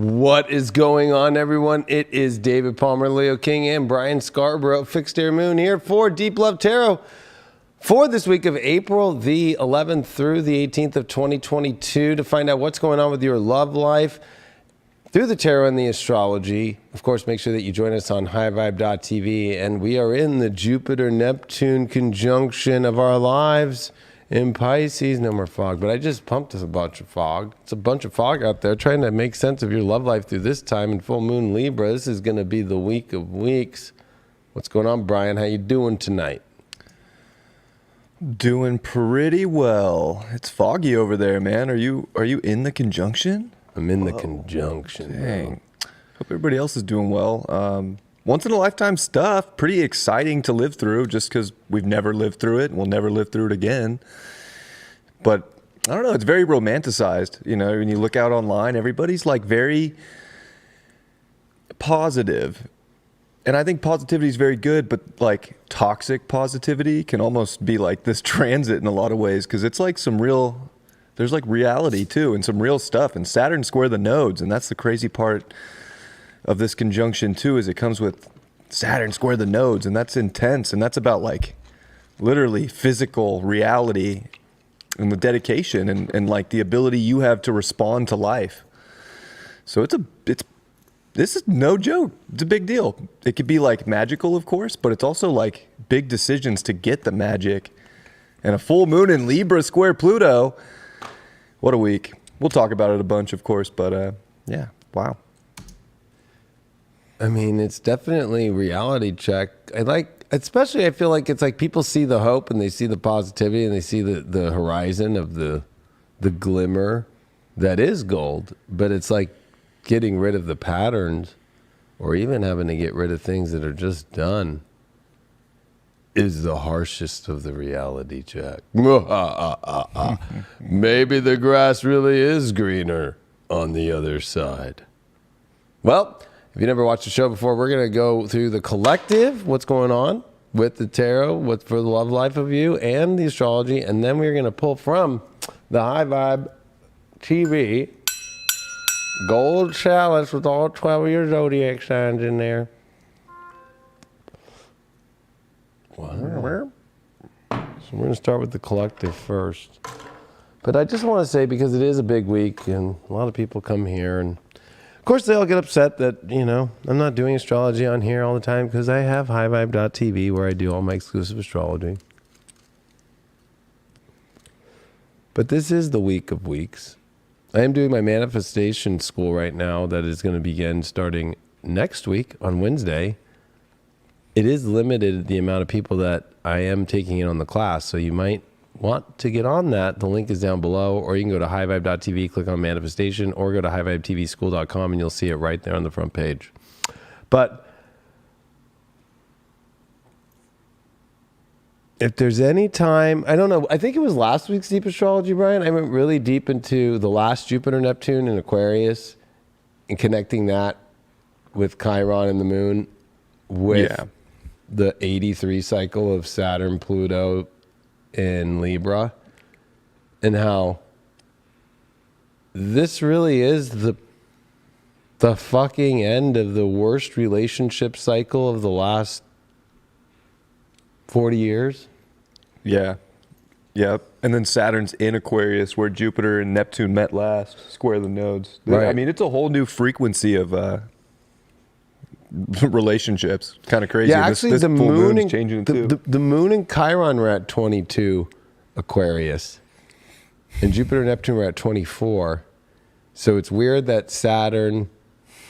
What is going on, everyone? It is David Palmer, Leo King, and Brian Scarborough, Fixed Air Moon, here for Deep Love Tarot for this week of April the 11th through the 18th of 2022 to find out what's going on with your love life through the tarot and the astrology. Of course, make sure that you join us on highvibe.tv, and we are in the Jupiter-Neptune conjunction of our lives in Pisces. No more fog, but I just pumped us a bunch of fog. It's a bunch of fog out there trying to make sense of your love life through this time in full moon Libra. This is going to be the week of weeks. What's going on, Brian? How you doing tonight? Doing pretty well. It's foggy over there, man. Are you in the conjunction? I'm in the conjunction. Dang. Hope everybody else is doing well. Once in a lifetime stuff, pretty exciting to live through just because we've never lived through it and we'll never live through it again. But I don't know, it's very romanticized. You know, when you look out online, everybody's like very positive. And I think positivity is very good, but like toxic positivity can almost be like this transit in a lot of ways because it's like there's like reality too and some real stuff. And Saturn square the nodes, and that's the crazy part of this conjunction too, is it comes with Saturn square the nodes, and that's intense, and that's about like literally physical reality and the dedication and like the ability you have to respond to life. So this is no joke. It's a big deal. It could be like magical, of course, but it's also like big decisions to get the magic. And a full moon in Libra square Pluto. What a week. We'll talk about it a bunch, of course, but yeah, wow. I mean, it's definitely reality check. Especially I feel like it's like people see the hope and they see the positivity and they see the horizon of the glimmer that is gold, but it's like getting rid of the patterns or even having to get rid of things that are just done is the harshest of the reality check. Maybe the grass really is greener on the other side. Well, if you never watched the show before, we're going to go through the collective, what's going on with the tarot, what's for the love life of you, and the astrology, and then we're going to pull from the High Vibe TV gold chalice with all 12 of your zodiac signs in there. Wow. So we're going to start with the collective first. But I just want to say, because it is a big week and a lot of people come here, and of course they all get upset that, you know, I'm not doing astrology on here all the time because I have highvibe.tv where I do all my exclusive astrology. But this is the week of weeks. I am doing my manifestation school right now that is going to begin starting next week on Wednesday. It is limited, the amount of people that I am taking in on the class, so you might want to get on that. The link is down below, or you can go to highvibe.tv, click on manifestation, or go to highvibetvschool.com and you'll see it right there on the front page. But if there's any time, I don't know, I think it was last week's Deep Astrology, Brian. I went really deep into the last Jupiter-Neptune in Aquarius and connecting that with Chiron and the moon with the 83 cycle of Saturn-Pluto in Libra, and how this really is the fucking end of the worst relationship cycle of the last 40 years. Yeah. Yep. And then Saturn's in Aquarius where Jupiter and Neptune met last, square the nodes. Right. I mean, it's a whole new frequency of relationships. Kind of crazy. Yeah, actually, this the moon and changing too. The moon and Chiron were at 22 Aquarius, and Jupiter and Neptune were at 24. So it's weird that Saturn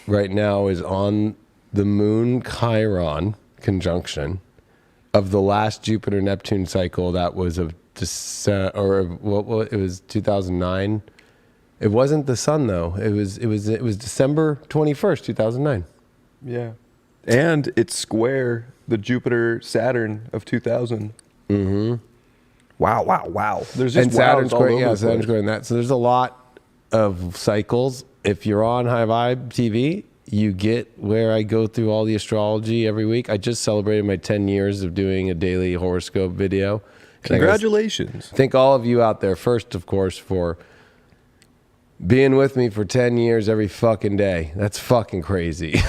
right now is on the moon Chiron conjunction of the last Jupiter Neptune cycle that was of December, or what it was 2009. It wasn't the sun though. It was December 21st, 2009. Yeah. And it's square the Jupiter Saturn of 2000. Mm-hmm. Wow. There's just Saturn all over the Saturn place. squaring that. So there's a lot of cycles. If you're on High Vibe TV, you get where I go through all the astrology every week. I just celebrated my 10 years of doing a daily horoscope video. Congratulations. Thank all of you out there first, of course, for being with me for 10 years every fucking day. That's fucking crazy.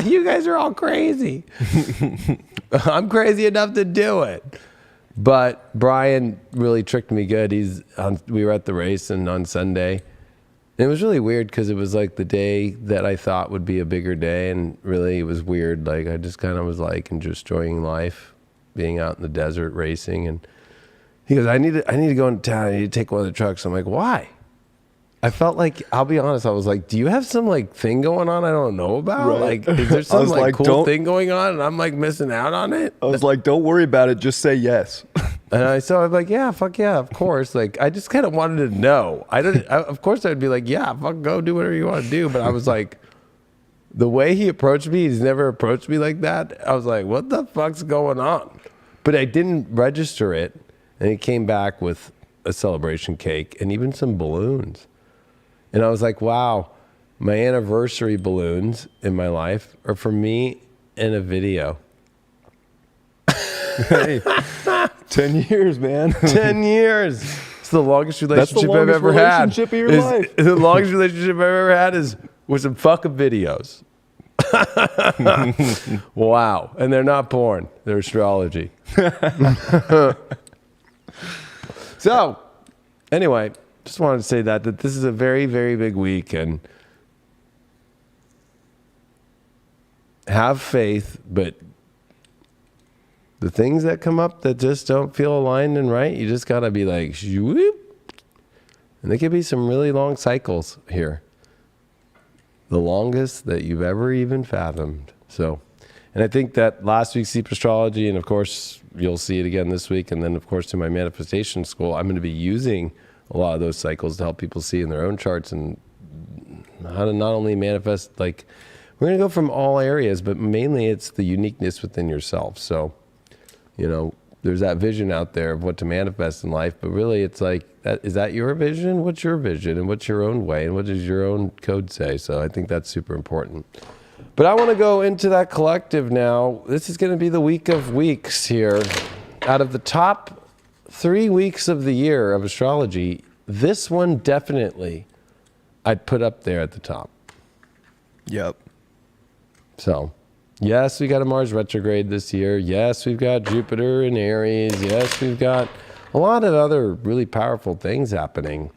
You guys are all crazy. I'm crazy enough to do it. But Brian really tricked me good. We were at the race and on Sunday. And it was really weird because it was like the day that I thought would be a bigger day. And really it was weird. Like I just kind of was like enjoying life, being out in the desert racing. And he goes, I need to go into town. I need to take one of the trucks. I'm like, why? I felt like, I'll be honest, I was like, do you have some like thing going on I don't know about? Right. Like, is there some like cool don't- thing going on and I'm like missing out on it? I was like, don't worry about it. Just say yes. And so I'm like, yeah, fuck yeah, of course. Like, I just kind of wanted to know. Of course I'd be like, yeah, fuck, go do whatever you want to do. But I was like, the way he approached me, he's never approached me like that. I was like, what the fuck's going on? But I didn't register it. And he came back with a celebration cake and even some balloons. And I was like, wow, my anniversary balloons in my life are for me in a video. Hey, 10 years, man. 10 years. It's the longest relationship longest I've ever had. relationship of your life. The longest relationship I've ever had is with some fucking videos. Wow. And they're not porn. They're astrology. So, anyway, just wanted to say that this is a very, very big week, and have faith, but the things that come up that just don't feel aligned and right, you just got to be like, whoop. And there could be some really long cycles here. The longest that you've ever even fathomed. So, and I think that last week's Deep Astrology, and of course, you'll see it again this week, and then of course, to my manifestation school, I'm going to be using a lot of those cycles to help people see in their own charts and how to not only manifest, like, we're going to go from all areas, but mainly it's the uniqueness within yourself. So, you know, there's that vision out there of what to manifest in life, but really it's like, is that your vision? What's your vision? And what's your own way? And what does your own code say? So I think that's super important. But I want to go into that collective now. This is going to be the week of weeks here. Out of the top 3 weeks of the year of astrology, this one definitely I'd put up there at the top. Yep. So, yes, we got a Mars retrograde this year. Yes, we've got Jupiter in Aries. Yes, we've got a lot of other really powerful things happening.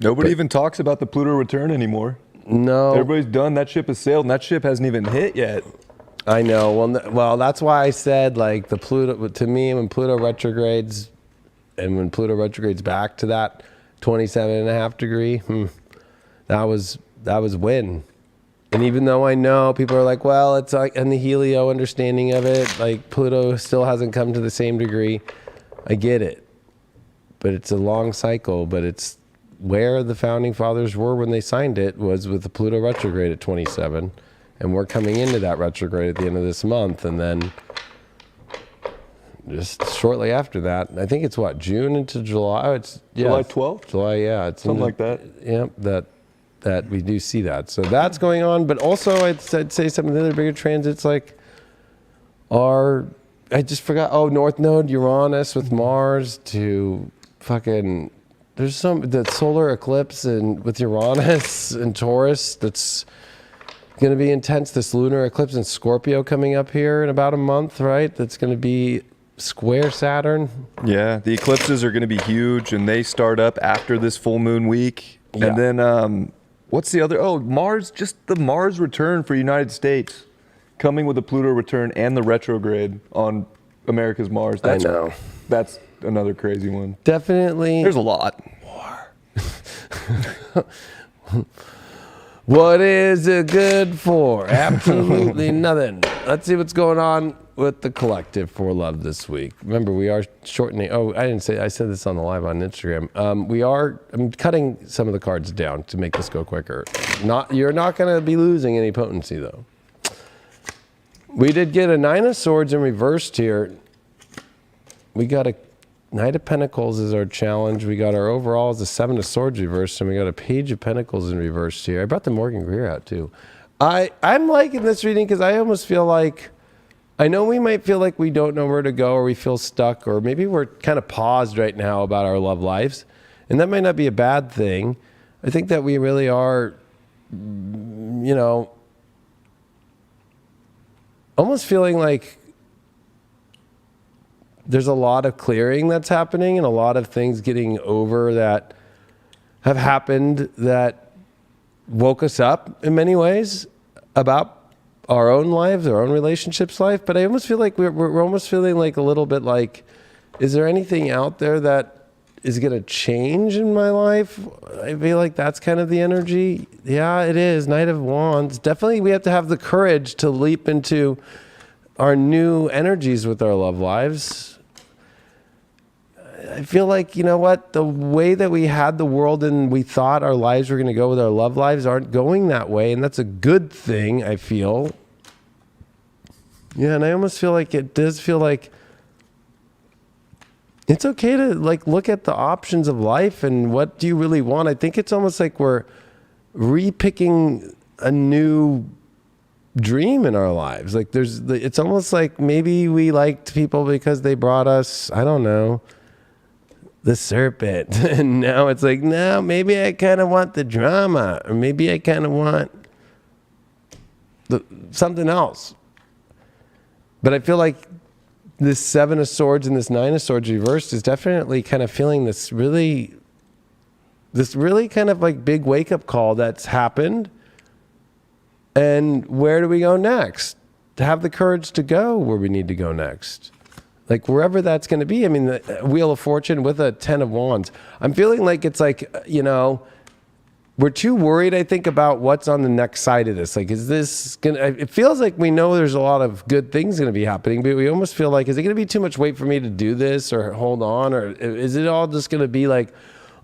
Nobody even talks about the Pluto return anymore. No. Everybody's done. That ship has sailed, and that ship hasn't even hit yet. I know. Well, that's why I said, like, the Pluto, to me, when Pluto retrogrades, and when Pluto retrogrades back to that 27.5 degree, that was win. And even though I know people are like, well, it's like in the Helio understanding of it, like Pluto still hasn't come to the same degree. I get it. But it's a long cycle, but it's where the founding fathers were when they signed it was with the Pluto retrograde at 27. And we're coming into that retrograde at the end of this month. And then just shortly after that, I think it's what, June into July? July 12th? July, yeah. It's something like that. Yeah, that we do see that. So that's going on. But also I'd say some of the other bigger transits like I just forgot, North Node, Uranus with Mars to fucking, there's the solar eclipse with Uranus and Taurus that's going to be intense. This lunar eclipse in Scorpio coming up here in about a month, right? That's going to be square Saturn. Yeah, the eclipses are going to be huge, and they start up after this full moon week. Yeah. And then, what's the other? Mars, just the Mars return for United States, coming with the Pluto return and the retrograde on America's Mars. I know. That's another crazy one. Definitely. There's a lot. More. What is it good for? Absolutely nothing. Let's see what's going on with the collective for love this week. Remember, we are shortening. I said this on the live on Instagram. I'm cutting some of the cards down to make this go quicker. You're not going to be losing any potency though. We did get a 9 of Swords in reversed here. We got a Knight of Pentacles is our challenge. We got our overall as a 7 of Swords reversed, and we got a Page of Pentacles in reversed here. I brought the Morgan Greer out too. I'm liking this reading because I almost feel like, I know we might feel like we don't know where to go or we feel stuck or maybe we're kind of paused right now about our love lives. And that might not be a bad thing. I think that we really are, you know, almost feeling like there's a lot of clearing that's happening and a lot of things getting over that have happened that woke us up in many ways about our own lives, our own relationships life. But I almost feel like we're almost feeling like a little bit like, is there anything out there that is going to change in my life? I feel like that's kind of the energy. Yeah, it is. Knight of Wands. Definitely we have to have the courage to leap into our new energies with our love lives. I feel like, you know what, the way that we had the world and we thought our lives were going to go with our love lives aren't going that way. And that's a good thing, I feel. Yeah, and I almost feel like it does feel like it's okay to like look at the options of life and what do you really want. I think it's almost like we're repicking a new dream in our lives. Like it's almost like maybe we liked people because they brought us, I don't know, the serpent. And now it's like, no, maybe I kind of want the drama, or maybe I kind of want something else. But I feel like this Seven of Swords and this Nine of Swords reversed is definitely kind of feeling this really kind of like big wake up call that's happened. And where do we go next? To have the courage to go where we need to go next. Like wherever that's going to be. I mean, the Wheel of Fortune with a 10 of Wands. I'm feeling like it's like, you know, we're too worried, I think, about what's on the next side of this. Like, is this going to, it feels like we know there's a lot of good things going to be happening, but we almost feel like, is it going to be too much weight for me to do this or hold on? Or is it all just going to be like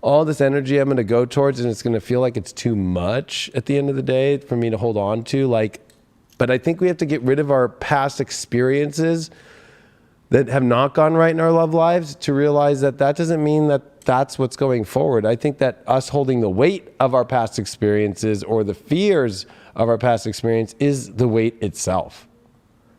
all this energy I'm going to go towards and it's going to feel like it's too much at the end of the day for me to hold on to? Like, but I think we have to get rid of our past experiences that have not gone right in our love lives to realize that that doesn't mean that that's what's going forward. I think that us holding the weight of our past experiences or the fears of our past experience is the weight itself.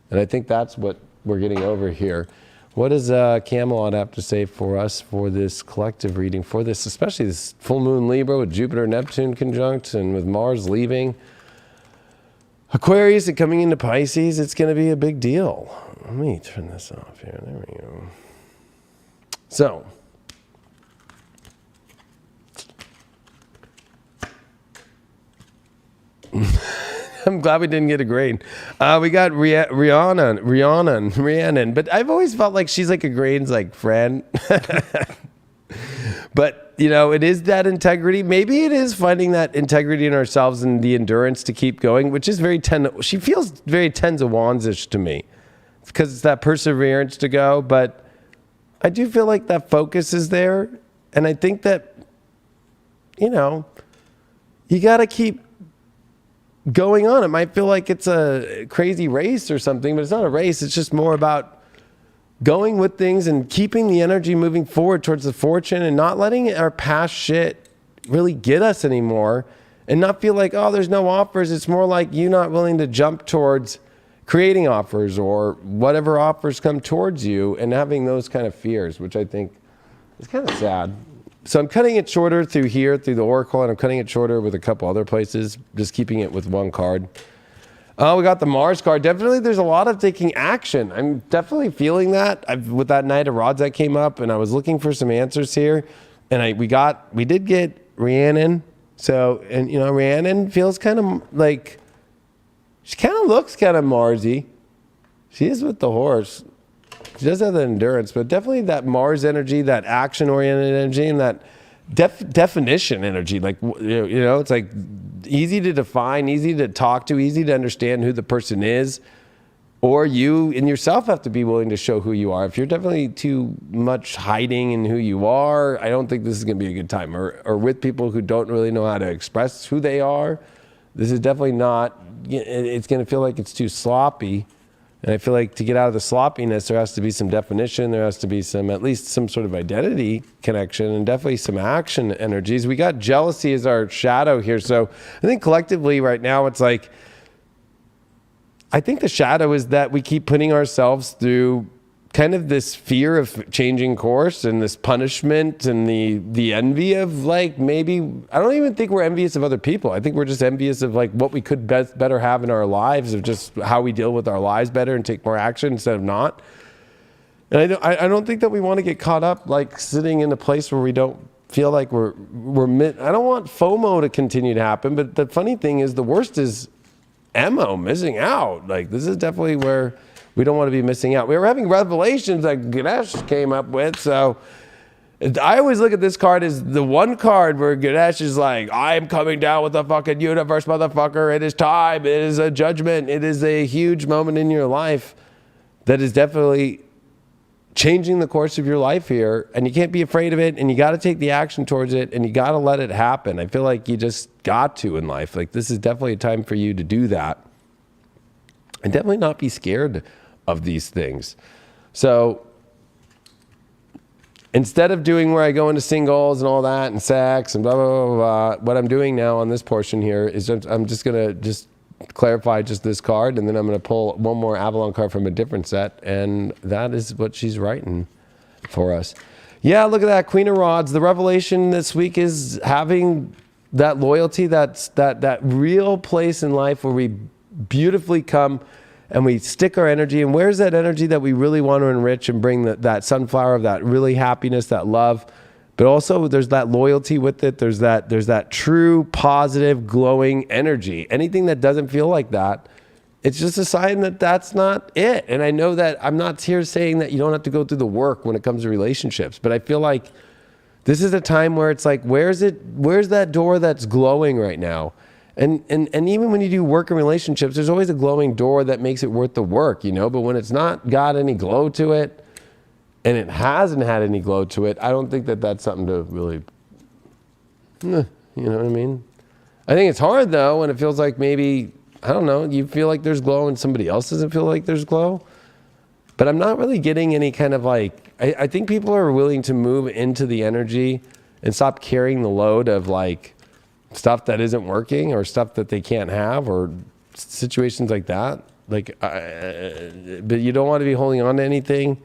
And I think that's what we're getting over here. What does Camelot have to say for us for this collective reading, for this, especially this full moon Libra with Jupiter, Neptune conjunct, and with Mars leaving Aquarius and coming into Pisces? It's going to be a big deal. Let me turn this off here. There we go. So, I'm glad we didn't get a grade. We got Rhiannon, but I've always felt like she's like a grade's like friend. But, you know, it is that integrity. Maybe it is finding that integrity in ourselves and the endurance to keep going, which is very she feels very Tens of Wands-ish to me. Because it's that perseverance to go, but I do feel like that focus is there. And I think that, you know, you got to keep going on. It might feel like it's a crazy race or something, but it's not a race. It's just more about going with things and keeping the energy moving forward towards the fortune and not letting our past shit really get us anymore and not feel like, oh, there's no offers. It's more like you not willing to jump towards creating offers or whatever offers come towards you and having those kind of fears, which I think is kind of sad. So I'm cutting it shorter through here, through the Oracle, and I'm cutting it shorter with a couple other places, just keeping it with one card. We got the Mars card. Definitely there's a lot of taking action. I'm definitely feeling that. With that Knight of Rods that came up, and I was looking for some answers here. And we did get Rhiannon. So, and you know, Rhiannon feels kind of like, she kind of looks kind of Marsy. She is with the horse. She does have the endurance, but definitely that Mars energy, that action-oriented energy, and that definition energy. Like, you know, it's like easy to define, easy to talk to, easy to understand who the person is. Or you and yourself have to be willing to show who you are. If you're definitely too much hiding in who you are, I don't think this is going to be a good time. Or with people who don't really know how to express who they are, this is definitely not, it's going to feel like it's too sloppy. And I feel like to get out of the sloppiness, there has to be some definition. There has to be at least some sort of identity connection and definitely some action energies. We got jealousy as our shadow here. So I think collectively right now, it's like, I think the shadow is that we keep putting ourselves through kind of this fear of changing course and this punishment and the envy of like, maybe, I don't even think we're envious of other people. I think we're just envious of like what we could better have in our lives, of just how we deal with our lives better and take more action instead of not. And I don't think that we want to get caught up like sitting in a place where we don't feel like I don't want FOMO to continue to happen, but the funny thing is the worst is MO, missing out. Like this is definitely where we don't want to be missing out. We were having revelations that Ganesh came up with. So I always look at this card as the one card where Ganesh is like, I'm coming down with the fucking universe, motherfucker. It is time. It is a judgment. It is a huge moment in your life that is definitely changing the course of your life here. And you can't be afraid of it. And you got to take the action towards it. And you got to let it happen. I feel like you just got to in life. Like this is definitely a time for you to do that. And definitely not be scared of these things. So instead of doing where I go into singles and all that and sex and blah, blah, blah, blah, what I'm doing now on this portion here is I'm just going to just clarify just this card, and then I'm going to pull one more Avalon card from a different set, and that is what she's writing for us. Yeah, look at that, Queen of Rods. The revelation this week is having that loyalty, that real place in life where we beautifully come and we stick our energy. And where's that energy that we really want to enrich and bring that sunflower of that really happiness, that love, but also there's that loyalty with it. There's that true, positive, glowing energy. Anything that doesn't feel like that, it's just a sign that that's not it. And I know that I'm not here saying that you don't have to go through the work when it comes to relationships, but I feel like this is a time where it's like, where's that door that's glowing right now? And even when you do work and relationships, there's always a glowing door that makes it worth the work, you know? But when it's not got any glow to it, and it hasn't had any glow to it, I don't think that that's something to really, you know what I mean? I think it's hard though, when it feels like maybe, I don't know, you feel like there's glow and somebody else doesn't feel like there's glow. But I'm not really getting any kind of like, I think people are willing to move into the energy and stop carrying the load of like stuff that isn't working or stuff that they can't have or situations like that. Like, but you don't want to be holding on to anything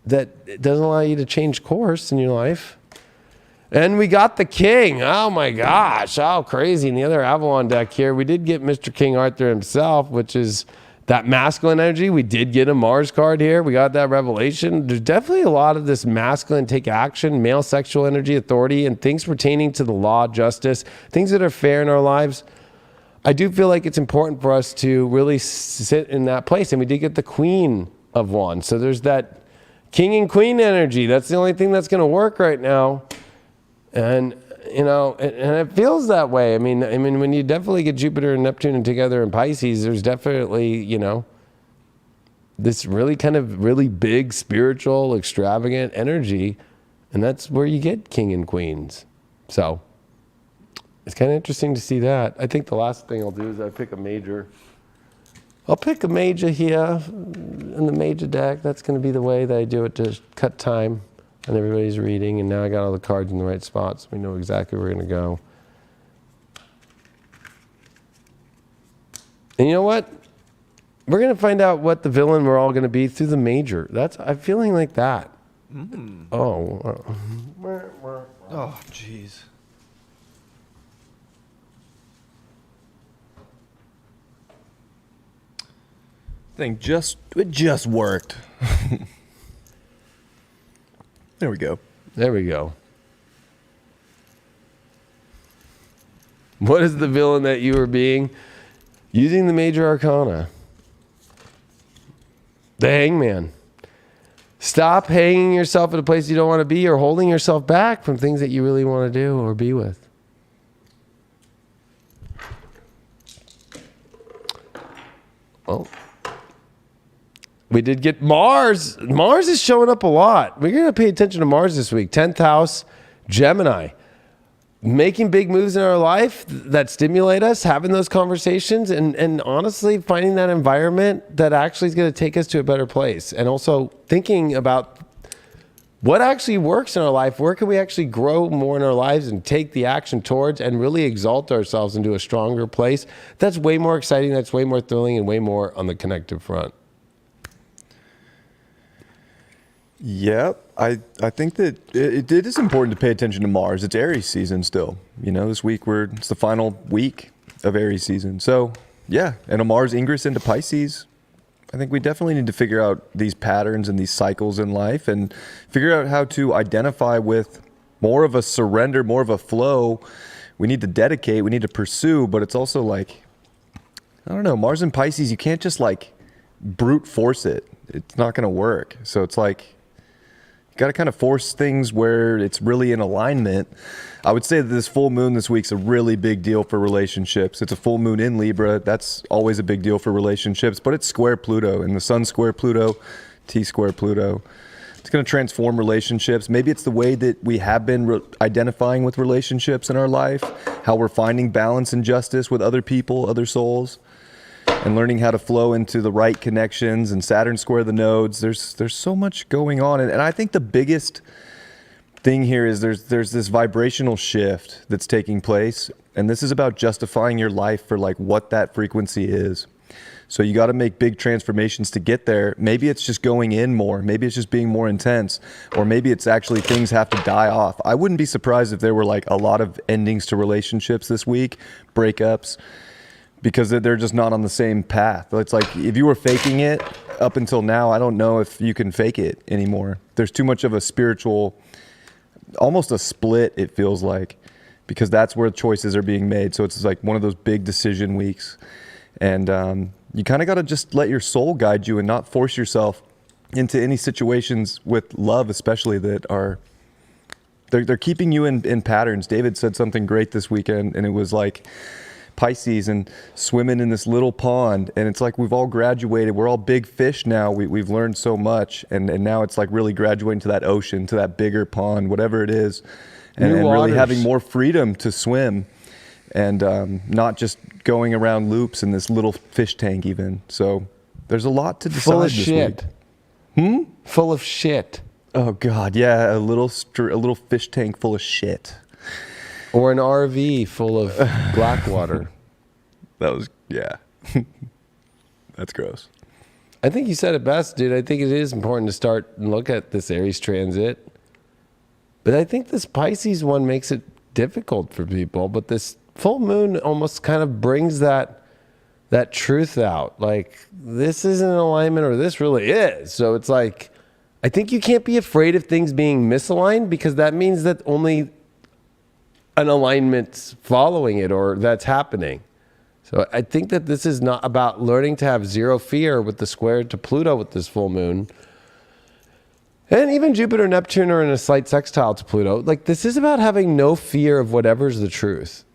that doesn't allow you to change course in your life. And we got the King. Oh my gosh, how crazy. In the other Avalon deck here, we did get Mr. King Arthur himself, which is that masculine energy. We did get a Mars card here. We got that revelation. There's definitely a lot of this masculine take action, male sexual energy, authority, and things pertaining to the law, justice, things that are fair in our lives. I do feel like it's important for us to really sit in that place. And we did get the Queen of Wands. So there's that King and Queen energy. That's the only thing that's going to work right now. And, you know, and it feels that way. I mean, when you definitely get Jupiter and Neptune together in Pisces, there's definitely, you know, this really kind of really big spiritual, extravagant energy. And that's where you get King and Queens. So it's kind of interesting to see that. I think the last thing I'll do is I pick a major. I'll pick a major here in the major deck. That's going to be the way that I do it to cut time on everybody's reading. And now I got all the cards in the right spots. We know exactly where we're going to go. And you know what? We're going to find out what the villain we're all going to be through the major. I'm feeling like that. Mm. Oh, jeez. Thing it just worked. There we go. There we go. What is the villain that you were being? Using the major arcana. The Hangman. Stop hanging yourself at a place you don't want to be or holding yourself back from things that you really want to do or be with. Oh. We did get Mars. Mars is showing up a lot. We're going to pay attention to Mars this week. 10th house, Gemini. Making big moves in our life that stimulate us, having those conversations, and honestly finding that environment that actually is going to take us to a better place. And also thinking about what actually works in our life. Where can we actually grow more in our lives and take the action towards and really exalt ourselves into a stronger place? That's way more exciting. That's way more thrilling and way more on the connective front. Yep. I think that it is important to pay attention to Mars. It's Aries season still. This week it's the final week of Aries season. So, yeah. And a Mars ingress into Pisces, I think we definitely need to figure out these patterns and these cycles in life and figure out how to identify with more of a surrender, more of a flow. We need to dedicate, we need to pursue, but it's also like, I don't know, Mars and Pisces, you can't just like brute force it. It's not going to work. So it's like, you got to kind of force things where it's really in alignment. I would say that this full moon this week's a really big deal for relationships. It's a full moon in Libra. That's always a big deal for relationships, but it's square Pluto, and the sun square Pluto, T square Pluto. It's going to transform relationships. Maybe it's the way that we have been identifying with relationships in our life, how we're finding balance and justice with other people, other souls, and learning how to flow into the right connections. And Saturn square the nodes. There's so much going on, and I think the biggest thing here is there's this vibrational shift that's taking place, and this is about justifying your life for like what that frequency is. So you got to make big transformations to get there. Maybe it's just going in more. Maybe it's just being more intense, or maybe it's actually things have to die off. I wouldn't be surprised if there were like a lot of endings to relationships this week, breakups, because they're just not on the same path. It's like if you were faking it up until now, I don't know if you can fake it anymore. There's too much of a spiritual, almost a split, it feels like, because that's where choices are being made. So it's like one of those big decision weeks. And you kind of got to just let your soul guide you and not force yourself into any situations with love, especially that are, they're keeping you in patterns. David said something great this weekend, and it was like Pisces and swimming in this little pond. And it's like we've all graduated. We're all big fish now. We've learned so much. And now it's like really graduating to that ocean, to that bigger pond, whatever it is. And really having more freedom to swim. And not just going around loops in this little fish tank even. So there's a lot to decide. Full of shit. Week. Full of shit. Oh God, yeah, a little fish tank full of shit. Or an RV full of black water. That was, yeah. That's gross. I think you said it best, dude. I think it is important to start and look at this Aries transit. But I think this Pisces one makes it difficult for people. But this full moon almost kind of brings that truth out. Like, this isn't an alignment, or this really is. So it's like, I think you can't be afraid of things being misaligned, because that means that only an alignment's following it, or that's happening. So I think that this is not about learning to have zero fear with the square to Pluto with this full moon. And even Jupiter and Neptune are in a slight sextile to Pluto. Like, this is about having no fear of whatever's the truth.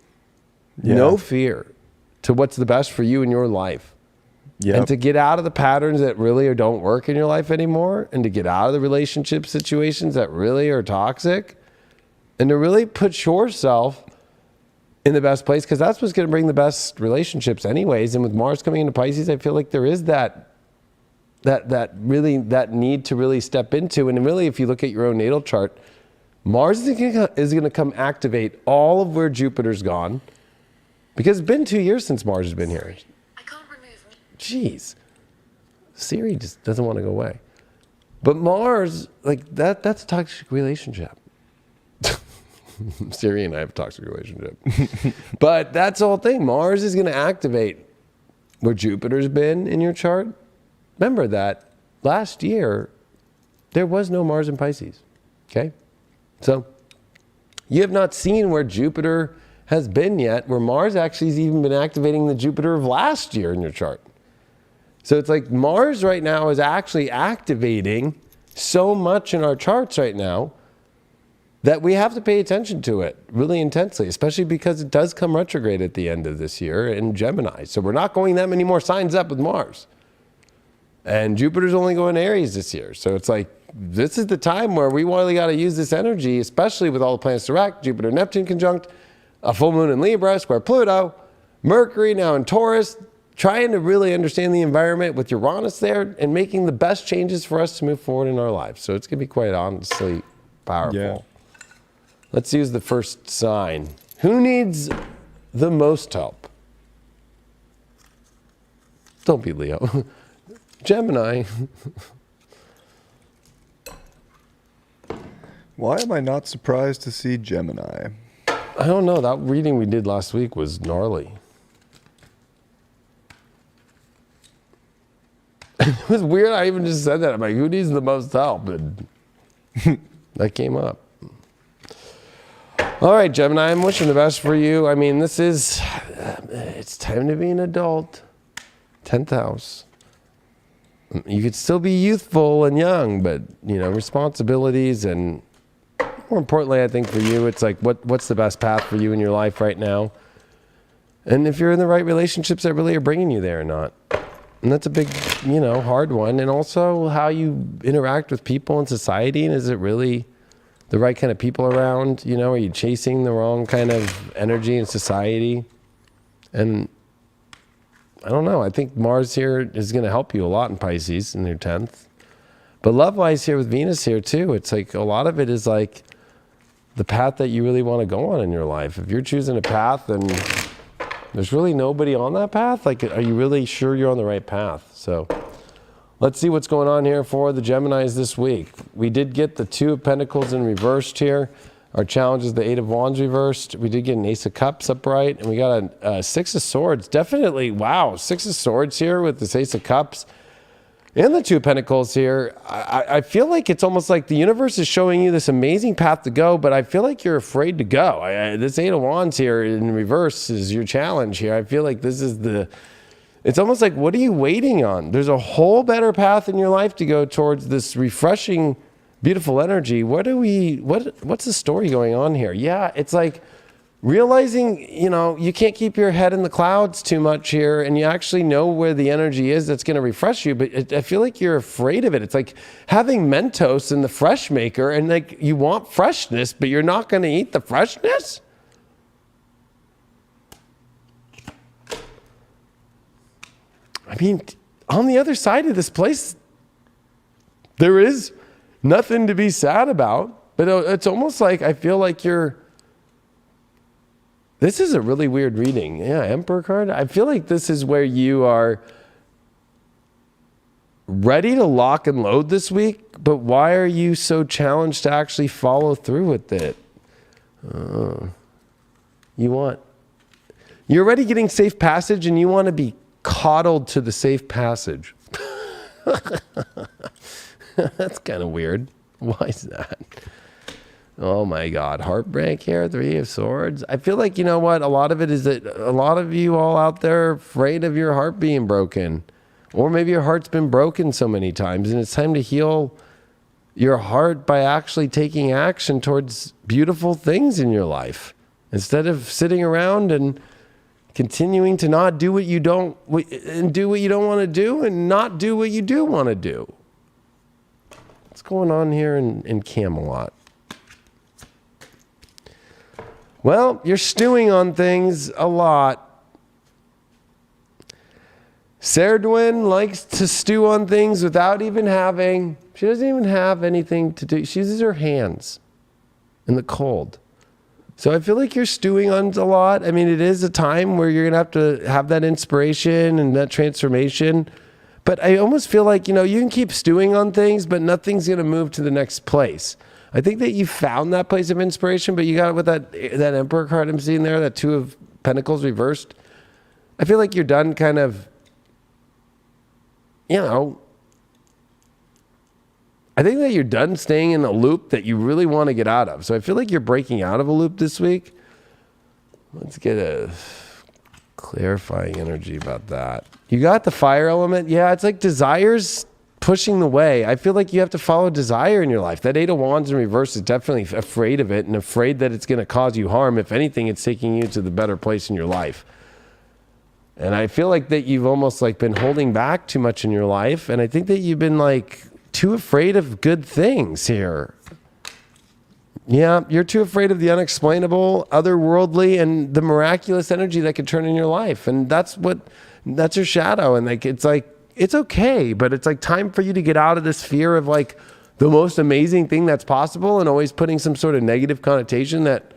Yeah. No fear to what's the best for you in your life. Yep. And to get out of the patterns that really don't work in your life anymore, and to get out of the relationship situations that really are toxic, and to really put yourself in the best place, because that's what's going to bring the best relationships anyways. And with Mars coming into Pisces, I feel like there is that need to really step into. And really, if you look at your own natal chart, Mars is going to come activate all of where Jupiter's gone, because it's been 2 years since Mars has been here. I can't remove. Jeez. Siri just doesn't want to go away. But Mars, like that's a toxic relationship. Siri and I have a toxic relationship. But that's the whole thing. Mars is going to activate where Jupiter's been in your chart. Remember that last year, there was no Mars in Pisces. Okay? So you have not seen where Jupiter has been yet, where Mars actually has even been activating the Jupiter of last year in your chart. So it's like Mars right now is actually activating so much in our charts right now that we have to pay attention to it really intensely, especially because it does come retrograde at the end of this year in Gemini. So we're not going that many more signs up with Mars. And Jupiter's only going Aries this year. So it's like, this is the time where we really got to use this energy, especially with all the planets direct, Jupiter, Neptune conjunct, a full moon in Libra, square Pluto, Mercury now in Taurus, trying to really understand the environment with Uranus there and making the best changes for us to move forward in our lives. So it's going to be quite honestly powerful. Yeah. Let's use the first sign. Who needs the most help? Don't be Leo. Gemini. Why am I not surprised to see Gemini? I don't know. That reading we did last week was gnarly. It was weird. I even just said that. I'm like, who needs the most help? And that came up. All right, Gemini, I'm wishing the best for you. I mean, it's time to be an adult. 10th house. You could still be youthful and young, but, responsibilities and more importantly, I think for you, it's like, what's the best path for you in your life right now? And if you're in the right relationships that really are bringing you there or not. And that's a big, hard one. And also how you interact with people in society. And is it really the right kind of people around? Are you chasing the wrong kind of energy in society? And I don't know. I think Mars here is going to help you a lot in Pisces in your 10th. But love-wise here with Venus here too, it's like a lot of it is like the path that you really want to go on in your life. If you're choosing a path and there's really nobody on that path, like, are you really sure you're on the right path? So let's see what's going on here for the Geminis this week. We did get the 2 of Pentacles in reversed here. Our challenge is the 8 of Wands reversed. We did get an Ace of Cups upright, and we got a 6 of Swords. Definitely, wow, 6 of Swords here with this Ace of Cups. And the 2 of Pentacles here. I feel like it's almost like the universe is showing you this amazing path to go, but I feel like you're afraid to go. This 8 of Wands here in reverse is your challenge here. I feel like this is it's almost like, what are you waiting on? There's a whole better path in your life to go towards this refreshing, beautiful energy. What's the story going on here? Yeah, it's like realizing, you can't keep your head in the clouds too much here, and you actually know where the energy is that's going to refresh you, but I feel like you're afraid of it. It's like having Mentos in the fresh maker, and like you want freshness, but you're not going to eat the freshness? I mean, on the other side of this place, there is nothing to be sad about, but it's almost like I feel like this is a really weird reading. Yeah, Emperor card. I feel like this is where you are ready to lock and load this week, but why are you so challenged to actually follow through with it? You're already getting safe passage and you want to be coddled to the safe passage. That's kind of weird. Why is that? Oh my God, heartbreak here, 3 of Swords. I feel like, you know what, a lot of it is that a lot of you all out there are afraid of your heart being broken. Or maybe your heart's been broken so many times and it's time to heal your heart by actually taking action towards beautiful things in your life. Instead of sitting around and continuing to not do what you don't, and do what you don't want to do and not do what you do want to do. What's going on here in Camelot? Well, you're stewing on things a lot. Serdwin likes to stew on things without even having, she doesn't even have anything to do. She uses her hands in the cold. So I feel like you're stewing on a lot. I mean, it is a time where you're going to have that inspiration and that transformation. But I almost feel like, you can keep stewing on things, but nothing's going to move to the next place. I think that you found that place of inspiration, but you got it with that Emperor card I'm seeing there, that 2 of Pentacles reversed. I feel like you're done kind of, I think that you're done staying in a loop that you really want to get out of. So I feel like you're breaking out of a loop this week. Let's get a clarifying energy about that. You got the fire element. Yeah, it's like desires pushing the way. I feel like you have to follow desire in your life. That 8 of Wands in reverse is definitely afraid of it and afraid that it's going to cause you harm. If anything, it's taking you to the better place in your life. And I feel like that you've almost like been holding back too much in your life. And I think that you've been like too afraid of good things here. Yeah, you're too afraid of the unexplainable, otherworldly, and the miraculous energy that could turn in your life. And that's your shadow. And it's okay, but it's like time for you to get out of this fear of like the most amazing thing that's possible and always putting some sort of negative connotation that,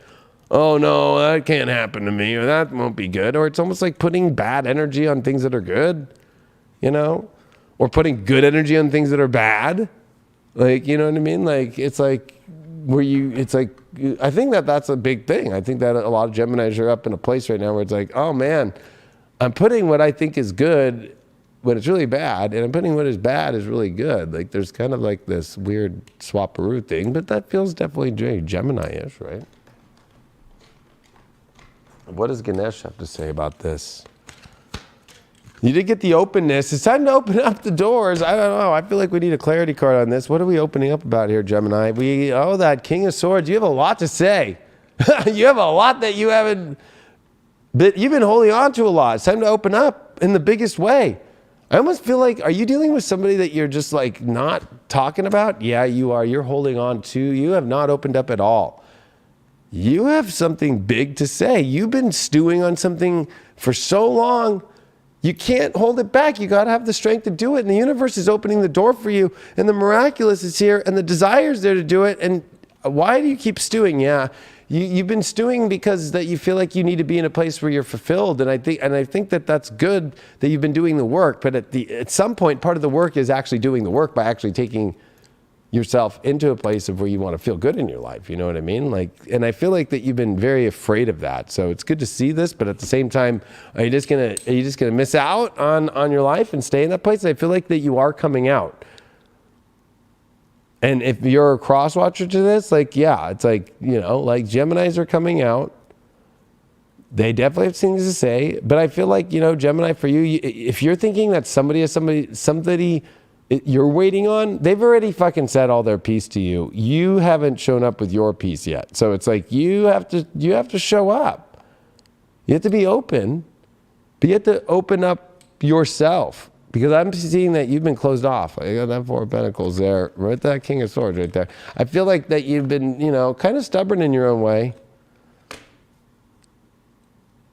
oh no, that can't happen to me, or that won't be good. Or it's almost like putting bad energy on things that are good, or putting good energy on things that are bad. Like, you know what I mean? Like, it's like where it's like, I think that's a big thing. I think that a lot of Geminis are up in a place right now where it's like, oh man, I'm putting what I think is good when it's really bad, and I'm putting what is bad is really good. Like there's kind of like this weird swapperoo thing, but that feels definitely very Gemini-ish, right? What does Ganesh have to say about this? You did get the openness. It's time to open up the doors. I don't know. I feel like we need a clarity card on this. What are we opening up about here, Gemini? That King of Swords. You have a lot to say. You have a lot that you've been holding on to a lot. It's time to open up in the biggest way. I almost feel like, are you dealing with somebody that you're just like not talking about? Yeah, you are. You're holding on to. You have not opened up at all. You have something big to say. You've been stewing on something for so long. You can't hold it back. You got to have the strength to do it. And the universe is opening the door for you. And the miraculous is here. And the desire is there to do it. And why do you keep stewing? Yeah. You've been stewing because that you feel like you need to be in a place where you're fulfilled, and I think that that's good that you've been doing the work. But at some point, part of the work is actually doing the work by actually taking yourself into a place of where you want to feel good in your life. You know what I mean? And I feel like that you've been very afraid of that. So it's good to see this, but at the same time, are you just gonna miss out on your life and stay in that place? I feel like that you are coming out. And if you're a cross-watcher to this, it's like, like Geminis are coming out. They definitely have things to say. But I feel like, Gemini, for you, if you're thinking that somebody you're waiting on, they've already fucking said all their piece to you. You haven't shown up with your piece yet. So it's like you have to show up. You have to be open. But you have to open up yourself. Because I'm seeing that you've been closed off. I got that Four of Pentacles there, right? That King of Swords right there. I feel like that you've been, kind of stubborn in your own way.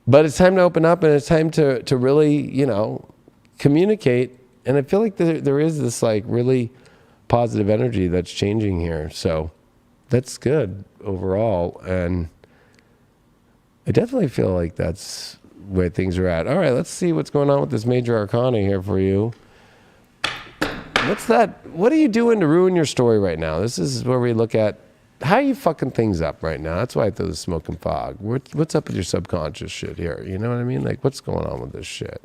But it's time to open up, and it's time to really, communicate. And I feel like there is this like really positive energy that's changing here. So that's good overall. And I definitely feel like that's where things are at. All right, let's see what's going on with this major arcana here for you. What's that? What are you doing to ruin your story right now? This is where we look at how are you fucking things up right now. That's why I throw the smoke and fog. What's up with your subconscious shit here? You know what I mean? Like, what's going on with this shit?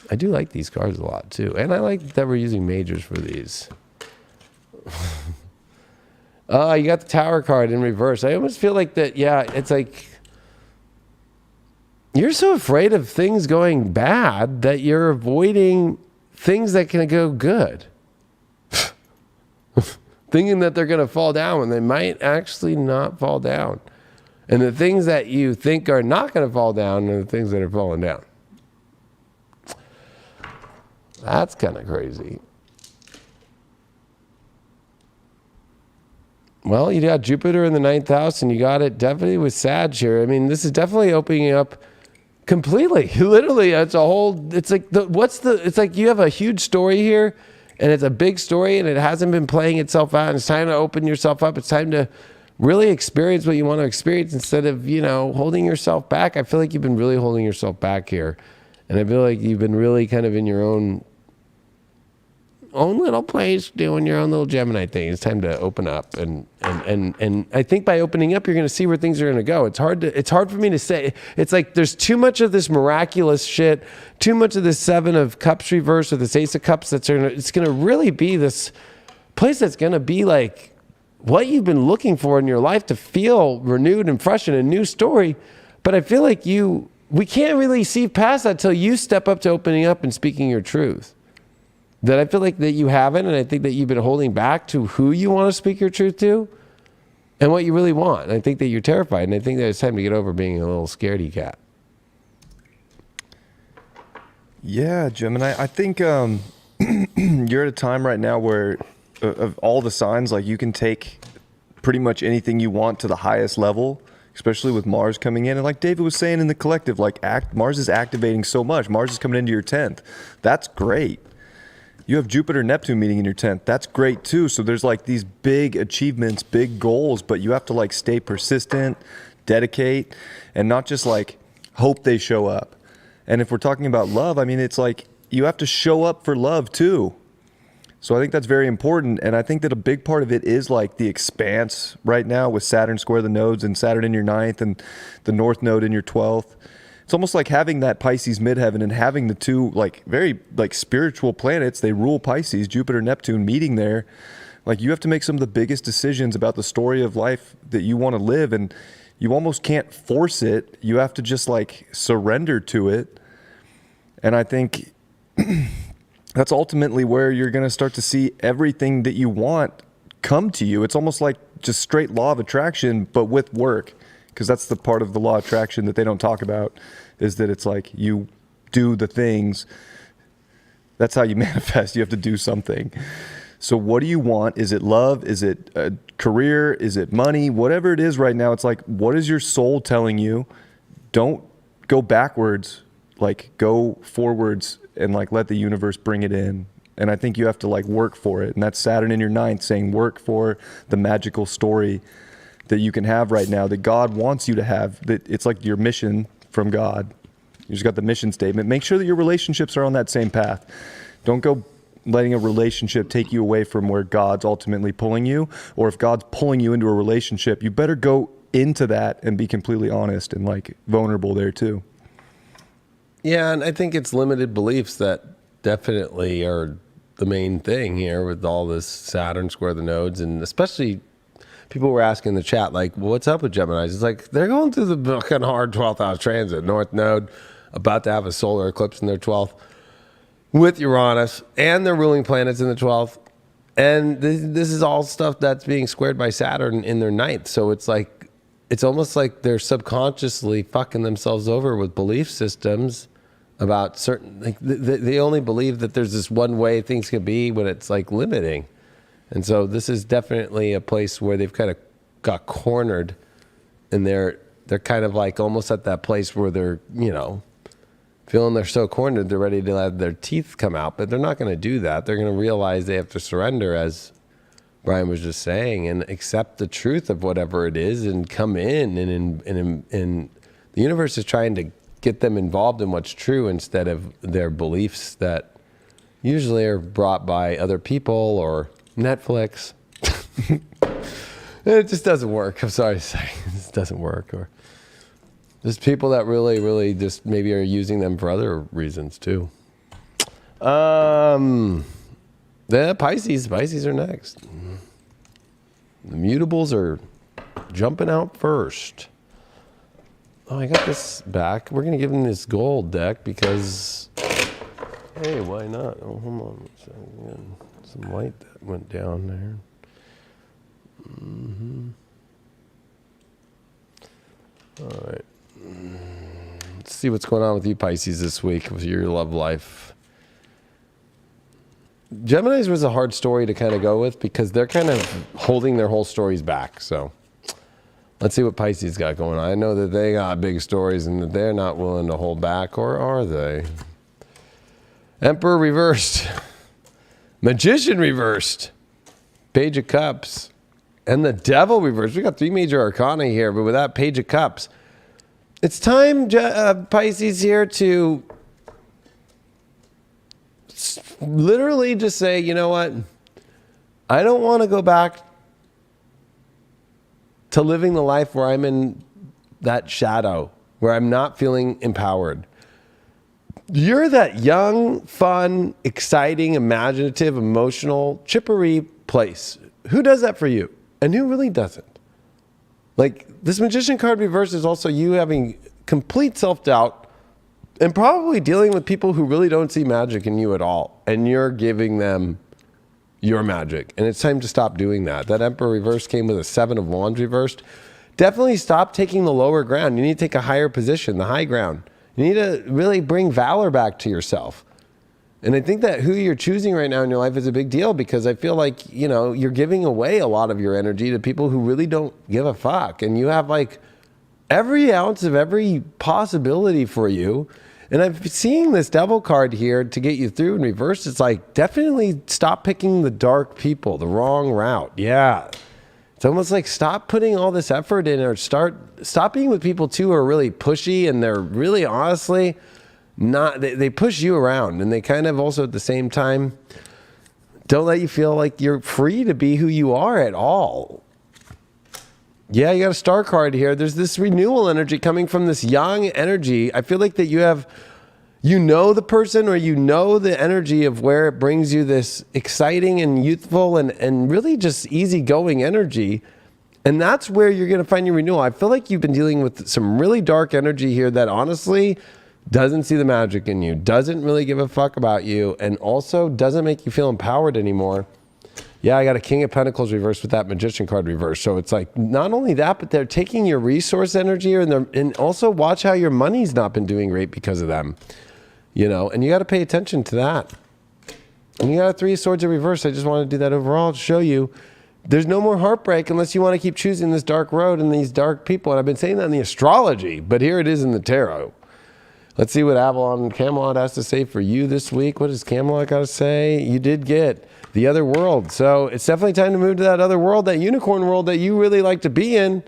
I do like these cards a lot too. And I like that we're using majors for these. You got the Tower card in reverse. I almost feel like that, yeah, it's like you're so afraid of things going bad that you're avoiding things that can go good. Thinking that they're going to fall down when they might actually not fall down. And the things that you think are not going to fall down are the things that are falling down. That's kind of crazy. Well, you got Jupiter in the 9th house, and you got it definitely with Sag here. I mean, this is definitely opening up completely. Literally, it's a whole, it's like, it's like you have a huge story here, and it's a big story, and it hasn't been playing itself out, and it's time to open yourself up. It's time to really experience what you want to experience instead of, holding yourself back. I feel like you've been really holding yourself back here. And I feel like you've been really kind of in your own little place doing your own little Gemini thing. It's time to open up. And I think by opening up, you're going to see where things are going to go. It's hard for me to say. It's like there's too much of this miraculous shit, too much of this Seven of Cups reverse or this Ace of Cups. It's going to really be this place that's going to be like what you've been looking for in your life to feel renewed and fresh in a new story. But I feel like we can't really see past that till you step up to opening up and speaking your truth. That I feel like that you haven't, and I think that you've been holding back to who you want to speak your truth to and what you really want. And I think that you're terrified, and I think that it's time to get over being a little scaredy cat. Yeah, Gemini, I think you're at a time right now where of all the signs, like you can take pretty much anything you want to the highest level, especially with Mars coming in. And like David was saying in the collective, like Mars is activating so much. Mars is coming into your 10th. That's great. You have Jupiter Neptune meeting in your 10th. That's great too. So there's like these big achievements, big goals, but you have to like stay persistent, dedicate, and not just like hope they show up. And if we're talking about love, I mean, it's like you have to show up for love too. So I think that's very important. And I think that a big part of it is like the expanse right now with Saturn square the nodes and Saturn in your 9th and the North node in your 12th. It's almost like having that Pisces midheaven and having the two like very like spiritual planets, they rule Pisces, Jupiter, Neptune, meeting there. Like you have to make some of the biggest decisions about the story of life that you want to live, and you almost can't force it. You have to just like surrender to it. And I think that's ultimately where you're going to start to see everything that you want come to you. It's almost like just straight law of attraction, but with work. Because that's the part of the law of attraction that they don't talk about, is that it's like you do the things. That's how you manifest. You have to do something. So what do you want? Is it love? Is it a career? Is it money? Whatever it is right now, it's like, what is your soul telling you? Don't go backwards, like go forwards and like let the universe bring it in. And I think you have to like work for it. And that's Saturn in your 9th saying work for the magical story that you can have right now, that God wants you to have, that it's like your mission from God. You just got the mission statement. Make sure that your relationships are on that same path. Don't go letting a relationship take you away from where God's ultimately pulling you. Or if God's pulling you into a relationship, you better go into that and be completely honest and like vulnerable there too. Yeah, and I think it's limited beliefs that definitely are the main thing here with all this Saturn square the nodes, and especially people were asking in the chat, like, well, what's up with Geminis? It's like they're going through the fucking hard 12th house transit. North node about to have a solar eclipse in their 12th with Uranus, and their ruling planets in the 12th. And this is all stuff that's being squared by Saturn in their 9th. So it's like, it's almost like they're subconsciously fucking themselves over with belief systems about certain, like they only believe that there's this one way things can be when it's like limiting. And so this is definitely a place where they've kind of got cornered, and they're kind of like almost at that place where they're, you know, feeling they're so cornered, they're ready to let their teeth come out, but they're not going to do that. They're going to realize they have to surrender, as Brian was just saying, and accept the truth of whatever it is and come in. And the universe is trying to get them involved in what's true instead of their beliefs that usually are brought by other people or Netflix. It just doesn't work. I'm sorry to say. It just doesn't work. Or there's people that really, really just maybe are using them for other reasons too. The Pisces are next. The mutables are jumping out first. Oh, I got this back. We're going to give them this gold deck because, hey, why not? Oh, hold on a second. Some light that went down there. All right. Let's see what's going on with you Pisces this week with your love life. Geminis was a hard story to kind of go with because they're kind of holding their whole stories back. So let's see what Pisces got going on. I know that they got big stories and that they're not willing to hold back, or are they? Emperor reversed. Magician reversed. Page of Cups. And the Devil reversed. We got 3 major arcana here, but with that Page of Cups, it's time, Pisces, here to literally just say, you know what? I don't want to go back to living the life where I'm in that shadow, where I'm not feeling empowered. You're that young, fun, exciting, imaginative, emotional, chippery place. Who does that for you? And who really doesn't? Like, this Magician card reverse is also you having complete self-doubt and probably dealing with people who really don't see magic in you at all. And you're giving them your magic. And it's time to stop doing that. That Emperor reverse came with a 7 of Wands reversed. Definitely stop taking the lower ground. You need to take a higher position, the high ground. You need to really bring valor back to yourself. And I think that who you're choosing right now in your life is a big deal, because I feel like, you know, you're giving away a lot of your energy to people who really don't give a fuck. And you have like every ounce of every possibility for you. And I'm seeing this Devil card here to get you through in reverse. It's like, definitely stop picking the dark people, the wrong route. Yeah. It's almost like stop putting all this effort in, or stop being with people too who are really pushy, and they're really honestly not, they push you around, and they kind of also at the same time don't let you feel like you're free to be who you are at all. Yeah, you got a star card here. There's this renewal energy coming from this young energy. I feel like that you know the person, or you know the energy of where it brings you this exciting and youthful and really just easygoing energy. And that's where you're going to find your renewal. I feel like you've been dealing with some really dark energy here that honestly doesn't see the magic in you, doesn't really give a fuck about you, and also doesn't make you feel empowered anymore. Yeah, I got a King of Pentacles reversed with that Magician card reversed. So it's like, not only that, but they're taking your resource energy, and also watch how your money's not been doing great because of them. You know, and you got to pay attention to that. And you got a Three of Swords in reverse. I just want to do that overall to show you there's no more heartbreak unless you want to keep choosing this dark road and these dark people. And I've been saying that in the astrology, but here it is in the tarot. Let's see what Avalon and Camelot has to say for you this week. What does Camelot got to say? You did get the other world. So it's definitely time to move to that other world, that unicorn world that you really like to be in,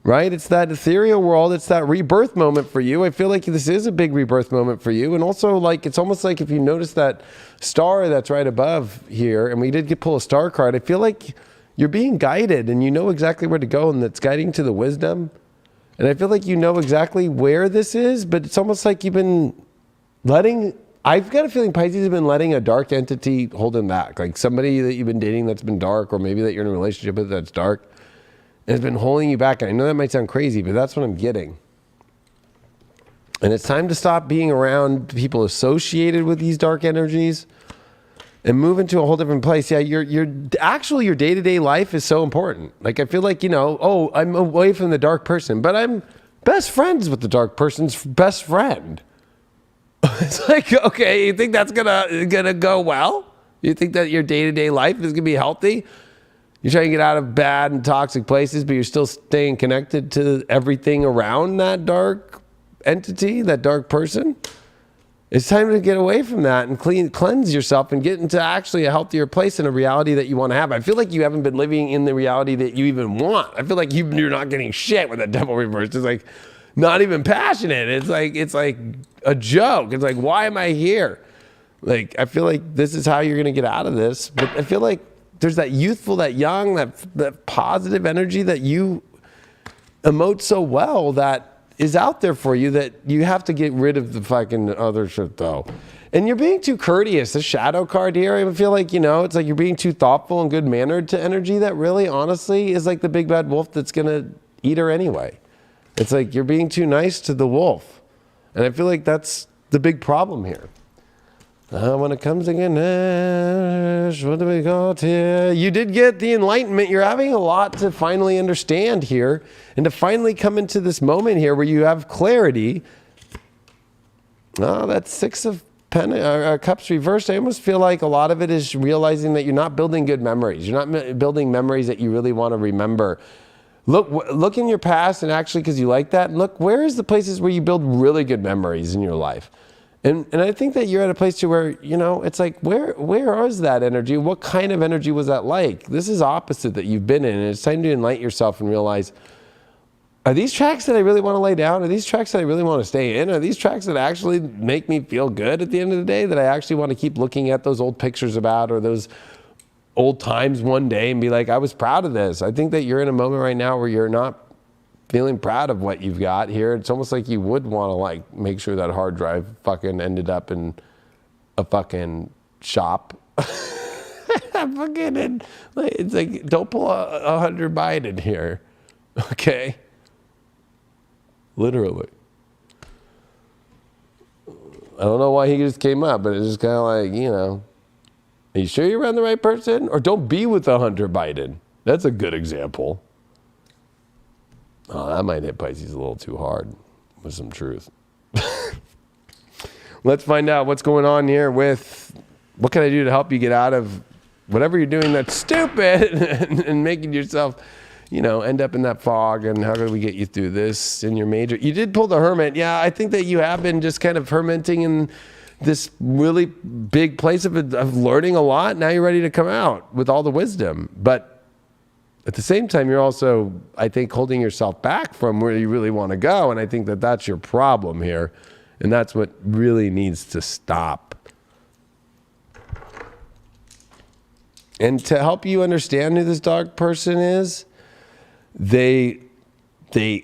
right? It's that ethereal world. It's that rebirth moment for you. I feel like this is a big rebirth moment for you. And also, like, it's almost like if you notice that star that's right above here, and we did pull a star card, I feel like you're being guided and you know exactly where to go, and that's guiding to the wisdom. And I feel like you know exactly where this is, but it's almost like you've been I've got a feeling Pisces has been letting a dark entity hold him back. Like somebody that you've been dating that's been dark, or maybe that you're in a relationship with that's dark, and has been holding you back. And I know that might sound crazy, but that's what I'm getting. And it's time to stop being around people associated with these dark energies and move into a whole different place. Yeah, your day-to-day life is so important. Like, I feel like, oh, I'm away from the dark person, but I'm best friends with the dark person's best friend. It's like, okay, you think that's gonna go well? You think that your day-to-day life is gonna be healthy? You're trying to get out of bad and toxic places, but you're still staying connected to everything around that dark entity, that dark person? It's time to get away from that and cleanse yourself and get into actually a healthier place in a reality that you want to have. I feel like you haven't been living in the reality that you even want. I feel like you're not getting shit with that devil reverse. It's like not even passionate. It's like a joke. It's like, why am I here? Like, I feel like this is how you're going to get out of this. But I feel like there's that youthful, that young, that positive energy that you emote so well that is out there for you, that you have to get rid of the fucking other shit though. And you're being too courteous. The shadow card here, I feel like, it's like you're being too thoughtful and good-mannered to energy that really, honestly, is like the big bad wolf that's going to eat her anyway. It's like you're being too nice to the wolf. And I feel like that's the big problem here. When it comes to Ganesh, what do we got here? You did get the enlightenment. You're having a lot to finally understand here, and to finally come into this moment here where you have clarity. Oh, that's Six of Cups reversed. I almost feel like a lot of it is realizing that you're not building good memories. You're not building memories that you really want to remember. Look in your past, and actually, because you like that, look, where is the places where you build really good memories in your life? And I think that you're at a place to where, it's like, where is that energy? What kind of energy was that like? This is opposite that you've been in, and it's time to enlighten yourself and realize, are these tracks that I really want to lay down? Are these tracks that I really want to stay in? Are these tracks that actually make me feel good at the end of the day, that I actually want to keep looking at those old pictures about, or those old times one day and be like, I was proud of this? I think that you're in a moment right now where you're not feeling proud of what you've got here. It's almost like you would want to like make sure that hard drive fucking ended up in a fucking shop. It's like, don't pull a Hunter Biden here. Okay? Literally. I don't know why he just came up, but it's just kind of like, are you sure you're around the right person? Or don't be with a Hunter Biden. That's a good example. Oh, that might hit Pisces a little too hard with some truth. Let's find out what's going on here with what can I do to help you get out of whatever you're doing that's stupid and making yourself, end up in that fog. And how do we get you through this in your major? You did pull the Hermit. Yeah, I think that you have been just kind of fermenting in this really big place of learning a lot. Now you're ready to come out with all the wisdom. But at the same time, you're also, I think, holding yourself back from where you really want to go. And I think that that's your problem here. And that's what really needs to stop. And to help you understand who this dog person is, they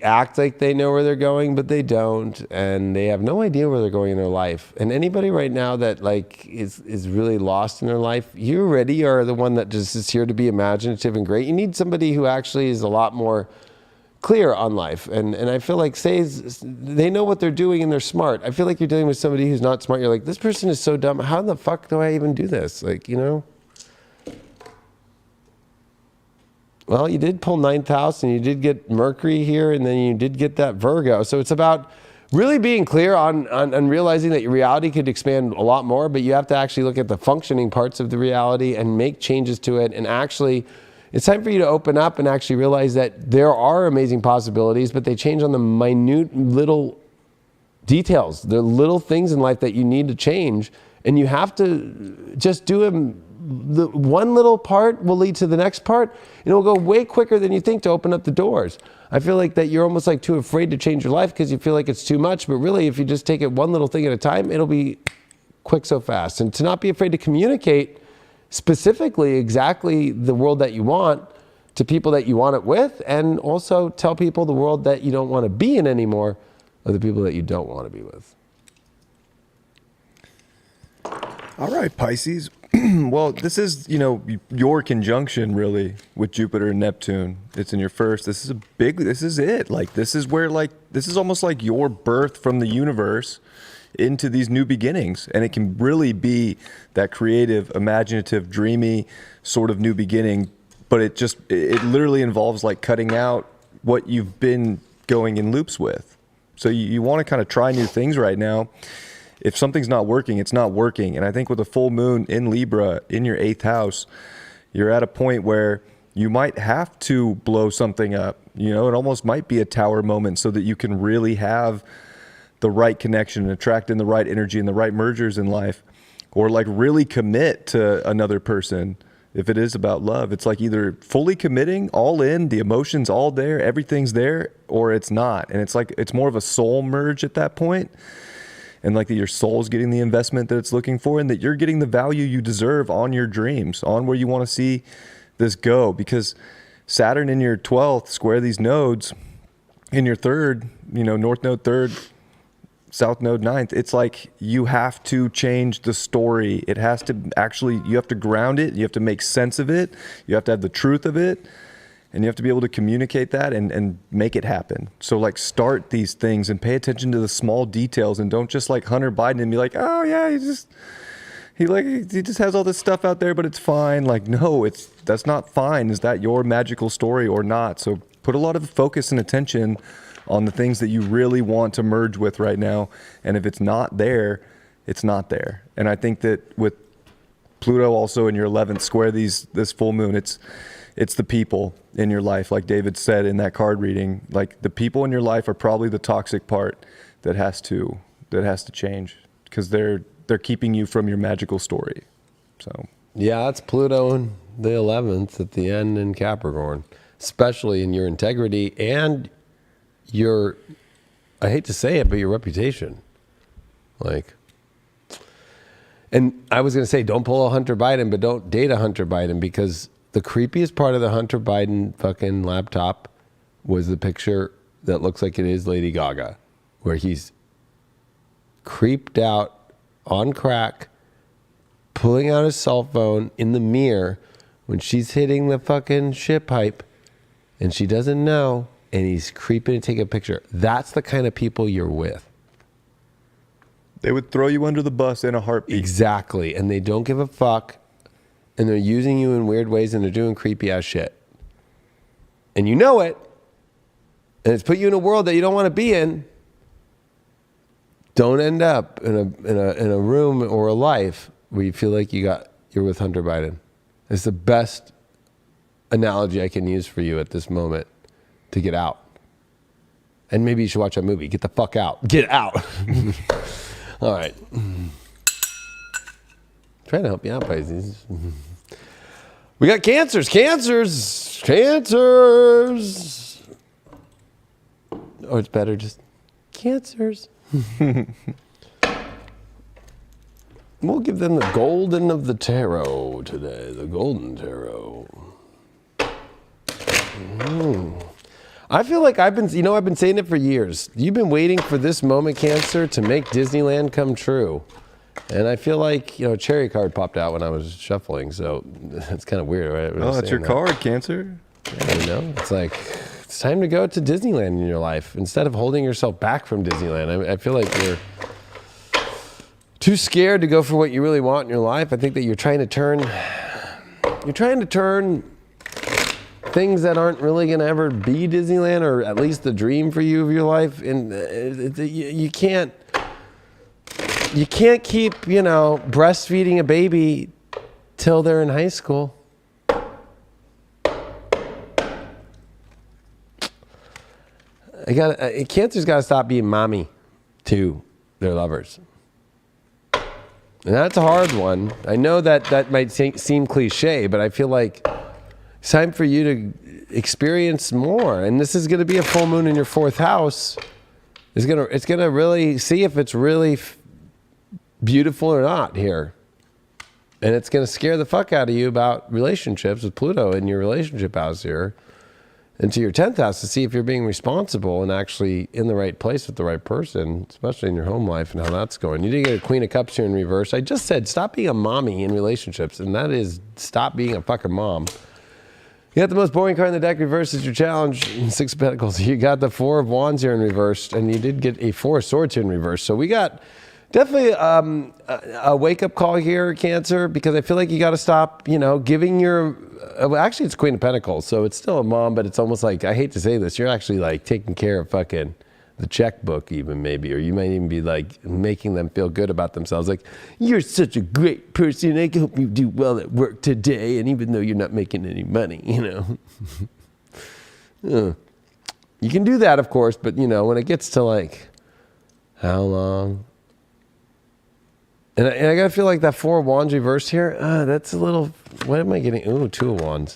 act like they know where they're going, but they don't, and they have no idea where they're going in their life. And anybody right now that like is really lost in their life, you already are the one that just is here to be imaginative and great. You need somebody who actually is a lot more clear on life. And I feel like they know what they're doing and they're smart. I feel like you're dealing with somebody who's not smart. You're like, this person is so dumb. How the fuck do I even do this? Like, you know? Well, you did pull 9th house and you did get Mercury here and then you did get that Virgo. So it's about really being clear on realizing that your reality could expand a lot more, but you have to actually look at the functioning parts of the reality and make changes to it. And actually, it's time for you to open up and actually realize that there are amazing possibilities, but they change on the minute little details, the little things in life that you need to change. And you have to just do them. The one little part will lead to the next part, and it will go way quicker than you think to open up the doors. I feel like that you're almost like too afraid to change your life because you feel like it's too much, but really if you just take it one little thing at a time, it'll be quick so fast. And to not be afraid to communicate specifically exactly the world that you want to people that you want it with, and also tell people the world that you don't want to be in anymore are the people that you don't want to be with. All right, Pisces. Well, this is, your conjunction really with Jupiter and Neptune. It's in your first. This is it. Like, this is where, like, this is almost like your birth from the universe into these new beginnings. And it can really be that creative, imaginative, dreamy sort of new beginning. But it literally involves like cutting out what you've been going in loops with. So you want to kind of try new things right now. If something's not working, it's not working. And I think with a full moon in Libra in your 8th house, you're at a point where you might have to blow something up. It almost might be a tower moment so that you can really have the right connection and attract in the right energy and the right mergers in life, or like really commit to another person. If it is about love, it's like either fully committing, all in, the emotions all there, everything's there, or it's not. And it's like, it's more of a soul merge at that point. And like that your soul's getting the investment that it's looking for, and that you're getting the value you deserve on your dreams, on where you want to see this go. Because Saturn in your 12th square these nodes in your 3rd, North Node 3rd, South Node 9th. It's like you have to change the story. It has to actually, you have to ground it. You have to make sense of it. You have to have the truth of it. And you have to be able to communicate that and make it happen. So like start these things and pay attention to the small details, and don't just like Hunter Biden and be like, oh yeah, he just has all this stuff out there, but it's fine. Like, no, that's not fine. Is that your magical story or not? So put a lot of focus and attention on the things that you really want to merge with right now. And if it's not there, it's not there. And I think that with Pluto also in your 11th square this full moon, it's the people in your life, like David said in that card reading. Like, the people in your life are probably the toxic part that has to change, because they're keeping you from your magical story. So yeah, that's Pluto in the 11th at the end in Capricorn, especially in your integrity and your, I hate to say it, but your reputation. Like, and I was going to say, don't pull a Hunter Biden, but don't date a Hunter Biden, because the creepiest part of the Hunter Biden fucking laptop was the picture that looks like it is Lady Gaga, where he's creeped out on crack, pulling out his cell phone in the mirror when she's hitting the fucking shit pipe and she doesn't know, and he's creeping to take a picture. That's the kind of people you're with. They would throw you under the bus in a heartbeat. Exactly. And they don't give a fuck. And they're using you in weird ways, and they're doing creepy ass shit. And you know it. And it's put you in a world that you don't want to be in. Don't end up in a room or a life where you feel like you're with Hunter Biden. It's the best analogy I can use for you at this moment to get out. And maybe you should watch that movie. Get the fuck out. Get out. All right. Trying to help you out, Pisces. We got cancers. Or it's better just cancers. We'll give them the golden of the tarot today, the golden tarot. I feel like I've been saying it for years. You've been waiting for this moment, Cancer, to make Disneyland come true. And I feel like, a cherry card popped out when I was shuffling, so it's kind of weird, right? Oh, that's your card, Cancer. Yeah, it's like, it's time to go to Disneyland in your life instead of holding yourself back from Disneyland. I feel like you're too scared to go for what you really want in your life. I think that you're trying to turn things that aren't really going to ever be Disneyland, or at least the dream for you of your life. And you can't keep, breastfeeding a baby till they're in high school. Cancer's got to stop being mommy to their lovers. And that's a hard one. I know that might seem cliche, but I feel like it's time for you to experience more. And this is going to be a full moon in your fourth house. It's going to really see if it's really beautiful or not here. And it's going to scare the fuck out of you about relationships with Pluto in your relationship house here. Into your 10th house to see if you're being responsible and actually in the right place with the right person, especially in your home life and how that's going. You did get a Queen of Cups here in reverse. I just said stop being a mommy in relationships, and that is stop being a fucking mom. You got the most boring card in the deck. Reverse is your challenge. 6 of Pentacles. You got the 4 of Wands here in reverse, and you did get a 4 of Swords here in reverse. So we got definitely a wake-up call here, Cancer, because I feel like you got to stop, giving your... actually, it's Queen of Pentacles, so it's still a mom, but it's almost like, I hate to say this, you're actually like taking care of fucking the checkbook even maybe, or you might even be like making them feel good about themselves. Like, you're such a great person. I hope you do well at work today, and even though you're not making any money, You can do that, of course, but, when it gets to like, how long... And I gotta feel like that 4 of Wands reverse here, that's a little, what am I getting? Ooh, 2 of Wands.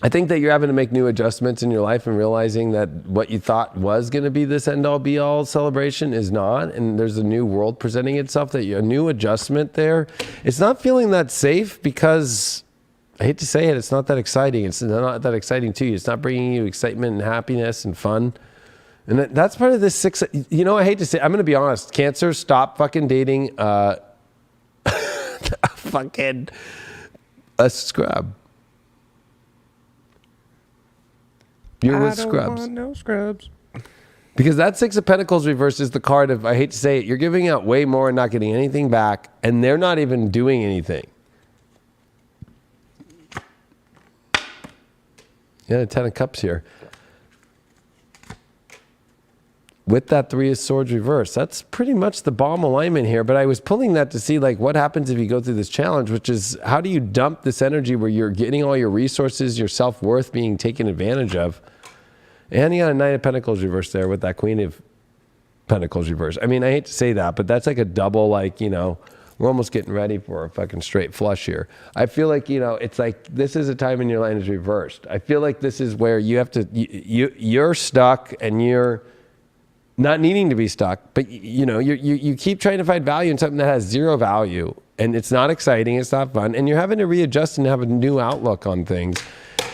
I think that you're having to make new adjustments in your life and realizing that what you thought was gonna be this end all be all celebration is not. And there's a new world presenting itself, a new adjustment there. It's not feeling that safe because, I hate to say it, it's not that exciting. It's not that exciting to you. It's not bringing you excitement and happiness and fun. And that's part of this 6. I hate to say, I'm going to be honest. Cancer, stop fucking dating a scrub. You're with scrubs. I don't want no scrubs. Because that 6 of Pentacles reverse is the card of, I hate to say it, you're giving out way more and not getting anything back, and they're not even doing anything. Yeah, 10 of Cups here. With that 3 of Swords reverse, that's pretty much the bomb alignment here. But I was pulling that to see like what happens if you go through this challenge, which is how do you dump this energy where you're getting all your resources, your self-worth being taken advantage of. And you got a 9 of Pentacles reverse there with that Queen of Pentacles reverse. I mean, I hate to say that, but that's like a double, like, we're almost getting ready for a fucking straight flush here. I feel like, it's like this is a time in your line is reversed. I feel like this is where you have to, you're stuck and you're not needing to be stuck, but you keep trying to find value in something that has 0 value, and it's not exciting, it's not fun, and you're having to readjust and have a new outlook on things.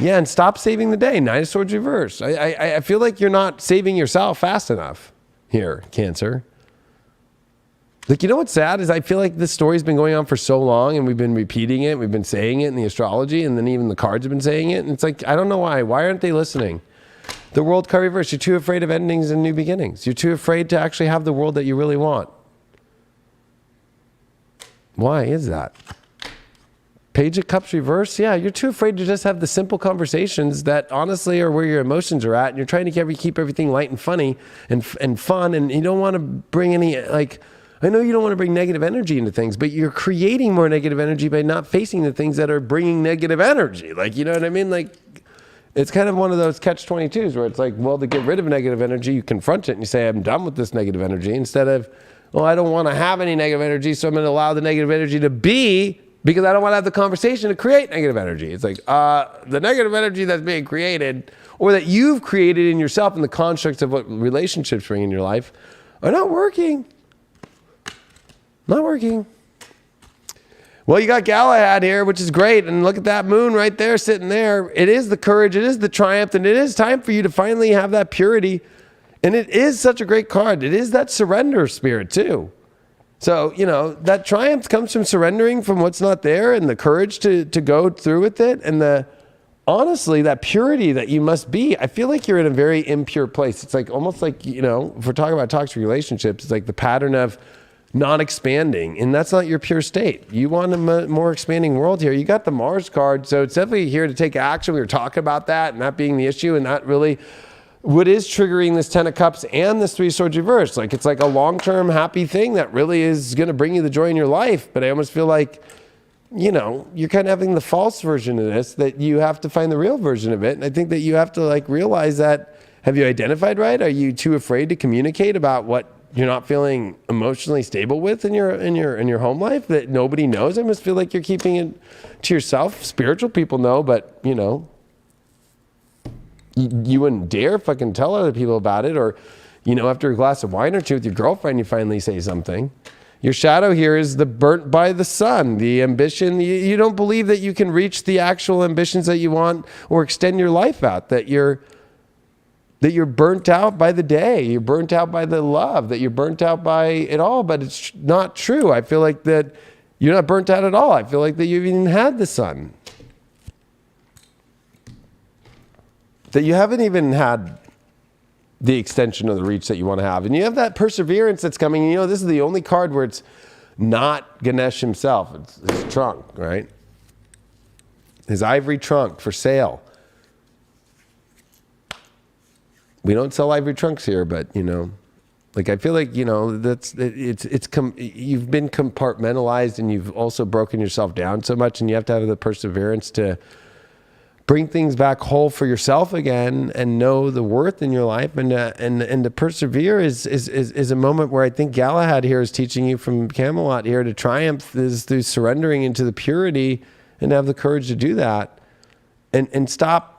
Yeah, and stop saving the day. 9 of Swords reverse. I feel like you're not saving yourself fast enough here, Cancer. Like, what's sad is I feel like this story's been going on for so long, and we've been repeating it, we've been saying it in the astrology, and then even the cards have been saying it, and it's like, I don't know why. Why aren't they listening? The World card reverse, you're too afraid of endings and new beginnings. You're too afraid to actually have the world that you really want. Why is that? Page of Cups reverse, yeah, you're too afraid to just have the simple conversations that honestly are where your emotions are at, and you're trying to keep everything light and funny and fun, and you don't want to bring any, like, I know you don't want to bring negative energy into things, but you're creating more negative energy by not facing the things that are bringing negative energy. Like, you know what I mean? Like, it's kind of one of those catch-22s where it's like, well, to get rid of negative energy, you confront it and you say, I'm done with this negative energy, instead of, well, I don't want to have any negative energy, so I'm going to allow the negative energy to be, because I don't want to have the conversation to create negative energy. It's like, the negative energy that's being created, or that you've created in yourself in the constructs of what relationships bring in your life, are not working. Not working. Well, you got Galahad here, which is great. And look at that moon right there sitting there. It is the courage. It is the triumph. And it is time for you to finally have that purity. And it is such a great card. It is that surrender spirit too. So, that triumph comes from surrendering from what's not there and the courage to go through with it. And honestly, that purity that you must be, I feel like you're in a very impure place. It's like almost like, if we're talking about toxic relationships, it's like the pattern of not expanding, and that's not your pure state. You want a more expanding world here. You got the Mars card, so it's definitely here to take action. We were talking about that and that being the issue, and not really what is triggering this 10 of Cups and this 3 of Swords reverse. Like, it's like a long-term happy thing that really is going to bring you the joy in your life. But I almost feel like, you're kind of having the false version of this, that you have to find the real version of it. And I think that you have to realize that, have you identified right? Are you too afraid to communicate about what you're not feeling emotionally stable with in your home life, that nobody knows? I must feel like you're keeping it to yourself. Spiritual people know, but you wouldn't dare fucking tell other people about it. Or, after a glass of wine or two with your girlfriend, you finally say something. Your shadow here is the burnt by the sun, the ambition. You don't believe that you can reach the actual ambitions that you want or extend your life out, that you're burnt out by the day, you're burnt out by the love, that you're burnt out by it all. But it's not true. I feel like that you're not burnt out at all. I feel like that you've even had the sun, that you haven't even had the extension of the reach that you want to have. And you have that perseverance that's coming. This is the only card where it's not Ganesh himself. It's his trunk, right? His ivory trunk for sale. We don't sell ivory trunks here, but I feel like you've been compartmentalized, and you've also broken yourself down so much, and you have to have the perseverance to bring things back whole for yourself again, and know the worth in your life, and to persevere is a moment where I think Galahad here is teaching you from Camelot here to triumph is through surrendering into the purity, and have the courage to do that, and stop.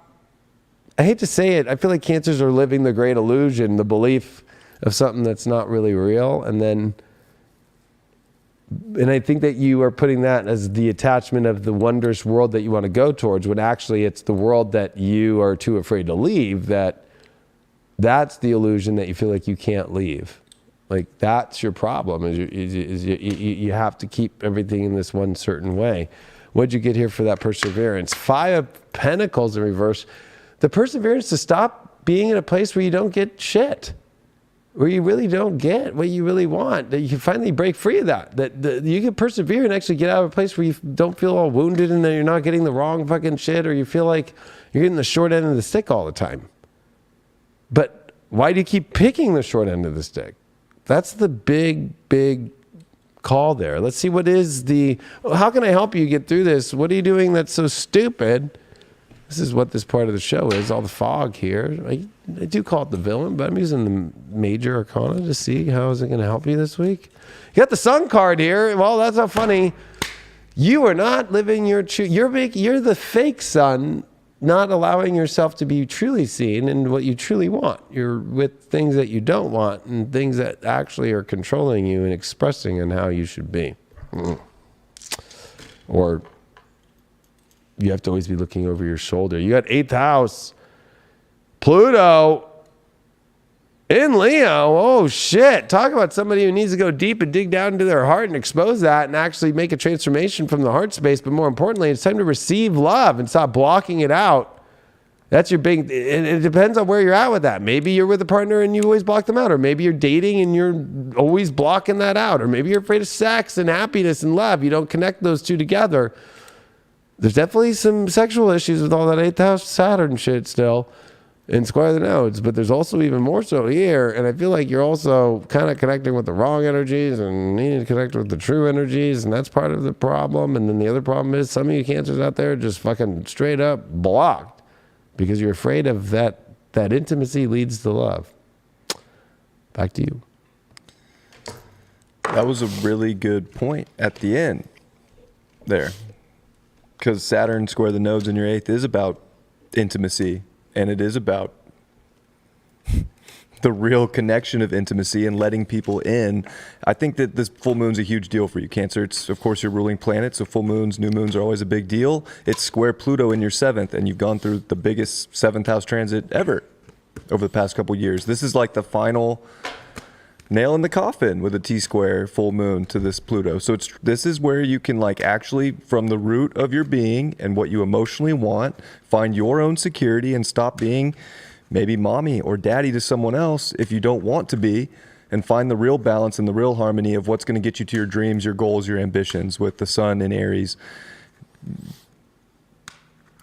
I hate to say it, I feel like Cancers are living the great illusion, the belief of something that's not really real. And I think that you are putting that as the attachment of the wondrous world that you want to go towards, when actually it's the world that you are too afraid to leave, that's the illusion that you feel like you can't leave. Like, that's your problem, is you have to keep everything in this one certain way. What'd you get here for that perseverance? 5 of Pentacles in reverse. The perseverance to stop being in a place where you don't get shit, where you really don't get what you really want, that you can finally break free of that you can persevere and actually get out of a place where you don't feel all wounded, and that you're not getting the wrong fucking shit, or you feel like you're getting the short end of the stick all the time. But why do you keep picking the short end of the stick? That's the big call there. Let's see, how can I help you get through this? What are you doing that's so stupid? This is what this part of the show is, all the fog here. I do call it the villain, but I'm using the major arcana to see how is it going to help you this week. You got the sun card here. Well, that's not funny. You are not living your true, you're the fake sun, not allowing yourself to be truly seen in what you truly want. You're with things that you don't want, and things that actually are controlling you and expressing on how you should be. Or you have to always be looking over your shoulder. You got 8th house, Pluto in Leo. Oh shit. Talk about somebody who needs to go deep and dig down into their heart and expose that and actually make a transformation from the heart space. But more importantly, it's time to receive love and stop blocking it out. That's your big, it depends on where you're at with that. Maybe you're with a partner and you always block them out, or maybe you're dating and you're always blocking that out, or maybe you're afraid of sex and happiness and love. You don't connect those two together. There's definitely some sexual issues with all that 8th house Saturn shit still in Square the Nodes, but there's also even more so here. And I feel like you're also kind of connecting with the wrong energies and needing to connect with the true energies, and that's part of the problem. And then the other problem is some of you Cancers out there just fucking straight up blocked because you're afraid of that intimacy leads to love. Back to you. That was a really good point at the end there. Because Saturn square the nodes in your 8th is about intimacy, and it is about the real connection of intimacy and letting people in. I think that this full moon's a huge deal for you, Cancer. It's, of course, your ruling planet, so full moons, new moons are always a big deal. It's square Pluto in your 7th, and you've gone through the biggest 7th house transit ever over the past couple years. This is like the final nail in the coffin with a T-square full moon to this Pluto. So this is where you can like actually, from the root of your being and what you emotionally want, find your own security and stop being maybe mommy or daddy to someone else if you don't want to be, and find the real balance and the real harmony of what's going to get you to your dreams, your goals, your ambitions with the sun in Aries.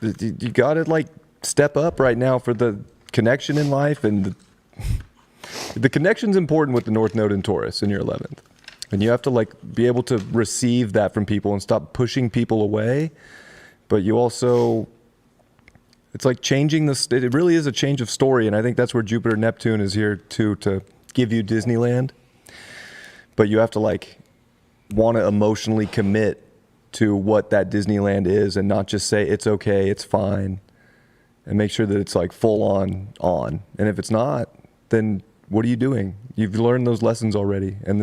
You got to like step up right now for the connection in life, and the connection's important with the North Node in Taurus in your 11th. And you have to like be able to receive that from people and stop pushing people away. But you also, it's like changing it really is a change of story. And I think that's where Jupiter Neptune is here too, to give you Disneyland. But you have to like want to emotionally commit to what that Disneyland is and not just say it's okay, it's fine, and make sure that it's like full on. And if it's not, then what are you doing? You've learned those lessons already. And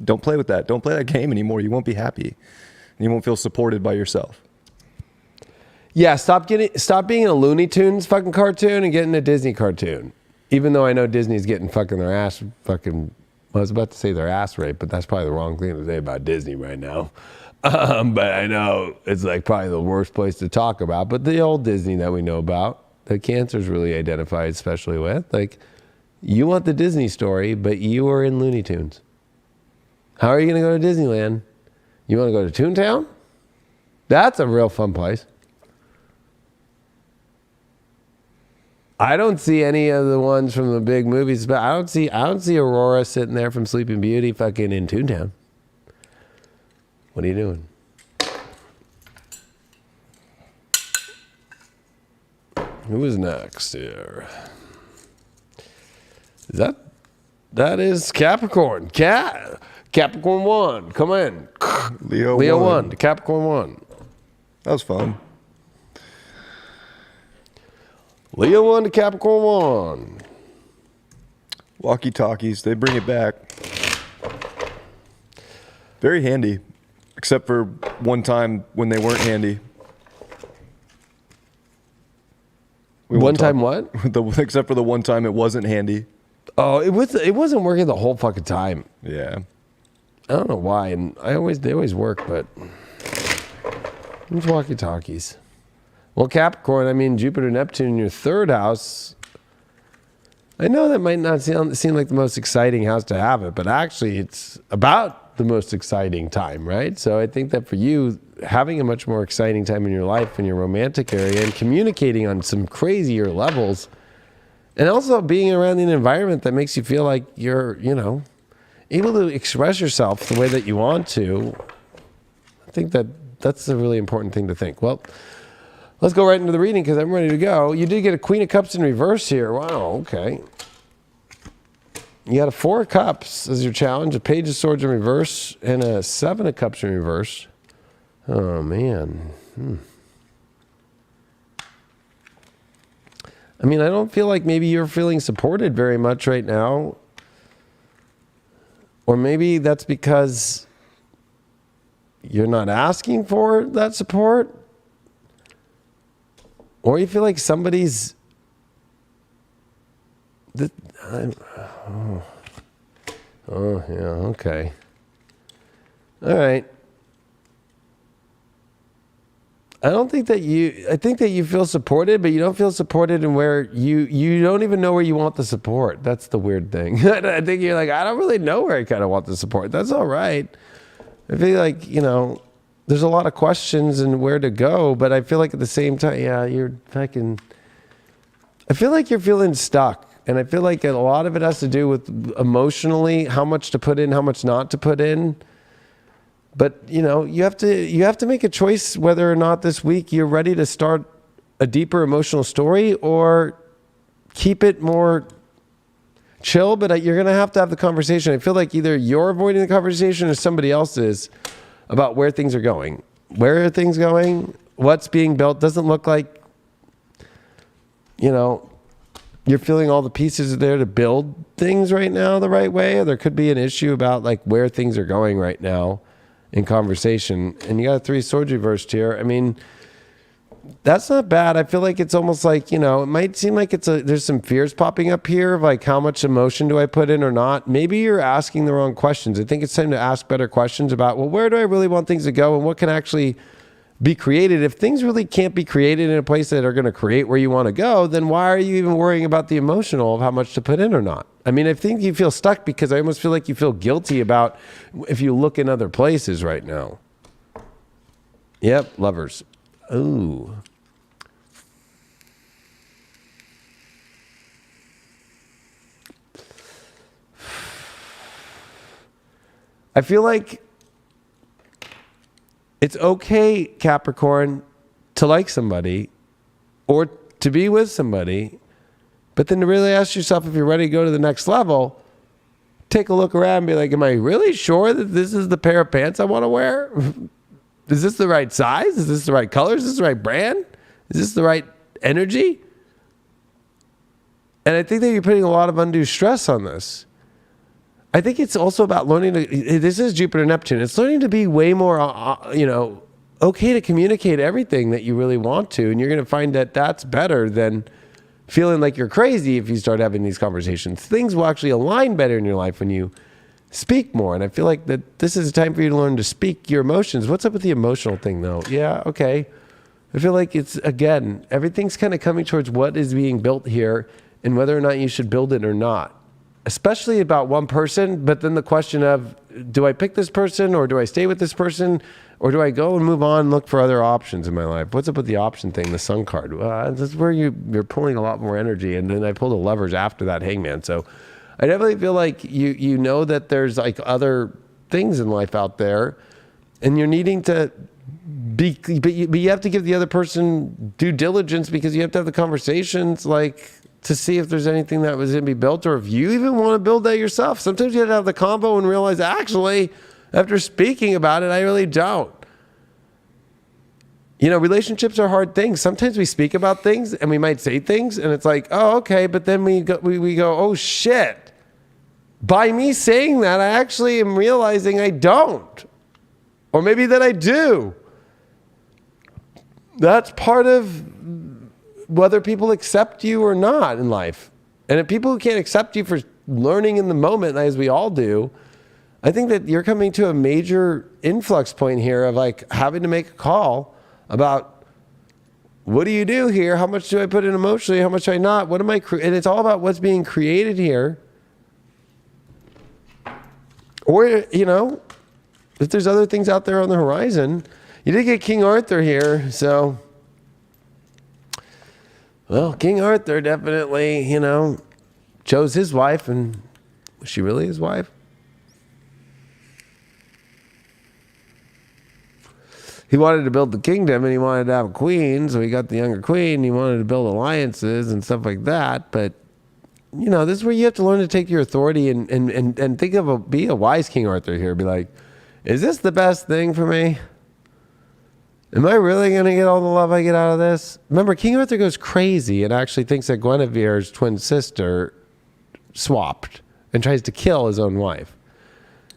don't play with that. Don't play that game anymore. You won't be happy. And you won't feel supported by yourself. Yeah, stop being a Looney Tunes fucking cartoon and getting a Disney cartoon. Even though I know Disney's getting fucking their ass fucking, I was about to say their ass raped, but that's probably the wrong thing to say about Disney right now. But I know it's like probably the worst place to talk about. But the old Disney that we know about, that Cancer's really identified especially with, like, you want the Disney story, but you are in Looney Tunes. How are you going to go to Disneyland? You want to go to Toontown? That's a real fun place. I don't see any of the ones from the big movies, but I don't see Aurora sitting there from Sleeping Beauty fucking in Toontown. What are you doing? Who is next here? That is Capricorn. Capricorn 1. Come in. Leo 1 to Capricorn 1. That was fun. Leo 1 to Capricorn 1. Walkie-talkies, they bring it back. Very handy, except for one time when they weren't handy. One time what? Except for the one time it wasn't handy. Oh, it wasn't working the whole fucking time. Yeah. I don't know why, and they always work, but it's walkie-talkies. Well, Capricorn, I mean, Jupiter, Neptune in your 3rd house. I know that might not seem like the most exciting house to have it, but actually it's about the most exciting time, right? So I think that for you, having a much more exciting time in your life in your romantic area and communicating on some crazier levels, and also being around an environment that makes you feel like you're, able to express yourself the way that you want to, I think that's a really important thing to think. Well, let's go right into the reading because I'm ready to go. You did get a Queen of Cups in reverse here. Wow, okay. You got a 4 of Cups as your challenge, a Page of Swords in reverse, and a 7 of Cups in reverse. Oh, man. I mean, I don't feel like maybe you're feeling supported very much right now. Or maybe that's because you're not asking for that support. Or you feel like somebody's... Oh, yeah, okay. All right. I think that you feel supported, but you don't feel supported in where you don't even know where you want the support. That's the weird thing. I think you're like, I don't really know where I kind of want the support. That's all right. I feel like, there's a lot of questions and where to go, but I feel like at the same time, I feel like you're feeling stuck. And I feel like a lot of it has to do with emotionally, how much to put in, how much not to put in. But, you have to make a choice whether or not this week you're ready to start a deeper emotional story or keep it more chill. But you're going to have the conversation. I feel like either you're avoiding the conversation or somebody else is about where things are going. Where are things going? What's being built? Doesn't look like, you're feeling all the pieces are there to build things right now the right way, or there could be an issue about like where things are going right now in conversation. And you got a 3 swords reversed here. I mean, that's not bad. I feel like it's almost like, it might seem like there's some fears popping up here of like how much emotion do I put in or not. Maybe you're asking the wrong questions. I think it's time to ask better questions about, well, where do I really want things to go and what can actually be created? If things really can't be created in a place that are going to create where you want to go, then why are you even worrying about the emotional of how much to put in or not? I mean, I think you feel stuck because I almost feel like you feel guilty about if you look in other places right now. Yep, Lovers. Ooh. I feel like it's okay, Capricorn, to like somebody or to be with somebody, but then to really ask yourself if you're ready to go to the next level, take a look around and be like, am I really sure that this is the pair of pants I want to wear? Is this the right size? Is this the right color? Is this the right brand? Is this the right energy? And I think that you're putting a lot of undue stress on this. I think it's also about learning to, this is Jupiter Neptune. It's learning to be way more, okay to communicate everything that you really want to. And you're going to find that that's better than feeling like you're crazy if you start having these conversations. Things will actually align better in your life when you speak more. And I feel like that this is a time for you to learn to speak your emotions. What's up with the emotional thing though? Yeah, okay. I feel like it's, again, everything's kind of coming towards what is being built here and whether or not you should build it or not. Especially about one person, but then the question of, do I pick this person or do I stay with this person or do I go and move on and look for other options in my life? What's up with the option thing, the Sun card? This is where you're pulling a lot more energy. And then I pulled the Lovers after that Hangman. So I definitely feel like you know that there's like other things in life out there and you're needing to be, but you have to give the other person due diligence because you have to have the conversations like to see if there's anything that was going to be built or if you even want to build that yourself. Sometimes you have to have the combo and realize, actually, after speaking about it, I really don't. Relationships are hard things. Sometimes we speak about things and we might say things and it's like, oh, okay. But then we go, oh shit. By me saying that, I actually am realizing I don't. Or maybe that I do. That's part of whether people accept you or not in life. And if people can't accept you for learning in the moment, as we all do, I think that you're coming to a major influx point here of like having to make a call about what do you do here? How much do I put in emotionally? How much do I not? What am I? And it's all about what's being created here. Or, if there's other things out there on the horizon. You did get King Arthur here, so... Well, King Arthur definitely, chose his wife, and was she really his wife? He wanted to build the kingdom, and he wanted to have a queen, so he got the younger queen. He wanted to build alliances and stuff like that, but, this is where you have to learn to take your authority and think of be a wise King Arthur here. Be like, is this the best thing for me? Am I really going to get all the love I get out of this? Remember, King Arthur goes crazy and actually thinks that Guinevere's twin sister swapped and tries to kill his own wife.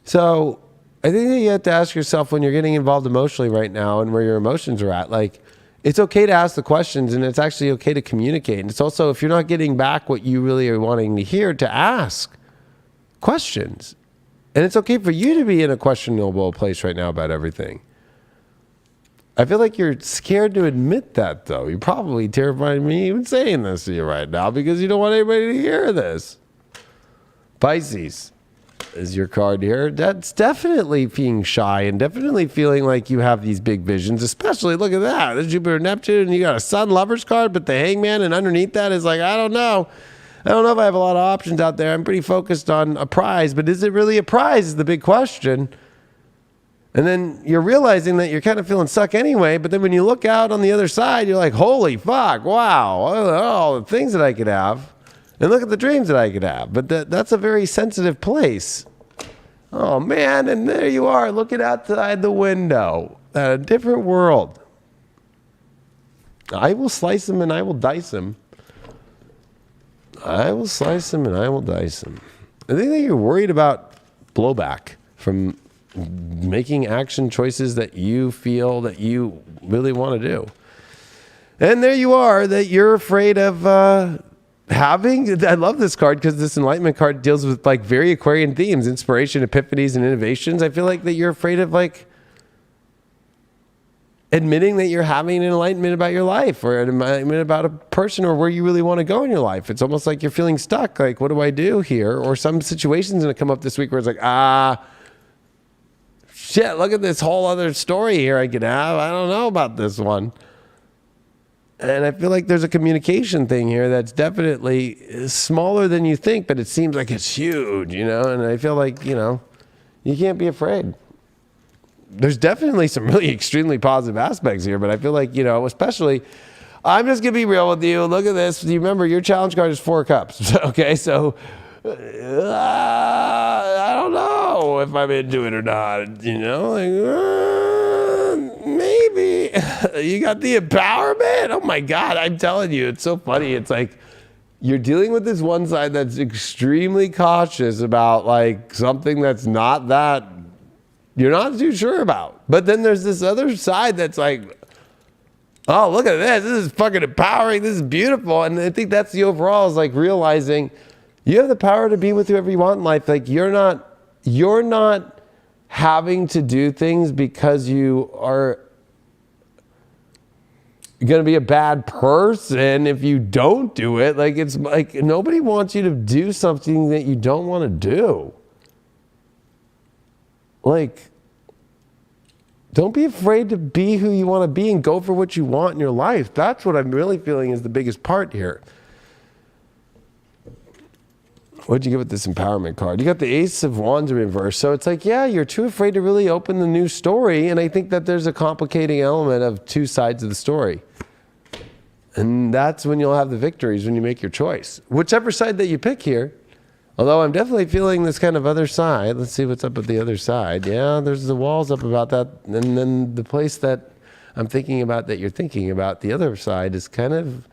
So I think that you have to ask yourself when you're getting involved emotionally right now and where your emotions are at, like, it's okay to ask the questions and it's actually okay to communicate. And it's also, if you're not getting back what you really are wanting to hear, to ask questions. And it's okay for you to be in a questionable place right now about everything. I feel like you're scared to admit that, though. You're probably terrified of me even saying this to you right now because you don't want anybody to hear this. Pisces is your card here. That's definitely being shy and definitely feeling like you have these big visions, especially, look at that. There's Jupiter, Neptune, and you got a Sun Lovers card, but the Hangman, and underneath that is like, I don't know. I don't know if I have a lot of options out there. I'm pretty focused on a prize, but is it really a prize is the big question. And then you're realizing that you're kind of feeling stuck anyway. But then when you look out on the other side, you're like, holy fuck, wow, all the things that I could have. And look at the dreams that I could have. But that's a very sensitive place. Oh, man, and there you are looking outside the window at a different world. I will slice them and I will dice them. I will slice them and I will dice them. I think that you're worried about blowback from making action choices that you feel that you really want to do. And there you are, that you're afraid of having. I love this card because this enlightenment card deals with like very Aquarian themes, inspiration, epiphanies, and innovations. I feel like that you're afraid of like admitting that you're having an enlightenment about your life or an enlightenment about a person or where you really want to go in your life. It's almost like you're feeling stuck. Like, what do I do here? Or some situation's going to come up this week where it's like, shit, look at this whole other story here I could have. I don't know about this one. And I feel like there's a communication thing here that's definitely smaller than you think, but it seems like it's huge, you know? And I feel like, you know, you can't be afraid. There's definitely some really extremely positive aspects here, but I feel like, you know, especially, I'm just going to be real with you. Look at this. You remember your challenge card is 4 cups. Okay, so I don't know if I'm into it or not, you know? Like, maybe. You got the empowerment? Oh my God, I'm telling you, it's so funny. It's like, you're dealing with this one side that's extremely cautious about like something that's not that you're not too sure about. But then there's this other side that's like, oh, look at this. This is fucking empowering. This is beautiful. And I think that's the overall is like realizing you have the power to be with whoever you want in life. Like you're not having to do things because you are going to be a bad person if you don't do it. Like it's like nobody wants you to do something that you don't want to do. Like, don't be afraid to be who you want to be and go for what you want in your life. That's what I'm really feeling is the biggest part here. What'd you get with this empowerment card? You got the Ace of Wands in reverse. So it's like, yeah, you're too afraid to really open the new story. And I think that there's a complicating element of 2 sides of the story. And that's when you'll have the victories, when you make your choice. Whichever side that you pick here. Although I'm definitely feeling this kind of other side. Let's see what's up with the other side. Yeah, there's the walls up about that. And then the place that I'm thinking about that you're thinking about, the other side is kind of,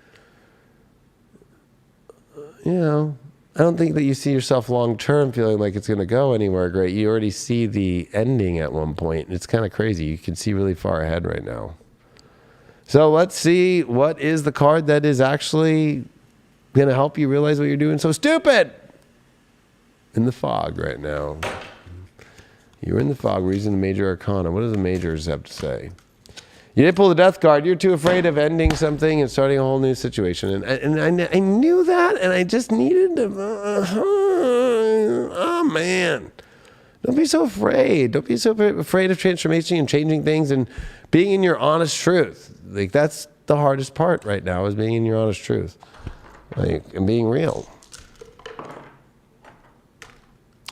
you know, I don't think that you see yourself long-term feeling like it's going to go anywhere great. You already see the ending at one point. It's kind of crazy. You can see really far ahead right now. So let's see what is the card that is actually going to help you realize what you're doing so stupid. In the fog right now. You're in the fog. We're using the major arcana. What do the majors have to say? You didn't pull the death card. You're too afraid of ending something and starting a whole new situation. And I knew that, and I just needed to... oh, man. Don't be so afraid. Don't be so afraid of transformation and changing things and being in your honest truth. Like, that's the hardest part right now is being in your honest truth. Like, and being real.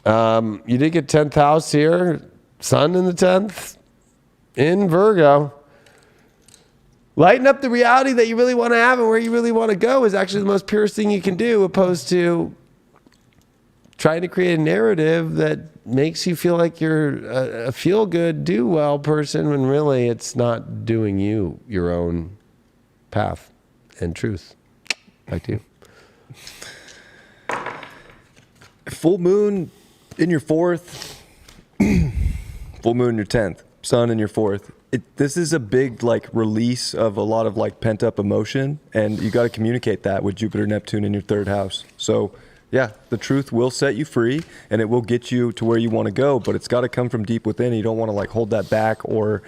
You did get 10th house here. Sun in the 10th. In Virgo. Lighten up the reality that you really want to have and where you really want to go is actually the most purest thing you can do, opposed to trying to create a narrative that makes you feel like you're a feel-good, do-well person when really it's not doing you your own path and truth. Back to you. Full moon in your 4th, full moon in your 10th, sun in your 4th. This is a big like release of a lot of like pent up emotion, and you got to communicate that with Jupiter, Neptune in your 3rd house. So yeah, the truth will set you free and it will get you to where you want to go, but it's got to come from deep within. You don't want to like hold that back or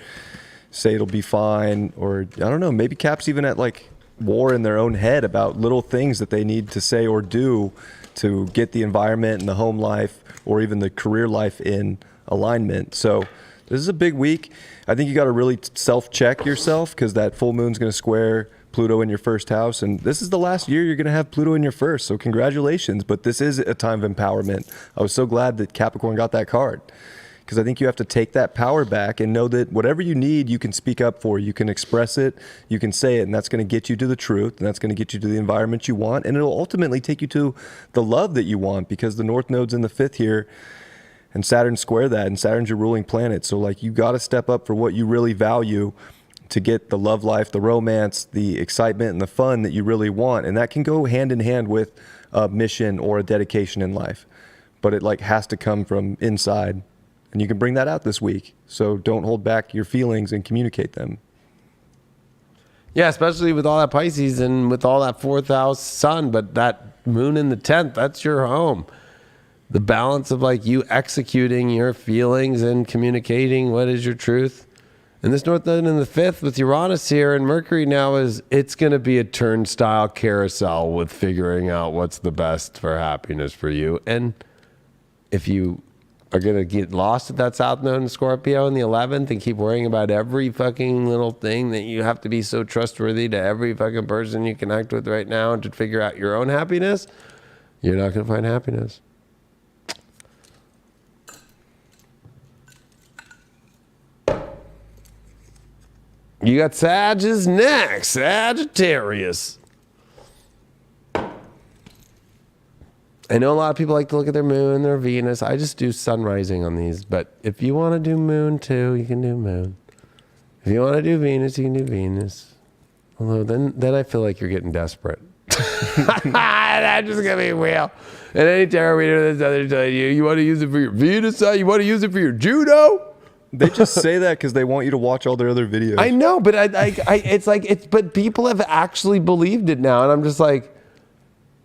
say it'll be fine, or I don't know, maybe Cap's even at like war in their own head about little things that they need to say or do to get the environment and the home life or even the career life in alignment. So this is a big week. I think you got to really self-check yourself because that full moon's going to square Pluto in your 1st house. And this is the last year you're going to have Pluto in your 1st. So congratulations. But this is a time of empowerment. I was so glad that Capricorn got that card because I think you have to take that power back and know that whatever you need, you can speak up for. You can express it. You can say it. And that's going to get you to the truth. And that's going to get you to the environment you want. And it'll ultimately take you to the love that you want because the North Node's in the 5th here. And Saturn square that, and Saturn's your ruling planet. So like you got to step up for what you really value to get the love life, the romance, the excitement, and the fun that you really want. And that can go hand in hand with a mission or a dedication in life, but it like has to come from inside, and you can bring that out this week. So don't hold back your feelings and communicate them. Yeah, especially with all that Pisces and with all that fourth house sun, but that moon in the 10th, that's your home. The balance of like you executing your feelings and communicating what is your truth. And this North Node in the 5th with Uranus here and Mercury now it's going to be a turnstile carousel with figuring out what's the best for happiness for you. And if you are going to get lost at that South Node in Scorpio in the 11th and keep worrying about every fucking little thing that you have to be so trustworthy to every fucking person you connect with right now and to figure out your own happiness, you're not going to find happiness. You got Sag is next, Sagittarius. I know a lot of people like to look at their moon, their Venus. I just do sun rising on these. But if you want to do moon too, you can do moon. If you want to do Venus, you can do Venus. Although then I feel like you're getting desperate. That's just going to be real. And any tarot reader that's out there telling you, you want to use it for your Venus side, you want to use it for your Juno? They just say that because they want you to watch all their other videos. I know, but but people have actually believed it now. And I'm just like,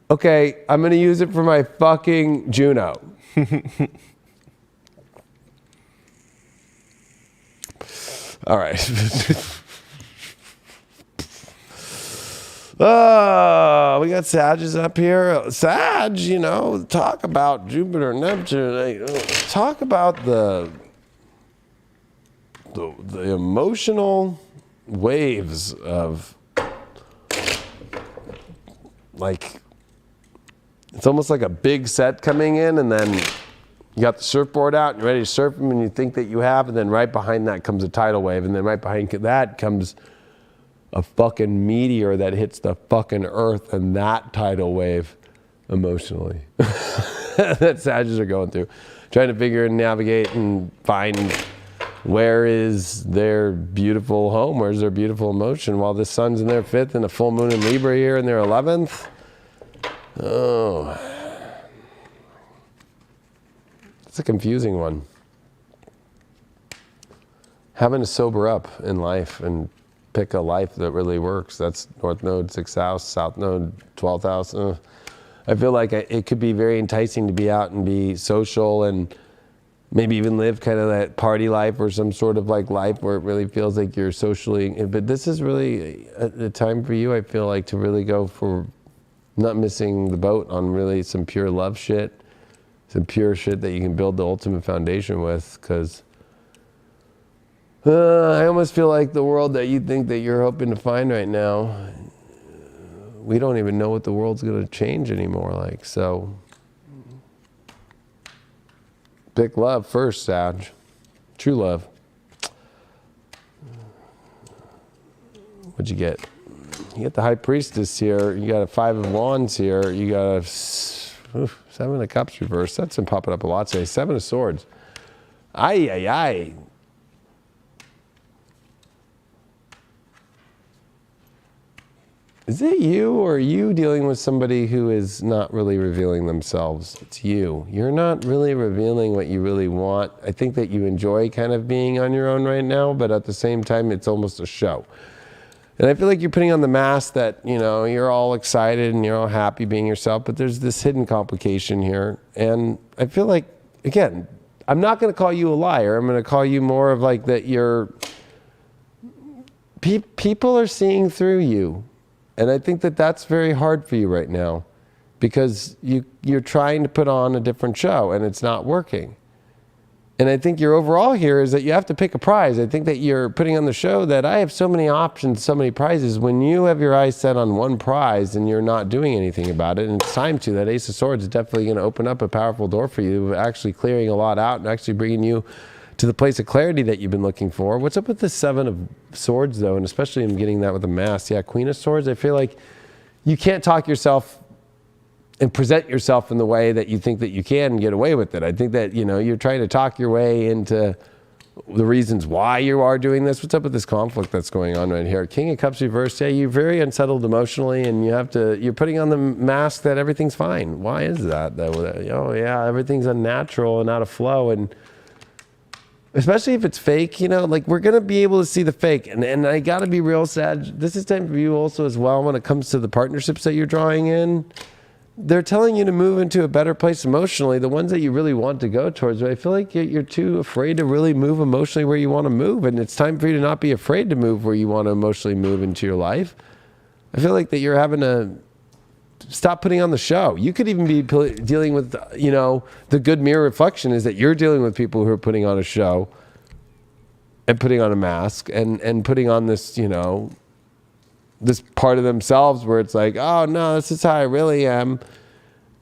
okay, I'm going to use it for my fucking Juno. All right. Oh, we got Sages up here. Sag, talk about Jupiter, Neptune. Talk about the emotional waves of, like, it's almost like a big set coming in, and then you got the surfboard out and you're ready to surf them, and you think that you have, and then right behind that comes a tidal wave, and then right behind that comes a fucking meteor that hits the fucking earth, and that tidal wave emotionally that Sagittarius are going through, trying to figure and navigate and find where is their beautiful home, where's their beautiful emotion, while the sun's in their 5th and a full moon in Libra here in their 11th. Oh, it's a confusing one. Having to sober up in life and pick a life that really works. That's North Node, 6th house, South Node, 12th house. I feel like it could be very enticing to be out and be social and maybe even live kind of that party life or some sort of like life where it really feels like you're socially, but this is really a time for you, I feel like, to really go for not missing the boat on really some pure love shit, some pure shit that you can build the ultimate foundation with, because I almost feel like the world that you think that you're hoping to find right now, we don't even know what the world's going to change anymore. Like, so pick love first, Sag. True love. What'd you get? You get the High Priestess here. You got a 5 of Wands here. You got a 7 of Cups reversed. That's been popping up a lot today. 7 of Swords. Ay, ay, ay. Is it you, or are you dealing with somebody who is not really revealing themselves? It's you. You're not really revealing what you really want. I think that you enjoy kind of being on your own right now, but at the same time, it's almost a show. And I feel like you're putting on the mask that, you're all excited and you're all happy being yourself, but there's this hidden complication here. And I feel like, again, I'm not going to call you a liar. I'm going to call you more of like that people are seeing through you. And I think that that's very hard for you right now, because you're trying to put on a different show and it's not working. And I think your overall here is that you have to pick a prize. I think that you're putting on the show that I have so many options, so many prizes. When you have your eyes set on one prize and you're not doing anything about it, and it's time to, that Ace of Swords is definitely going to open up a powerful door for you, actually clearing a lot out and actually bringing you to the place of clarity that you've been looking for. What's up with the 7 of Swords, though, and especially in getting that with the Mass? Yeah, Queen of Swords, I feel like you can't talk yourself and present yourself in the way that you think that you can and get away with it. I think that, you're trying to talk your way into the reasons why you are doing this. What's up with this conflict that's going on right here? King of Cups reversed. Yeah, you're very unsettled emotionally, and you're putting on the mask that everything's fine. Why is that? Oh yeah, everything's unnatural and out of flow, and especially if it's fake, like we're going to be able to see the fake. And I got to be real, Sag. This is time for you also as well when it comes to the partnerships that you're drawing in. They're telling you to move into a better place emotionally, the ones that you really want to go towards. But I feel like you're too afraid to really move emotionally where you want to move. And it's time for you to not be afraid to move where you want to emotionally move into your life. I feel like that you're having to stop putting on the show. You could even be dealing with, the good mirror reflection is that you're dealing with people who are putting on a show and putting on a mask and putting on this, this part of themselves where it's like, oh no, this is how I really am.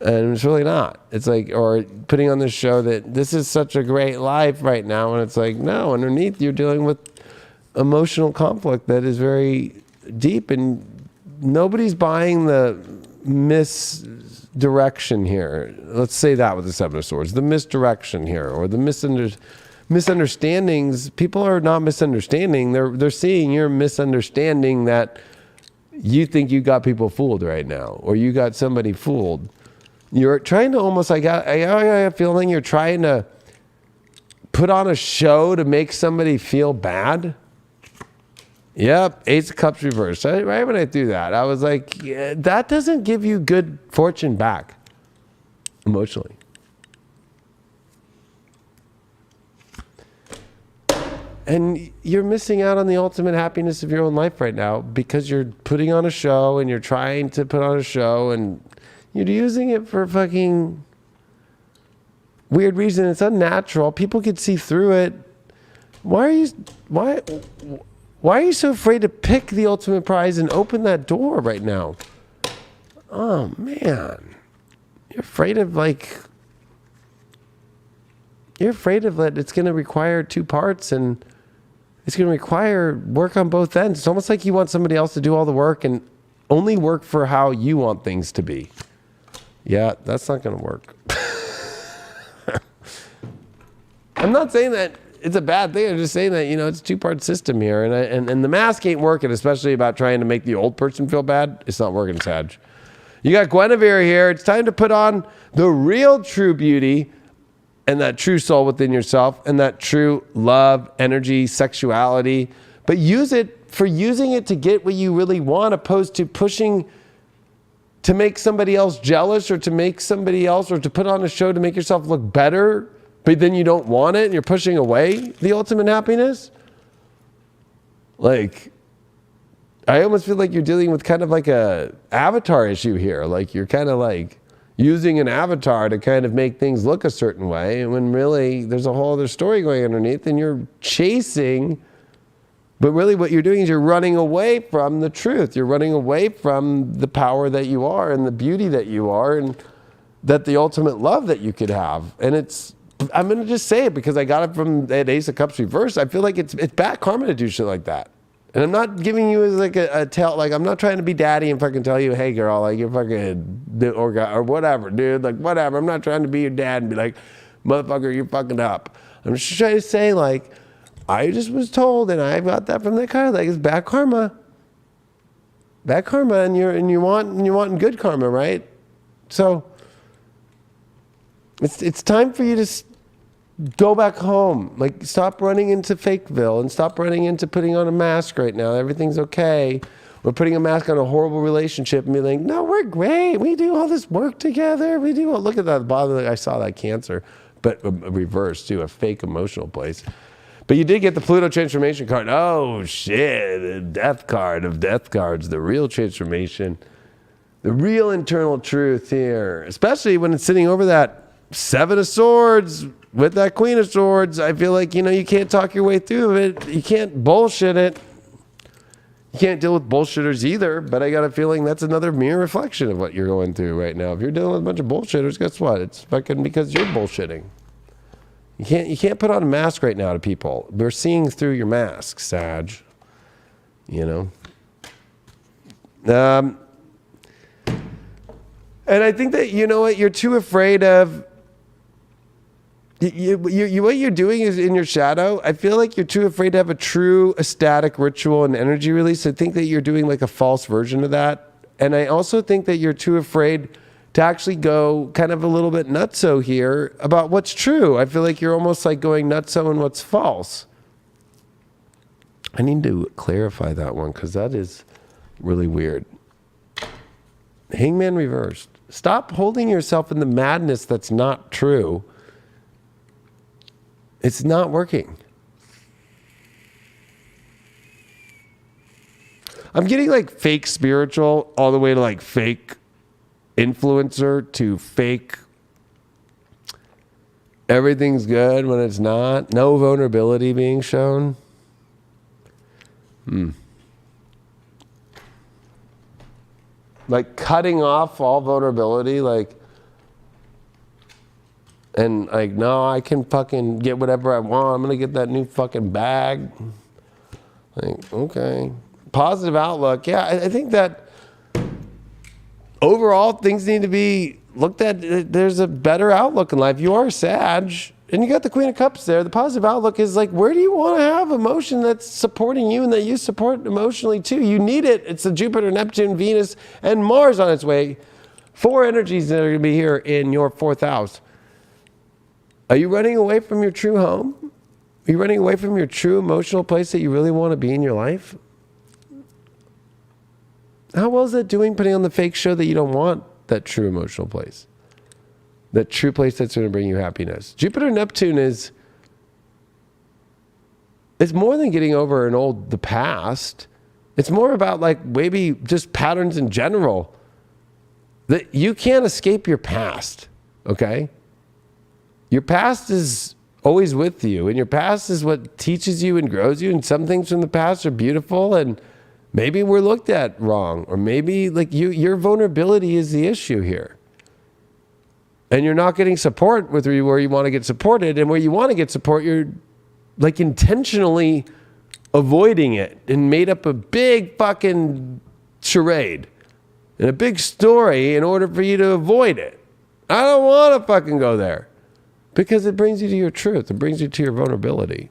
And it's really not. It's like, or putting on this show that this is such a great life right now. And it's like, no, underneath you're dealing with emotional conflict that is very deep, and nobody's buying the misdirection here. Let's say that with the Seven of Swords, the misdirection here, or the misunderstandings. People are not misunderstanding. They're seeing you're misunderstanding that you think you got people fooled right now, or you got somebody fooled. You're trying to almost, I got a feeling you're trying to put on a show to make somebody feel bad. Yep, Ace of Cups reversed. Right when I threw that, I was like, yeah, that doesn't give you good fortune back emotionally. And you're missing out on the ultimate happiness of your own life right now because you're putting on a show and you're trying to put on a show and you're using it for fucking weird reason. It's unnatural. People could see through it. Why are you so afraid to pick the ultimate prize and open that door right now? Oh man. You're afraid of that it's going to require two parts, and it's going to require work on both ends. It's almost like you want somebody else to do all the work and only work for how you want things to be. Yeah, that's not going to work. I'm not saying that it's a bad thing. I'm just saying that, it's a two-part system here. And the mask ain't working, especially about trying to make the old person feel bad. It's not working, Sag. You got Guinevere here. It's time to put on the real true beauty and that true soul within yourself and that true love, energy, sexuality. But use it to get what you really want, opposed to pushing to make somebody else jealous, or to make somebody else, or to put on a show to make yourself look better, but then you don't want it and you're pushing away the ultimate happiness. Like, I almost feel like you're dealing with kind of like a avatar issue here. Like you're kind of like using an avatar to kind of make things look a certain way, when really there's a whole other story going underneath, and you're chasing. But really what you're doing is you're running away from the truth. You're running away from the power that you are and the beauty that you are, and that the ultimate love that you could have. And I'm going to just say it because I got it from that Ace of Cups reverse. I feel like it's bad karma to do shit like that. And I'm not giving you as like a tell, like I'm not trying to be daddy and fucking tell you, hey girl, like you're fucking, or whatever, dude, like whatever. I'm not trying to be your dad and be like, motherfucker, you're fucking up. I'm just trying to say, like, I just was told, and I got that from that card, like it's bad karma. Bad karma, and you're wanting good karma, right? So it's time for you to go back home. Like, stop running into Fakeville and stop running into putting on a mask right now. Everything's okay. We're putting a mask on a horrible relationship and be like, no, we're great. We do all this work together. We do. Look at that bother. I saw that Cancer, but a reverse too, a fake emotional place. But you did get the Pluto transformation card. Oh shit, the death card of death cards, the real transformation, the real internal truth here, especially when it's sitting over that Seven of Swords with that Queen of Swords. I feel like, you can't talk your way through it. You can't bullshit it. You can't deal with bullshitters either, but I got a feeling that's another mirror reflection of what you're going through right now. If you're dealing with a bunch of bullshitters, guess what? It's fucking because you're bullshitting. You can't put on a mask right now to people. We're seeing through your mask, Sag. And I think that, you're too afraid of What you're doing is in your shadow. I feel like you're too afraid to have a true ecstatic ritual and energy release. I think that you're doing like a false version of that. And I also think that you're too afraid to actually go kind of a little bit nutso here about what's true. I feel like you're almost like going nutso in what's false. I need to clarify that one because that is really weird. Hangman reversed. Stop holding yourself in the madness that's not true. It's not working. I'm getting like fake spiritual all the way to like fake influencer to fake everything's good when it's not. No vulnerability being shown. Like cutting off all vulnerability, like, and like, no, I can fucking get whatever I want. I'm gonna get that new fucking bag. Like, okay. Positive outlook. Yeah, I think that overall things need to be looked at. There's a better outlook in life. You are Sag, and you got the Queen of Cups there. The positive outlook is like, where do you want to have emotion that's supporting you and that you support emotionally too? You need it. It's the Jupiter, Neptune, Venus, and Mars on its way. 4 energies that are going to be here in your 4th house. Are you running away from your true home? Are you running away from your true emotional place that you really want to be in your life? How well is that doing putting on the fake show that you don't want that true emotional place? That true place that's going to bring you happiness. Jupiter Neptune is, it's more than getting over the past. It's more about like maybe just patterns in general. That you can't escape your past, okay? Your past is always with you, and your past is what teaches you and grows you, and some things from the past are beautiful, and maybe we're looked at wrong, or maybe like your vulnerability is the issue here. And you're not getting support with where you want to get supported, and where you want to get support, you're like intentionally avoiding it and made up a big fucking charade and a big story in order for you to avoid it. I don't want to fucking go there because it brings you to your truth. It brings you to your vulnerability.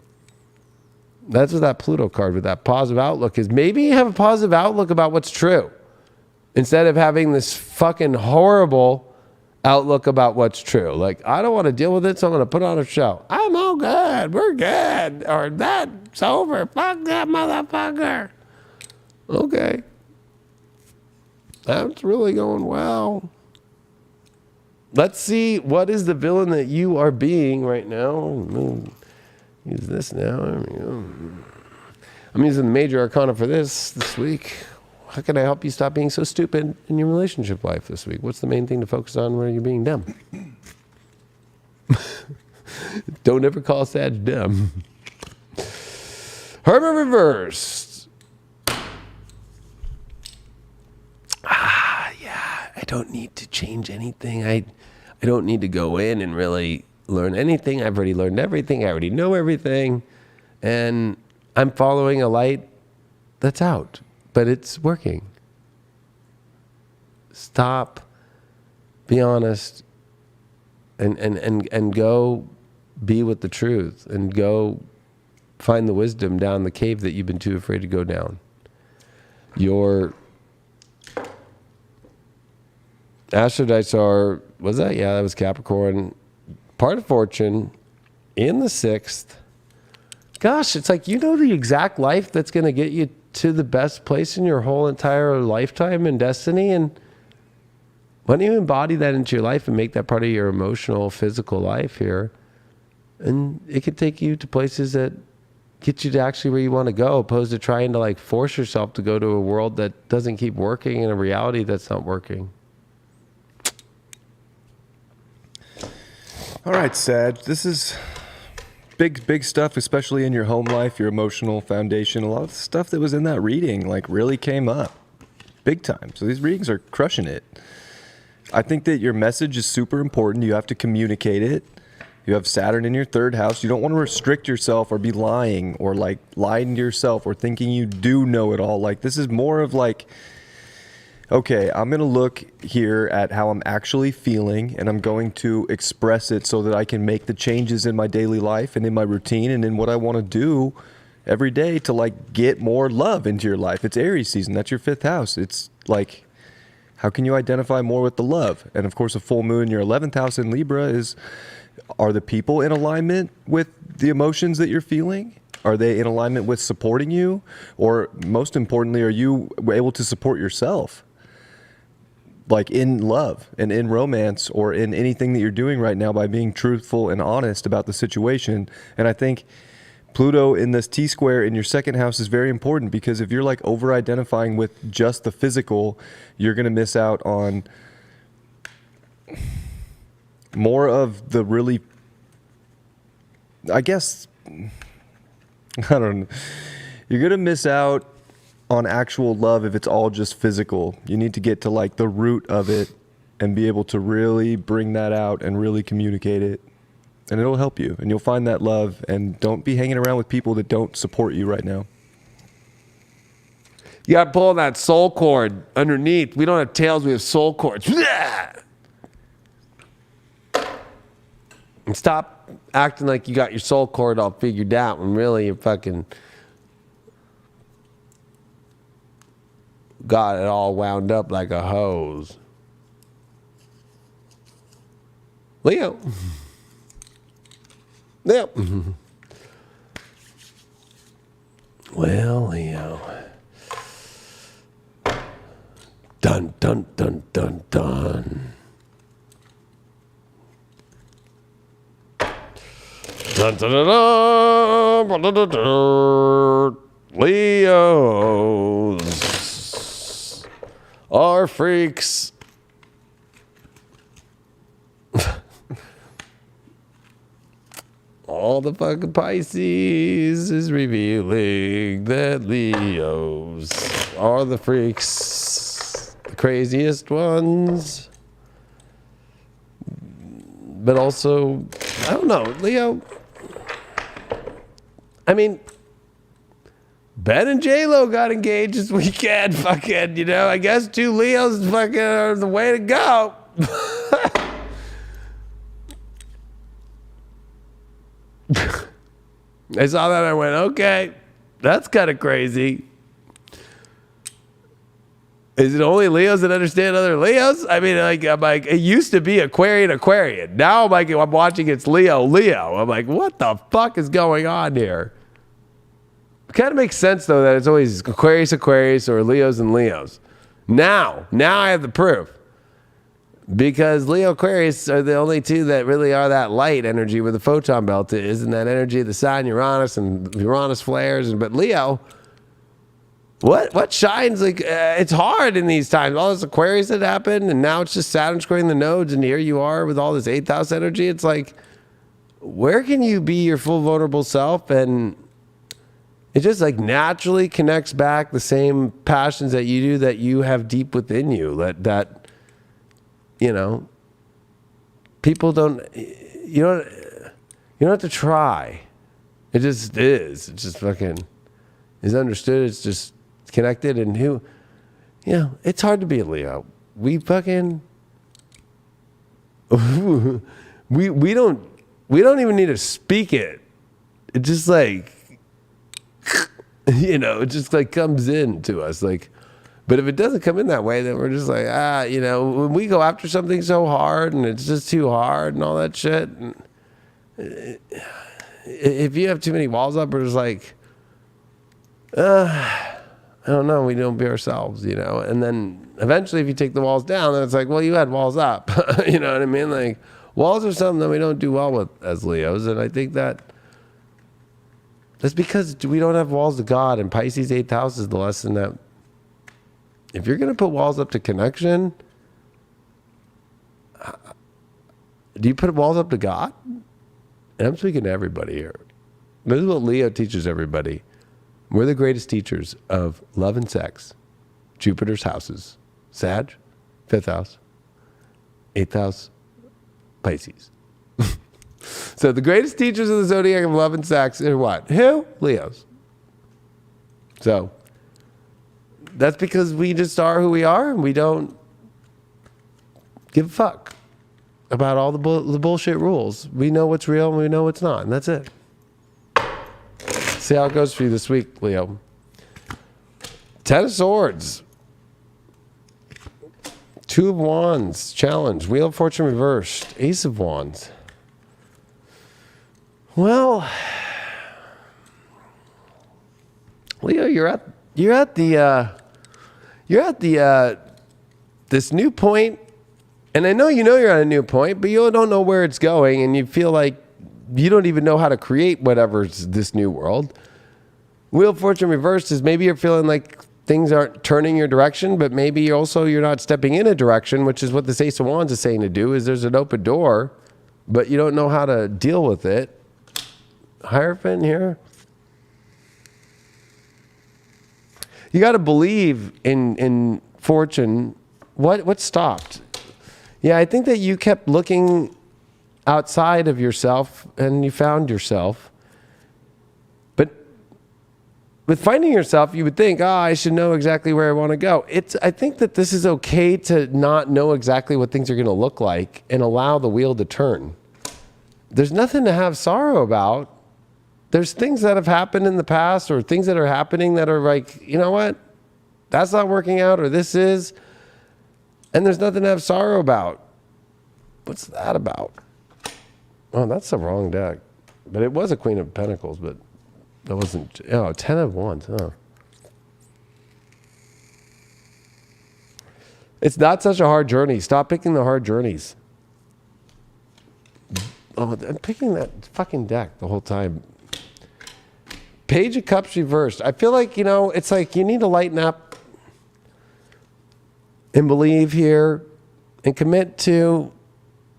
That's what that Pluto card with that positive outlook is. Maybe you have a positive outlook about what's true instead of having this fucking horrible outlook about what's true. Like, I don't want to deal with it, so I'm going to put on a show. I'm all good. We're good. Or that's over. Fuck that motherfucker. Okay. That's really going well. Let's see what is the villain that you are being right now. Use this now. I'm using the major arcana for this week. How can I help you stop being so stupid in your relationship life this week? What's the main thing to focus on when you're being dumb? Don't ever call Sag dumb. Hermit reversed. Yeah, I don't need to change anything. I don't need to go in and really learn anything. I've already learned everything. I already know everything. And I'm following a light that's out. But it's working. Stop, be honest, and go be with the truth, and go find the wisdom down the cave that you've been too afraid to go down. Your astrodites are, was that? Yeah, that was Capricorn. Part of fortune in the 6th. Gosh, it's like you know the exact life that's going to get you to the best place in your whole entire lifetime and destiny. And why don't you embody that into your life and make that part of your emotional, physical life here? And it could take you to places that get you to actually where you want to go, opposed to trying to like force yourself to go to a world that doesn't keep working and a reality that's not working. All right, Sag, this is big stuff, especially in your home life, your emotional foundation. A lot of the stuff that was in that reading like really came up big time. So these readings are crushing it. I think that your message is super important. You have to communicate it. You have Saturn in your 3rd house. You don't want to restrict yourself or be lying or like lying to yourself or thinking you do know it all. Like this is more of like okay, I'm going to look here at how I'm actually feeling, and I'm going to express it so that I can make the changes in my daily life and in my routine and in what I want to do every day to like get more love into your life. It's Aries season. That's your 5th house. It's like, how can you identify more with the love? And of course, a full moon, your 11th house in Libra are the people in alignment with the emotions that you're feeling? Are they in alignment with supporting you? Or most importantly, are you able to support yourself? Like in love and in romance or in anything that you're doing right now by being truthful and honest about the situation. And I think Pluto in this T-square in your 2nd house is very important, because if you're like over-identifying with just the physical, you're going to miss out on more of the really, I guess, I don't know. You're going to miss out on actual love if it's all just physical. You need to get to like the root of it and be able to really bring that out and really communicate it. And it'll help you, and you'll find that love. And don't be hanging around with people that don't support you right now. You got to pull on that soul cord underneath. We don't have tails, we have soul cords. And stop acting like you got your soul cord all figured out when really you fucking got it all wound up like a hose. Leo. Yep. Well, Leo. Dun, dun, dun, dun, dun. Dun, dun, dun, dun, dun, dun, dun. Leos are freaks. All the fucking Pisces is revealing that Leos are the freaks, the craziest ones. But also, I don't know, Leo. I mean, Ben and J-Lo got engaged this weekend. Fucking, you know, I guess 2 Leos fucking are the way to go. I saw that, I went, okay, that's kind of crazy. Is it only Leos that understand other Leos? I mean, I'm like, it used to be Aquarian. Now I'm watching it's Leo. I'm like, what the fuck is going on here? It kind of makes sense, though, that it's always Aquarius, or Leos and Leos. Now I have the proof. Because Leo Aquarius are the only 2 that really are that light energy where the photon belt is, and that energy of the sign Uranus, and Uranus flares. But Leo, what shines? Like, it's hard in these times. All this Aquarius that happened, and now it's just Saturn squaring the nodes, and here you are with all this 8th house energy. It's like, where can you be your full vulnerable self? And it just like naturally connects back the same passions that you do, that you have deep within you. That you know, people don't, you don't have to try. It just is. It's just fucking, is understood. It's just connected. And it's hard to be a Leo. We fucking, we don't even need to speak it. It just like, it just like comes in to us. Like, but if it doesn't come in that way, then we're just like, when we go after something so hard and it's just too hard and all that shit. And if you have too many walls up, we're just like, I don't know, we don't be ourselves, And then eventually if you take the walls down, then it's like, well, you had walls up. You know what I mean? Like, walls are something that we don't do well with as Leos. And I think that's because we don't have walls to God. And Pisces 8th house is the lesson that, if you're going to put walls up to connection, do you put walls up to God? And I'm speaking to everybody here. This is what Leo teaches everybody. We're the greatest teachers of love and sex. Jupiter's houses. Sag, 5th house. 8th house, Pisces. So the greatest teachers of the zodiac of love and sex are what? Who? Leos. So that's because we just are who we are, and we don't give a fuck about all the bullshit rules. We know what's real and we know what's not, and that's it. See how it goes for you this week, Leo. 10 of Swords. 2 of Wands, challenge. Wheel of Fortune reversed. Ace of Wands. Well, Leo, you're at this new point, and I know you're at a new point, but you don't know where it's going, and you feel like you don't even know how to create whatever's this new world. Wheel of Fortune reversed is maybe you're feeling like things aren't turning your direction, but maybe you're not stepping in a direction, which is what this Ace of Wands is saying to do, is there's an open door, but you don't know how to deal with it. Hierophant here. You got to believe in fortune. What stopped? Yeah, I think that you kept looking outside of yourself and you found yourself. But with finding yourself, you would think, I should know exactly where I want to go. I think that this is okay to not know exactly what things are going to look like and allow the wheel to turn. There's nothing to have sorrow about. There's things that have happened in the past or things that are happening that are like, you know what? That's not working out, or this is. And there's nothing to have sorrow about. What's that about? Oh, that's the wrong deck. But it was a Queen of Pentacles, but that wasn't. Oh, 10 of Wands. Oh. It's not such a hard journey. Stop picking the hard journeys. Oh, I'm picking that fucking deck the whole time. Page of Cups reversed. I feel like, it's like you need to lighten up and believe here and commit to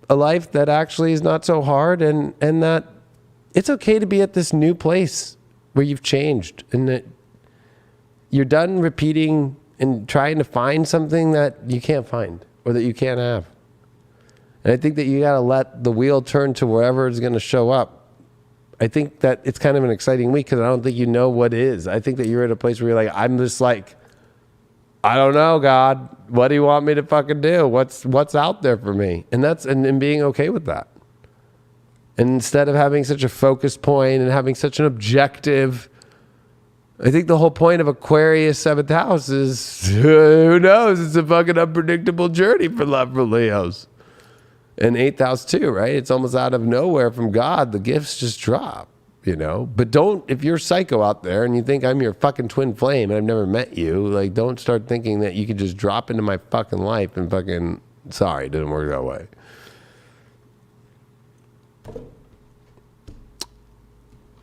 a life that actually is not so hard, and that it's okay to be at this new place where you've changed and that you're done repeating and trying to find something that you can't find or that you can't have. And I think that you got to let the wheel turn to wherever it's going to show up. I think that it's kind of an exciting week because I don't think you know what is. I think that you're at a place where you're like, I'm just like, I don't know, God. What do you want me to fucking do? What's out there for me? And that's and being okay with that. And instead of having such a focus point and having such an objective, I think the whole point of Aquarius 7th house is, who knows? It's a fucking unpredictable journey for love for Leos. And 8th house too, right? It's almost out of nowhere from God. The gifts just drop, But if you're psycho out there and you think I'm your fucking twin flame and I've never met you, like, don't start thinking that you could just drop into my fucking life and fucking, sorry, it didn't work that way.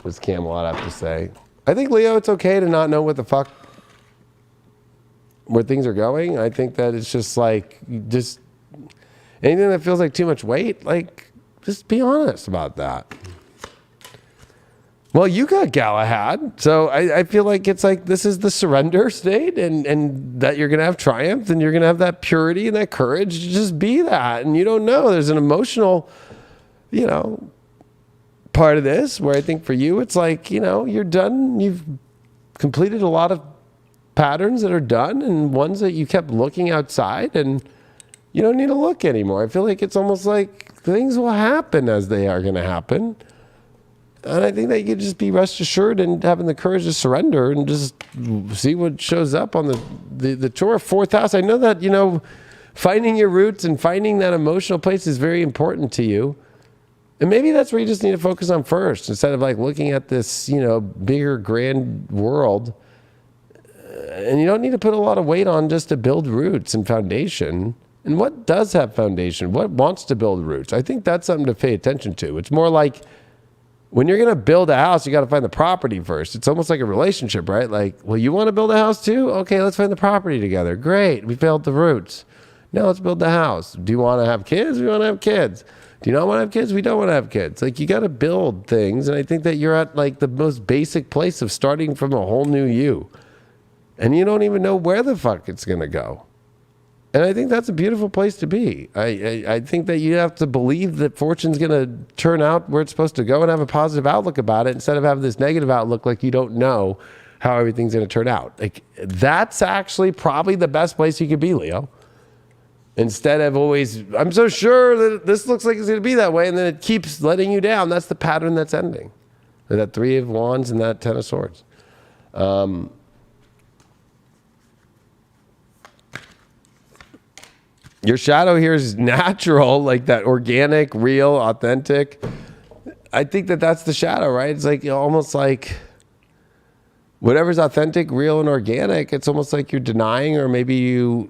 What's Camelot have to say? I think, Leo, it's okay to not know what the fuck, where things are going. I think that it's just like, anything that feels like too much weight, like, just be honest about that. Well, you got Galahad, so I feel like it's like this is the surrender state, and that you're going to have triumph, and you're going to have that purity and that courage to just be that. And you don't know. There's an emotional, part of this where I think for you, it's like, you're done. You've completed a lot of patterns that are done and ones that you kept looking outside, and you don't need to look anymore. I feel like it's almost like things will happen as they are going to happen. And I think that you could just be rest assured and having the courage to surrender and just see what shows up on the tour. 4th house. I know that, finding your roots and finding that emotional place is very important to you. And maybe that's where you just need to focus on first, instead of like looking at this, bigger, grand world. And you don't need to put a lot of weight on just to build roots and foundation. And what does have foundation? What wants to build roots? I think that's something to pay attention to. It's more like, when you're going to build a house, you got to find the property first. It's almost like a relationship, right? Like, well, you want to build a house too? Okay, let's find the property together. Great. We built the roots. Now let's build the house. Do you want to have kids? We want to have kids. Do you not want to have kids? We don't want to have kids. Like, you got to build things. And I think that you're at like the most basic place of starting from a whole new you. And you don't even know where the fuck it's going to go. And I think that's a beautiful place to be. I think that you have to believe that fortune's going to turn out where it's supposed to go and have a positive outlook about it, instead of having this negative outlook like you don't know how everything's going to turn out. Like, that's actually probably the best place you could be, Leo. Instead of always, I'm so sure that this looks like it's going to be that way, and then it keeps letting you down. That's the pattern that's ending. That Three of Wands and that Ten of Swords. Your shadow here is natural, like that organic, real, authentic. I think that that's the shadow, right? It's like almost like whatever's authentic, real, and organic, it's almost like you're denying, or maybe you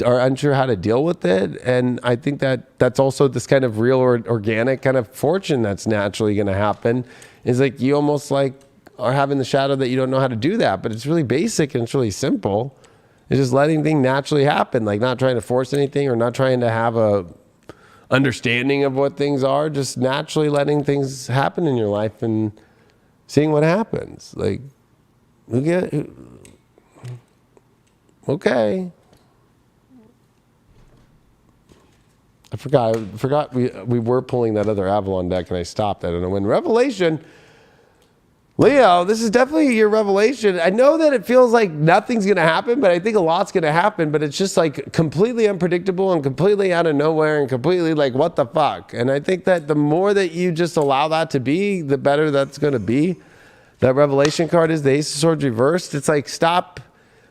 are unsure how to deal with it. And I think that that's also this kind of real or organic kind of fortune that's naturally going to happen. Is like you almost like are having the shadow that you don't know how to do that, but it's really basic and it's really simple. It's just letting things naturally happen, like not trying to force anything or not trying to have a understanding of what things are, just naturally letting things happen in your life and seeing what happens. Like, okay. I forgot we were pulling that other Avalon deck and I stopped. I don't know when. Revelation. Leo, this is definitely your revelation. I know that it feels like nothing's going to happen, but I think a lot's going to happen, but it's just like completely unpredictable and completely out of nowhere and completely like, what the fuck? And I think that the more that you just allow that to be, the better that's going to be. That revelation card is the Ace of Swords reversed. It's like, stop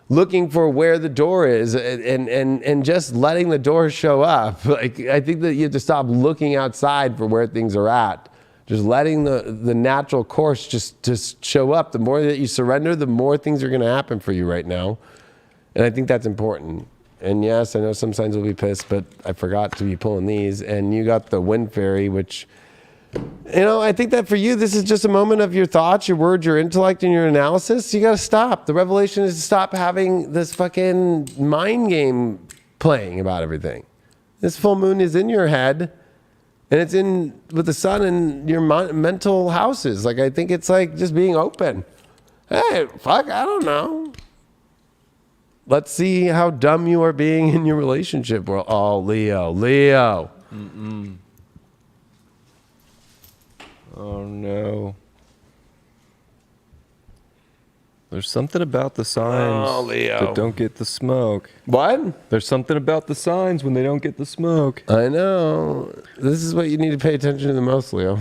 looking for where the door is and just letting the door show up. Like, I think that you have to stop looking outside for where things are at. Just letting the natural course just show up. The more that you surrender, the more things are going to happen for you right now. And I think that's important. And yes, I know some signs will be pissed, but I forgot to be pulling these. And you got the Wind Fairy, which, I think that for you, this is just a moment of your thoughts, your words, your intellect, and your analysis. You got to stop. The revelation is to stop having this fucking mind game playing about everything. This full moon is in your head. And it's in with the sun in your mental houses. Like, I think it's like just being open. Hey, fuck, I don't know. Let's see how dumb you are being in your relationship. Well, oh, Leo. Mm-mm. Oh, no. There's something about the signs that don't get the smoke. What? There's something about the signs when they don't get the smoke. I know. This is what you need to pay attention to the most, Leo.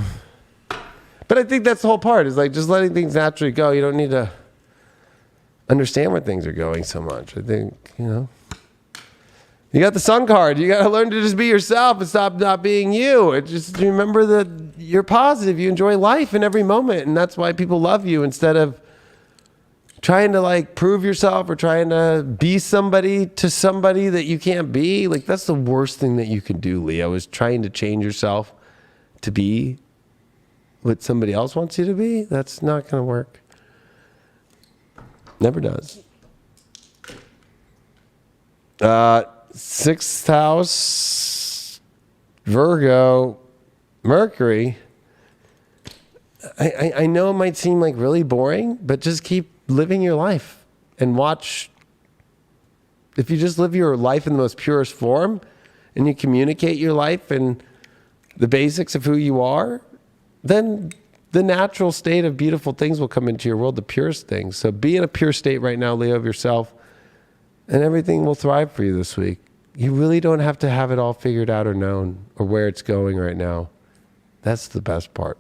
But I think that's the whole part, is like just letting things naturally go. You don't need to understand where things are going so much. I think, you got the Sun card. You got to learn to just be yourself and stop not being you. And just remember that you're positive. You enjoy life in every moment. And that's why people love you, instead of trying to like prove yourself or trying to be somebody to somebody that you can't be. Like, that's the worst thing that you can do, Leo, is trying to change yourself to be what somebody else wants you to be. That's not going to work. Never does. Sixth house, Virgo, Mercury. I know it might seem like really boring, but just keep living your life and watch. If you just live your life in the most purest form and you communicate your life and the basics of who you are, then the natural state of beautiful things will come into your world, the purest things. So be in a pure state right now, Leo, of yourself, and everything will thrive for you this week. You really don't have to have it all figured out or known or where it's going right now. That's the best part.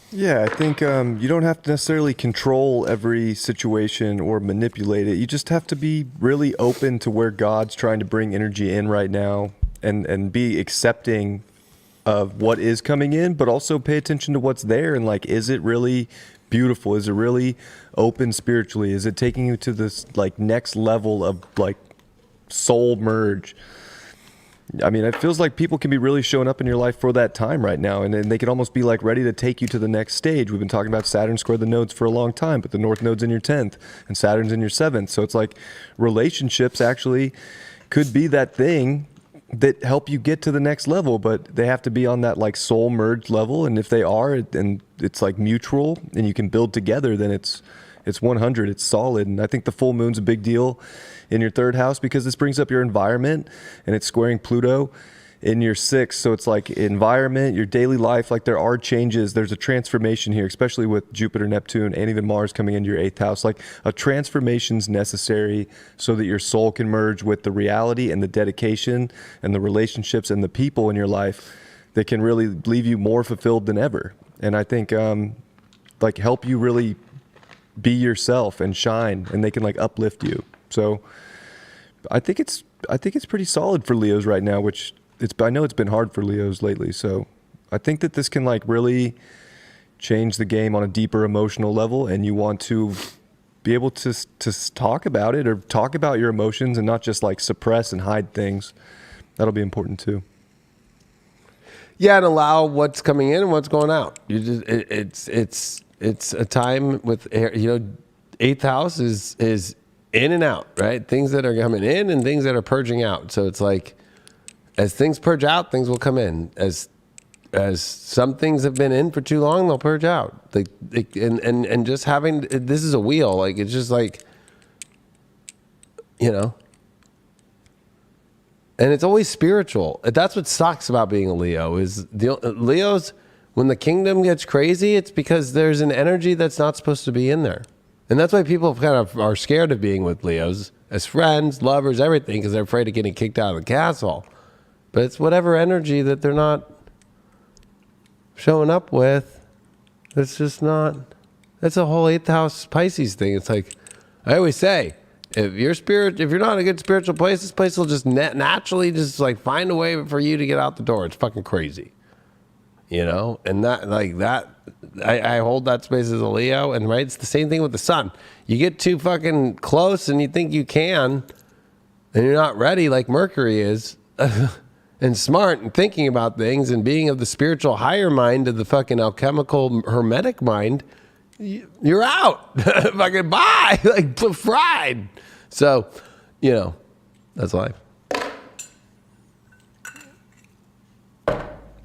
Yeah, I think you don't have to necessarily control every situation or manipulate it. You just have to be really open to where God's trying to bring energy in right now, and be accepting of what is coming in, but also pay attention to what's there. And like, is it really beautiful? Is it really open spiritually? Is it taking you to this like next level of like soul merge? I mean, it feels like people can be really showing up in your life for that time right now, and they can almost be like ready to take you to the next stage. We've been talking about Saturn square the nodes for a long time, but the North Node's in your 10th and Saturn's in your 7th. So it's like relationships actually could be that thing that help you get to the next level, but they have to be on that like soul merge level. And if they are, and it's like mutual and you can build together, then it's 100, it's solid. And I think the full moon's a big deal in your third house because this brings up your environment and it's squaring Pluto in your 6th. So it's like environment, your daily life, like there are changes. There's a transformation here, especially with Jupiter, Neptune, and even Mars coming into your 8th house. Like a transformation's necessary so that your soul can merge with the reality and the dedication and the relationships and the people in your life that can really leave you more fulfilled than ever. And I think like help you really be yourself and shine, and they can like uplift you. So I think it's pretty solid for Leos right now, which I know it's been hard for Leos lately. So I think that this can like really change the game on a deeper emotional level, and you want to be able to talk about it or talk about your emotions and not just like suppress and hide things. That'll be important too. Yeah, and allow what's coming in and what's going out. You just it's a time with, you know, 8th house is in and out, right? Things that are coming in and things that are purging out. So it's like as things purge out, things will come in. As some things have been in for too long, they'll purge out. And just having, this is a wheel. Like it's just like, you know. And it's always spiritual. That's what sucks about being a Leo is Leos, when the kingdom gets crazy, it's because there's an energy that's not supposed to be in there. And that's why people kind of are scared of being with Leos as friends, lovers, everything, because they're afraid of getting kicked out of the castle. But it's whatever energy that they're not showing up with. It's just not, that's a whole 8th house Pisces thing. It's like, I always say, if you're not in a good spiritual place, this place will just naturally just like find a way for you to get out the door. It's fucking crazy, you know. And that like that, I hold that space as a Leo, and right, it's the same thing with the sun. You get too fucking close, and you think you can, and you're not ready, like Mercury is, and smart and thinking about things and being of the spiritual higher mind of the fucking alchemical hermetic mind. You're out. Fucking bye. Like fried. So, you know, that's life.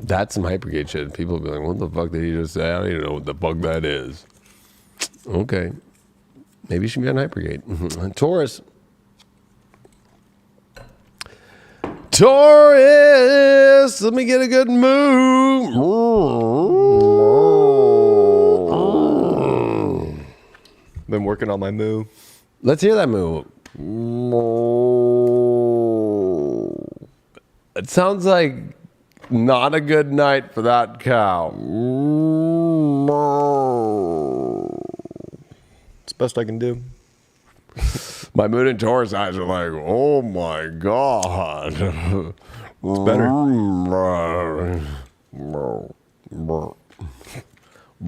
That's some Hypergate shit. People be like, what the fuck did he just say? I don't even know what the fuck that is. Okay. Maybe you should be on Hypergate. Taurus. Taurus. Let me get a good move. Been working on my moo. Let's hear that moo. It sounds like not a good night for that cow. It's the best I can do. My Moon and Taurus eyes are like, oh my God. It's better.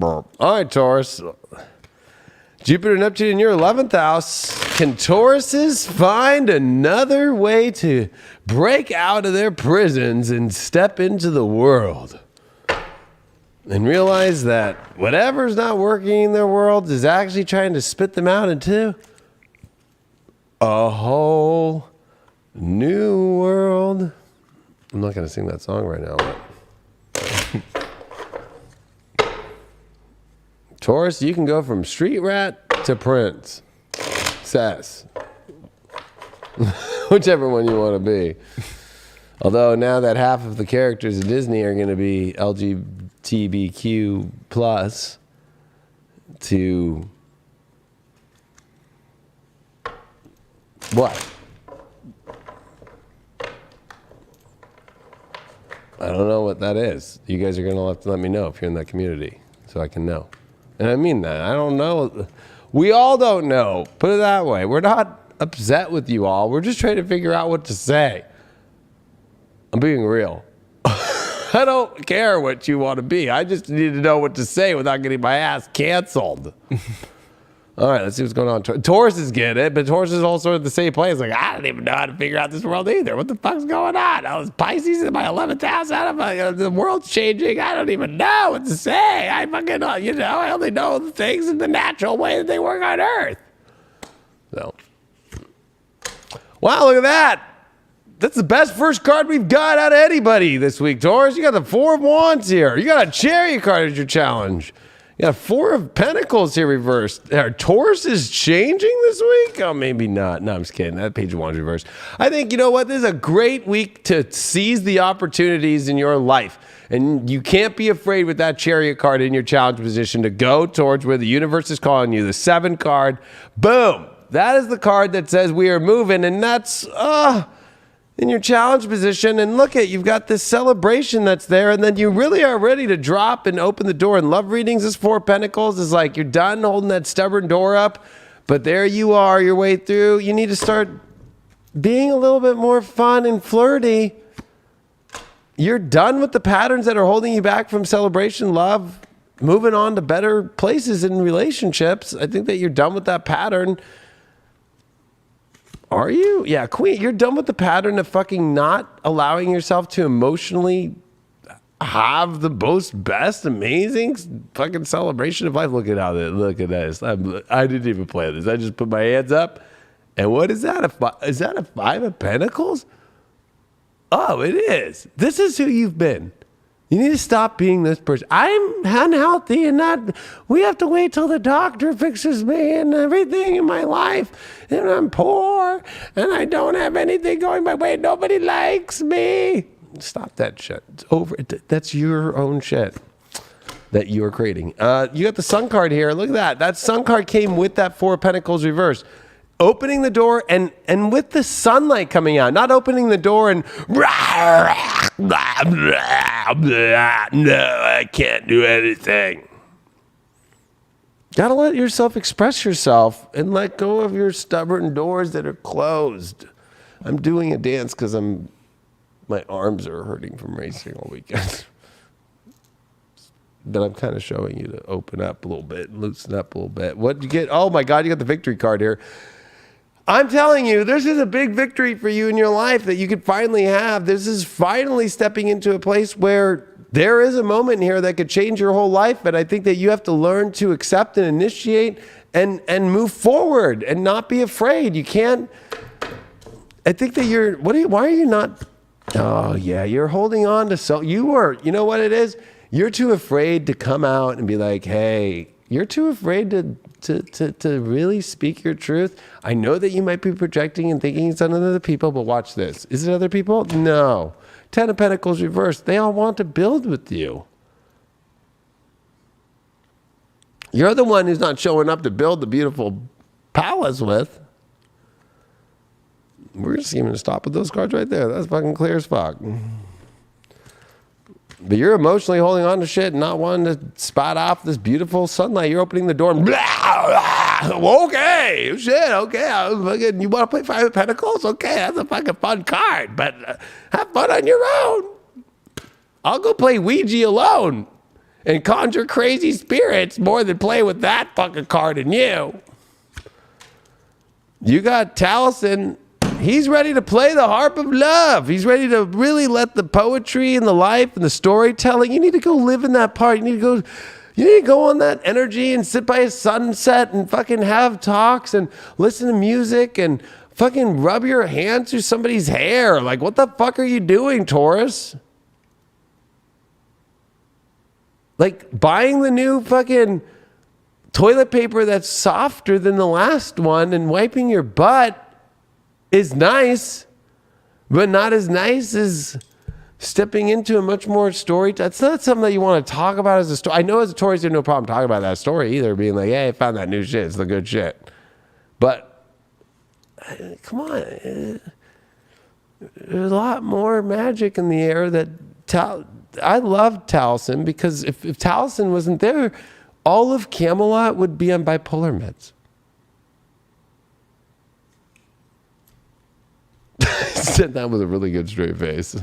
All right, Taurus. Jupiter, Neptune in your 11th house. Can Tauruses find another way to break out of their prisons and step into the world? And realize that whatever's not working in their world is actually trying to spit them out into a whole new world. I'm not going to sing that song right now, but Taurus, you can go from street rat to prince. Sass. Whichever one you want to be. Although now that half of the characters in Disney are going to be LGBTQ plus to what? I don't know what that is. You guys are going to have to let me know if you're in that community so I can know. And I mean that. I don't know. We all don't know. Put it that way. We're not upset with you all. We're just trying to figure out what to say. I'm being real. I don't care what you want to be. I just need to know what to say without getting my ass canceled. All right, let's see what's going on. Tauruses get it, but Taurus is also at the same place. Like, I don't even know how to figure out this world either. What the fuck's going on? I was Pisces in my 11th house. The world's changing. I don't even know what to say. I fucking, I only know the things in the natural way that they work on Earth. So, wow, look at that. That's the best first card we've got out of anybody this week, Taurus. You got the 4 of Wands here. You got a Chariot card as your challenge. You got 4 of Pentacles here reversed. Are Taurus is changing this week? Oh, maybe not. No, I'm just kidding. That page 1's reversed. I think, you know what? This is a great week to seize the opportunities in your life. And you can't be afraid with that Chariot card in your challenge position to go towards where the universe is calling you. The 7 card. Boom. That is the card that says we are moving. And that's in your challenge position. And look at, you've got this celebration that's there. And then you really are ready to drop and open the door. And love readings, this 4 of Pentacles is like you're done holding that stubborn door up. But there you are, your way through. You need to start being a little bit more fun and flirty. You're done with the patterns that are holding you back from celebration, love, moving on to better places in relationships. I think that you're done with that pattern. Are you? Yeah, Queen, you're done with the pattern of fucking not allowing yourself to emotionally have the most best, amazing fucking celebration of life. Look at this. I didn't even plan this. I just put my hands up. And what is that? Is that a 5 of Pentacles? Oh, it is. This is who you've been. You need to stop being this person. I'm unhealthy and not, we have to wait till the doctor fixes me and everything in my life. And I'm poor and I don't have anything going my way. Nobody likes me. Stop that shit. It's over. That's your own shit that you're creating. You got the Sun card here. Look at that. That Sun card came with that 4 of Pentacles reversed. Opening the door and with the sunlight coming out, not opening the door and no, I can't do anything. Gotta let yourself express yourself and let go of your stubborn doors that are closed. I'm doing a dance because my arms are hurting from racing all weekend. But I'm kind of showing you to open up a little bit, loosen up a little bit. What did you get? Oh my God, you got the victory card here. I'm telling you, this is a big victory for you in your life that you could finally have. This is finally stepping into a place where there is a moment here that could change your whole life. And I think that you have to learn to accept and initiate and move forward and not be afraid. You can't, I think that why are you not, oh yeah, you're holding on to you know what it is? You're too afraid to come out and be like, hey, you're too afraid to really speak your truth. I know that you might be projecting and thinking it's on other people, but watch this. Is it other people? No. 10 of Pentacles reversed. They all want to build with you. You're the one who's not showing up to build the beautiful palace with. We're just going to stop with those cards right there. That's fucking clear as fuck. But you're emotionally holding on to shit and not wanting to spot off this beautiful sunlight. You're opening the door and okay, shit, okay. You want to play 5 of Pentacles? Okay, that's a fucking fun card, but have fun on your own. I'll go play Ouija alone and conjure crazy spirits more than play with that fucking card and you. You got Taliesin. He's ready to play the harp of love. He's ready to really let the poetry and the life and the storytelling. You need to go live in that part. You need to go on that energy and sit by a sunset and fucking have talks and listen to music and fucking rub your hands through somebody's hair. Like, what the fuck are you doing, Taurus? Like, buying the new fucking toilet paper that's softer than the last one and wiping your butt is nice, but not as nice as stepping into a much more story. That's not something that you want to talk about as a story. I know as a Taurus, you have no problem talking about that story either, being like, hey, I found that new shit. It's the good shit. But come on. There's a lot more magic in the air that I love Taliesin because if Taliesin wasn't there, all of Camelot would be on bipolar meds. Said that with a really good straight face.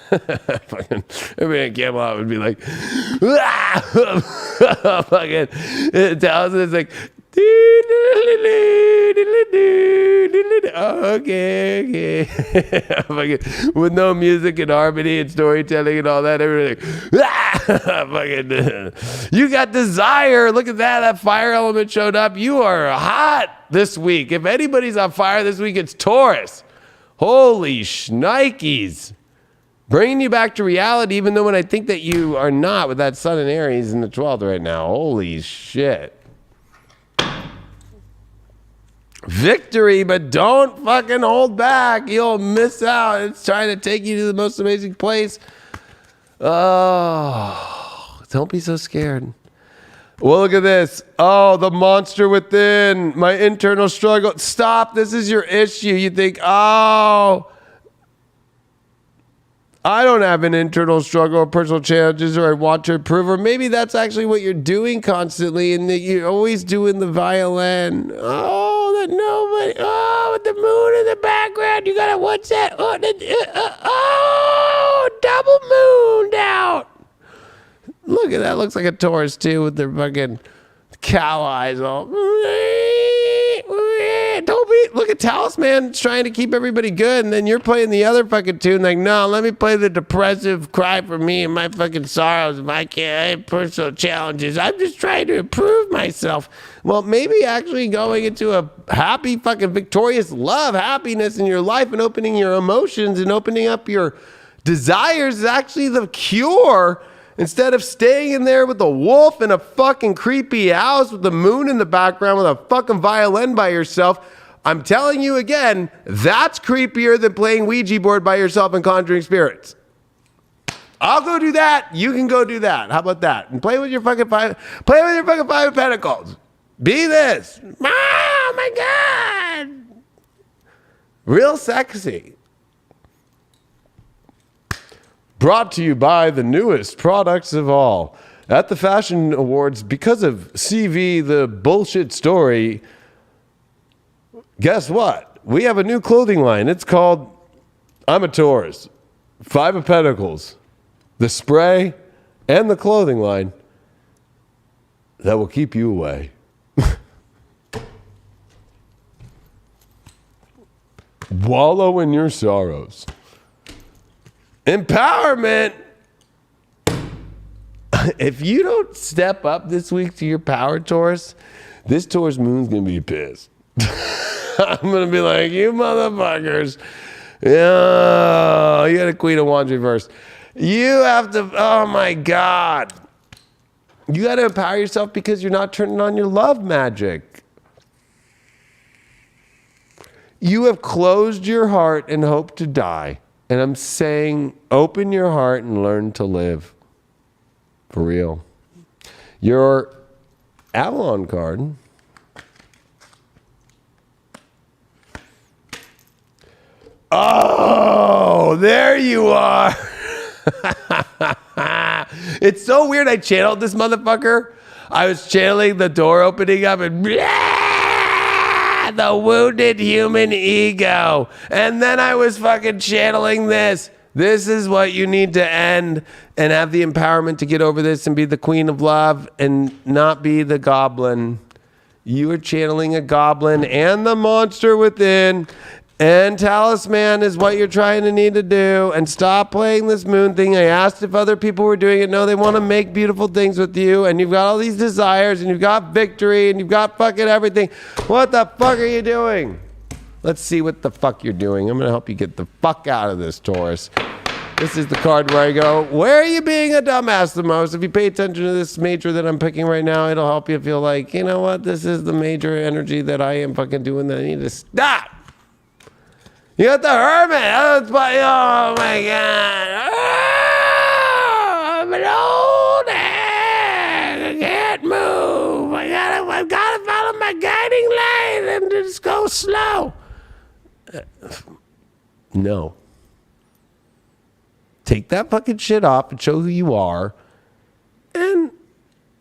Fucking everybody in Camelot would be like, fucking Taliesin is like, okay. Fucking with no music and harmony and storytelling and all that, everything. Fucking, you got desire. Look at that. That fire element showed up. You are hot this week. If anybody's on fire this week, it's Taurus. Holy shnikes. Bringing you back to reality, even though when I think that you are not with that Sun in Aries in the 12th right now. Holy shit. Victory, but don't fucking hold back. You'll miss out. It's trying to take you to the most amazing place. Oh, don't be so scared. Well, look at this. Oh, the monster within. My internal struggle. Stop. This is your issue. You think, oh, I don't have an internal struggle or personal challenges, or I want to improve, or maybe that's actually what you're doing constantly, and that you're always doing the violin. Oh, that nobody. Oh, with the moon in the background, you gotta. What's that? Oh, double mooned out. Look at that. Looks like a Taurus too, with their fucking cow eyes all. Don't be. Look at Talisman trying to keep everybody good, and then you're playing the other fucking tune. Like, no, let me play the depressive cry for me and my fucking sorrows. If I can't, I have personal challenges. I'm just trying to improve myself. Well, maybe actually going into a happy, fucking victorious love, happiness in your life, and opening your emotions and opening up your desires is actually the cure. Instead of staying in there with a wolf in a fucking creepy house with the moon in the background with a fucking violin by yourself, I'm telling you again, that's creepier than playing Ouija board by yourself and conjuring spirits. I'll go do that. You can go do that. How about that? And play with your fucking five of pentacles. Be this. Oh my God. Real sexy. Brought to you by the newest products of all. At the Fashion Awards, because of CV, the bullshit story, guess what? We have a new clothing line. It's called I'm a Taurus. 5 of Pentacles. The spray and the clothing line that will keep you away. Wallow in your sorrows. Empowerment. If you don't step up this week to your power, Taurus, this Taurus moon's going to be pissed. I'm going to be like, you motherfuckers. Yeah, you got a Queen of Wands reverse. You have to, oh my God. You got to empower yourself because you're not turning on your love magic. You have closed your heart and hope to die. And I'm saying, open your heart and learn to live. For real. Your Avalon card. Oh, there you are. It's so weird. I channeled this motherfucker. I was channeling the door opening up and the wounded human ego. And then I was fucking channeling this. This is what you need to end and have the empowerment to get over this and be the queen of love and not be the goblin. You are channeling a goblin and the monster within. And talisman is what you're trying to need to do. And stop playing this moon thing. I asked if other people were doing it. No, they want to make beautiful things with you. And you've got all these desires. And you've got victory. And you've got fucking everything. What the fuck are you doing? Let's see what the fuck you're doing. I'm going to help you get the fuck out of this, Taurus. This is the card where I go, where are you being a dumbass the most? If you pay attention to this major that I'm picking right now, it'll help you feel like, you know what? This is the major energy that I am fucking doing that I need to stop. You got the Hermit. Oh my God. Oh, I'm an old hag. I can't move. I've got to follow my guiding light and just go slow. No. Take that fucking shit off and show who you are. And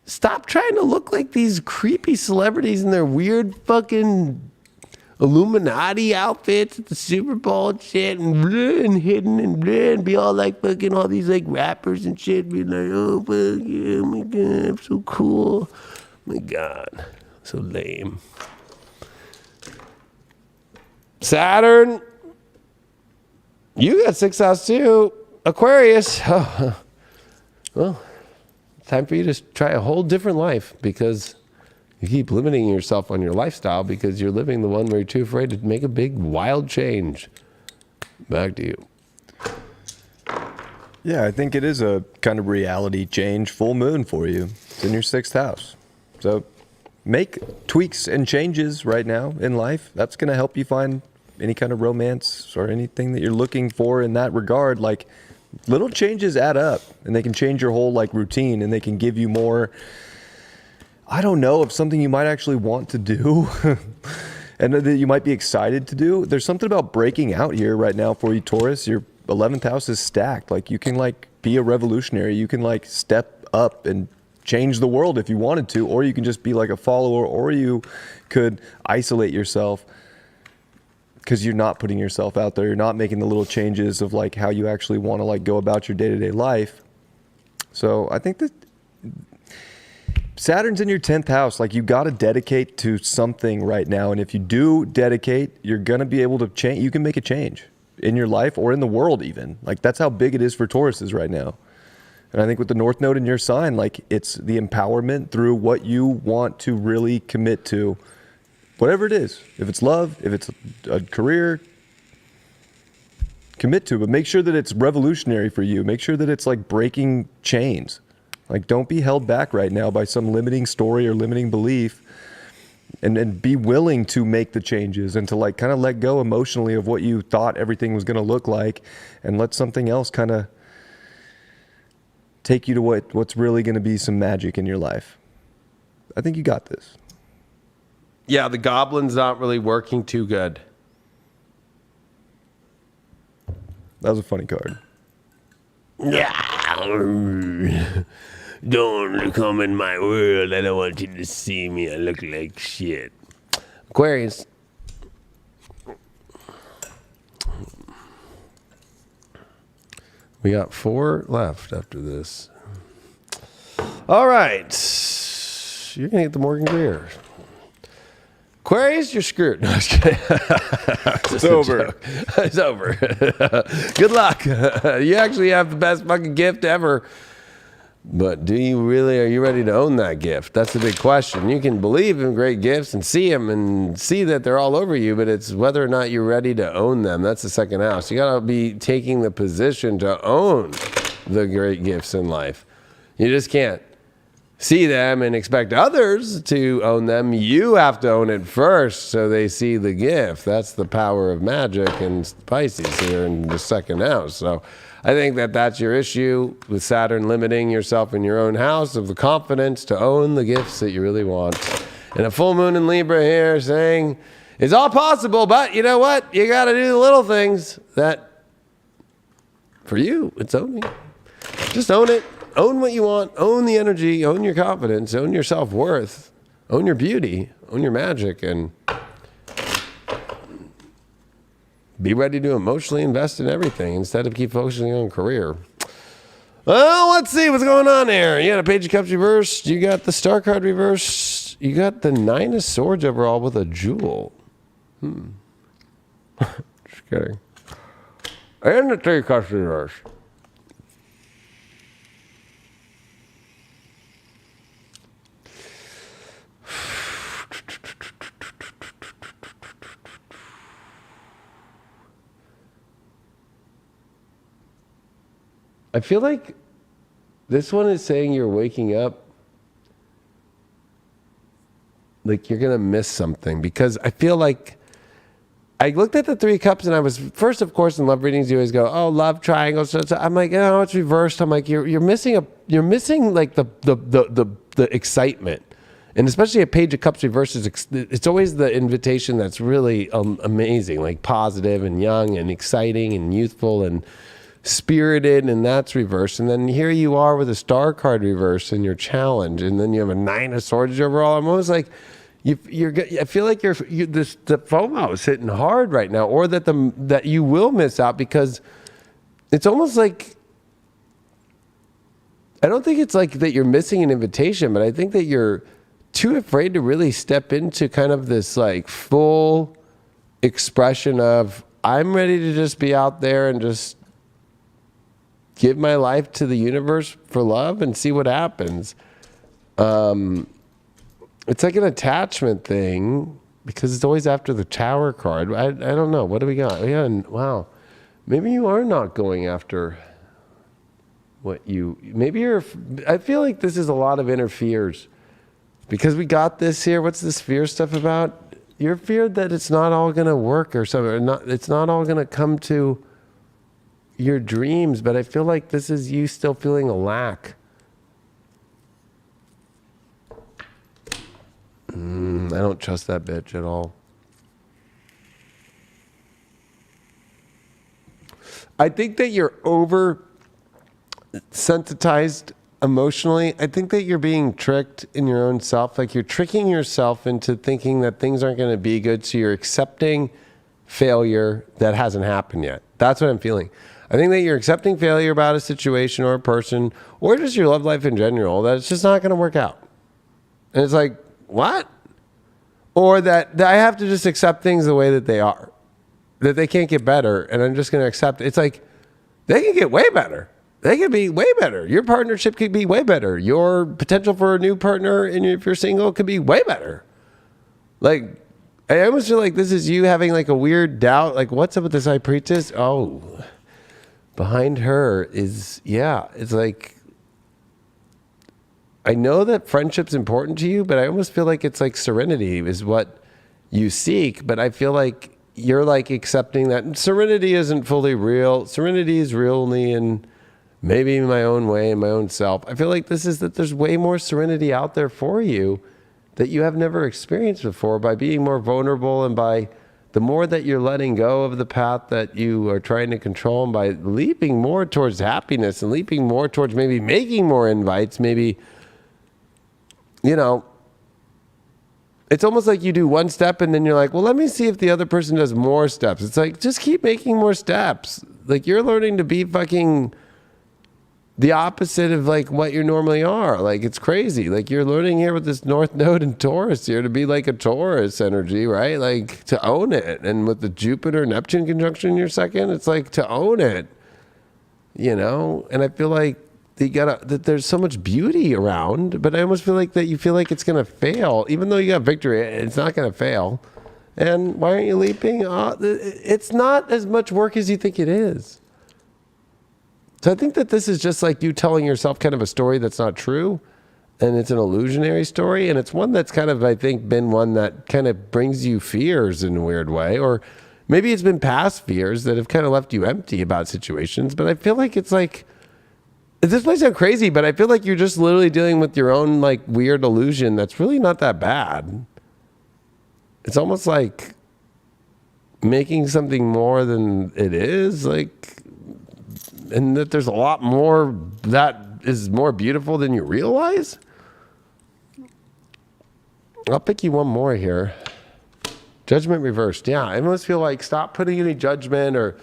stop trying to look like these creepy celebrities in their weird fucking Illuminati outfits at the Super Bowl and shit, and hidden and be all like fucking all these like rappers and shit, be like, oh fuck yeah, oh my God, I'm so cool. Oh my God, so lame. Saturn, you got 6th house too. Aquarius, oh, well, time for you to try a whole different life because you keep limiting yourself on your lifestyle because you're living the one where you're too afraid to make a big, wild change. Back to you. Yeah, I think it is a kind of reality change, full moon for you. It's in your 6th house. So make tweaks and changes right now in life. That's going to help you find any kind of romance or anything that you're looking for in that regard. Like, little changes add up, and they can change your whole like routine, and they can give you more, I don't know, of something you might actually want to do and that you might be excited to do. There's something about breaking out here right now for you, Taurus. Your 11th house is stacked. Like, you can like be a revolutionary. You can like step up and change the world if you wanted to, or you can just be like a follower, or you could isolate yourself because you're not putting yourself out there. You're not making the little changes of like how you actually want to like go about your day-to-day life. So I think that Saturn's in your 10th house. Like, you got to dedicate to something right now. And if you do dedicate, you're going to be able to change. You can make a change in your life or in the world even. Like, that's how big it is for Tauruses right now. And I think with the North Node in your sign, like, it's the empowerment through what you want to really commit to, whatever it is. If it's love, if it's a career, commit to, but make sure that it's revolutionary for you. Make sure that it's like breaking chains. Like, don't be held back right now by some limiting story or limiting belief, and be willing to make the changes and to like kind of let go emotionally of what you thought everything was going to look like, and let something else kind of take you to what's really going to be some magic in your life. I think you got this. Yeah, the goblin's not really working too good. That was a funny card. Yeah. Don't come in my world. I don't want you to see me. I look like shit. Aquarius. We got 4 left after this. All right. You're going to get the Morgan Greer. Aquarius, you're screwed. No, I was kidding. It's over. It's over. Good luck. You actually have the best fucking gift ever. But are you ready to own that gift? That's the big question. You can believe in great gifts and see them and see that they're all over you, but it's whether or not you're ready to own them. That's the 2nd house. You got to be taking the position to own the great gifts in life. You just can't see them and expect others to own them. You have to own it first so they see the gift. That's the power of magic and Pisces here in the 2nd house. So I think that that's your issue with Saturn limiting yourself in your own house of the confidence to own the gifts that you really want. And a full moon in Libra here saying it's all possible, but you know what? You got to do the little things that for you, it's owning. Just own it. Own what you want. Own the energy. Own your confidence. Own your self-worth. Own your beauty. Own your magic. And be ready to emotionally invest in everything instead of keep focusing on career. Well, let's see what's going on here. You got a Page of Cups reversed. You got the Star card reversed. You got the 9 of Swords overall with a jewel. Just kidding. And the 3 of Cups reversed. I feel like this one is saying you're waking up like you're going to miss something, because I feel like I looked at the 3 of Cups and I was first, of course, in love readings, you always go, oh, love triangle. So I'm like, oh, it's reversed. I'm like, you're missing like the excitement. And especially a Page of Cups reverses, it's always the invitation that's really amazing, like positive and young and exciting and youthful and spirited, and that's reversed. And then here you are with a Star card reverse in your challenge, and then you have a 9 of Swords overall. I'm almost like I feel like the FOMO is hitting hard right now, or that you will miss out, because it's almost like, I don't think it's like that you're missing an invitation, but I think that you're too afraid to really step into kind of this like full expression of, I'm ready to just be out there and just give my life to the universe for love and see what happens. It's like an attachment thing, because it's always after the Tower card. I don't know. What do we got? Wow. Maybe you are not going after I feel like this is a lot of inner fears because we got this here. What's this fear stuff about? You're feared that it's not all going to work or something. It's not all going to come to your dreams, but I feel like this is you still feeling a lack. I don't trust that bitch at all. I think that you're over sensitized emotionally. I think that you're being tricked in your own self. Like you're tricking yourself into thinking that things aren't going to be good. So you're accepting failure that hasn't happened yet. That's what I'm feeling. I think that you're accepting failure about a situation or a person or just your love life in general, that it's just not going to work out. And it's like, what? Or that I have to just accept things the way that they are, that they can't get better. And I'm just going to accept it. It's like, they can get way better. They could be way better. Your partnership could be way better. Your potential for a new partner, and if you're single, could be way better. Like, I almost feel like this is you having like a weird doubt. Like, what's up with this high priestess? Oh, behind her is, it's like, I know that friendship's important to you, but I almost feel like it's like serenity is what you seek. But I feel like you're like accepting that serenity isn't fully real. Serenity is real only in maybe my own way, in my own self. I feel like this is that there's way more serenity out there for you that you have never experienced before by being more vulnerable and by the more that you're letting go of the path that you are trying to control and by leaping more towards happiness and leaping more towards maybe making more invites, maybe, it's almost like you do one step and then you're like, well, let me see if the other person does more steps. It's like, just keep making more steps. Like you're learning to be fucking the opposite of like what you normally are. Like it's crazy. Like you're learning here with this North Node in Taurus here to be like a Taurus energy, right? Like to own it. And with the Jupiter Neptune conjunction in your second, it's like to own it, And I feel like that there's so much beauty around, but I almost feel like that you feel like it's going to fail. Even though you got victory, it's not going to fail. And why aren't you leaping? It's not as much work as you think it is. So I think that this is just like you telling yourself kind of a story that's not true, and it's an illusionary story, and it's one that's kind of, I think, been one that kind of brings you fears in a weird way, or maybe it's been past fears that have kind of left you empty about situations, but I feel like it's like, this might sound crazy, but I feel like you're just literally dealing with your own like weird illusion that's really not that bad. It's almost like making something more than it is, like, and that there's a lot more that is more beautiful than you realize. I'll pick you one more here. Judgment reversed. Yeah, I almost feel like stop putting any judgment or,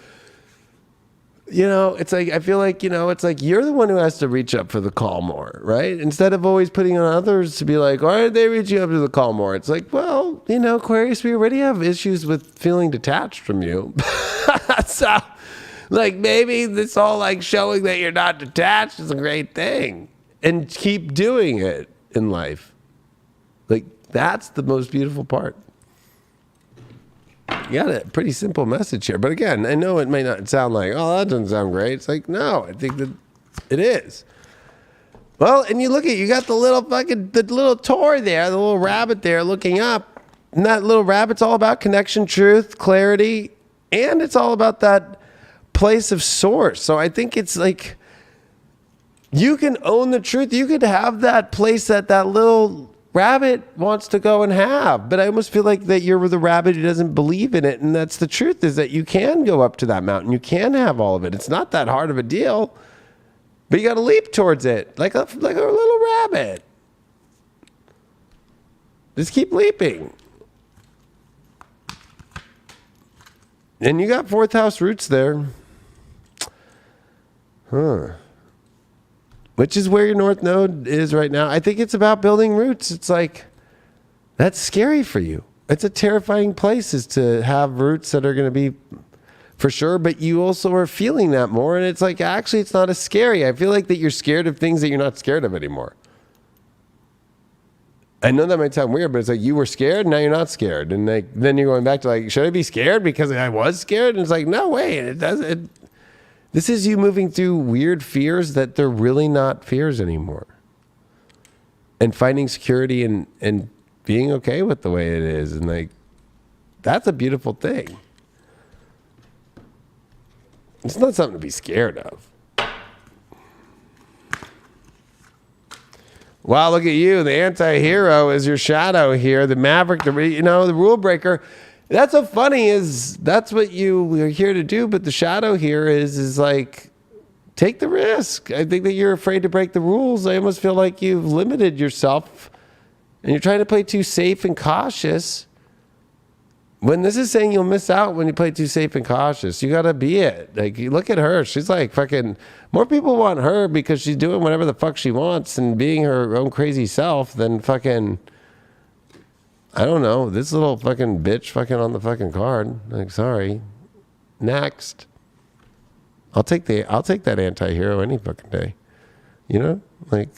it's like, I feel like, it's like you're the one who has to reach up for the call more, right? Instead of always putting on others to be like, why are they reaching up to the call more? It's like, well, Aquarius, we already have issues with feeling detached from you. So, like, maybe this all like showing that you're not detached is a great thing. And keep doing it in life. Like, that's the most beautiful part. You got a pretty simple message here. But again, I know it may not sound like, oh, that doesn't sound great. It's like, no, I think that it is. Well, and you got the little toy there, the little rabbit there looking up. And that little rabbit's all about connection, truth, clarity, and it's all about that place of source. So I think it's like, you can own the truth. You could have that place that little rabbit wants to go and have, but I almost feel like that you're the rabbit who doesn't believe in it, and that's the truth, is that you can go up to that mountain, you can have all of it. It's not that hard of a deal, but you got to leap towards it like a little rabbit. Just keep leaping. And you got fourth house roots there, which is where your North Node is right now. I think it's about building roots. It's like, that's scary for you. It's a terrifying place is to have roots that are going to be for sure, but you also are feeling that more. And it's like, actually, it's not as scary. I feel like that you're scared of things that you're not scared of anymore. I know that might sound weird, but it's like you were scared, now you're not scared. And then you're going back to like, should I be scared because I was scared? And it's like, no way. This is you moving through weird fears that they're really not fears anymore. And finding security and being okay with the way it is. And like, that's a beautiful thing. It's not something to be scared of. Wow, look at you. The anti-hero is your shadow here. The maverick, the rule breaker. That's so funny is that's what you are here to do. But the shadow here is like, take the risk. I think that you're afraid to break the rules. I almost feel like you've limited yourself and you're trying to play too safe and cautious. When this is saying you'll miss out when you play too safe and cautious, you got to be it. Like, you look at her. She's like fucking, more people want her because she's doing whatever the fuck she wants and being her own crazy self than fucking, I don't know, this little fucking bitch fucking on the fucking card. Like, sorry. Next. I'll take that anti-hero any fucking day. You know? Like,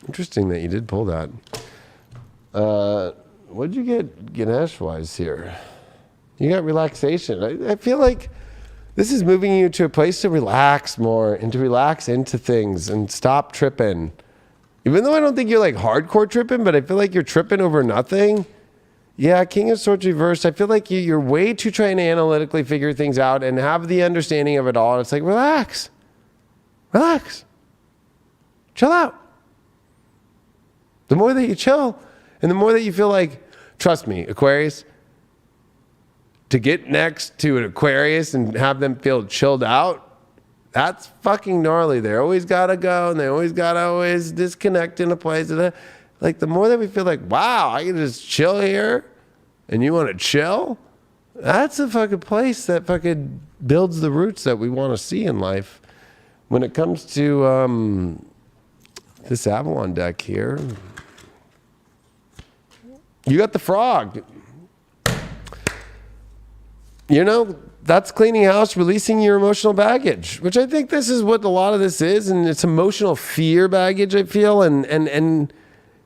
interesting that you did pull that. What'd you get Ganesh-wise here? You got relaxation. I feel like this is moving you to a place to relax more and to relax into things and stop tripping. Even though I don't think you're like hardcore tripping, but I feel like you're tripping over nothing. Yeah, King of Swords reversed. I feel like you're way too trying to analytically figure things out and have the understanding of it all. It's like, relax. Relax. Chill out. The more that you chill and the more that you feel like, trust me, Aquarius, to get next to an Aquarius and have them feel chilled out, that's fucking gnarly. They always got to go and they always got to always disconnect in a place. Like, the more that we feel like, wow, I can just chill here and you want to chill, that's a fucking place that fucking builds the roots that we want to see in life. When it comes to this Avalon deck here, you got the frog. You know, that's cleaning house, releasing your emotional baggage, which I think this is what a lot of this is. And it's emotional fear baggage, I feel. And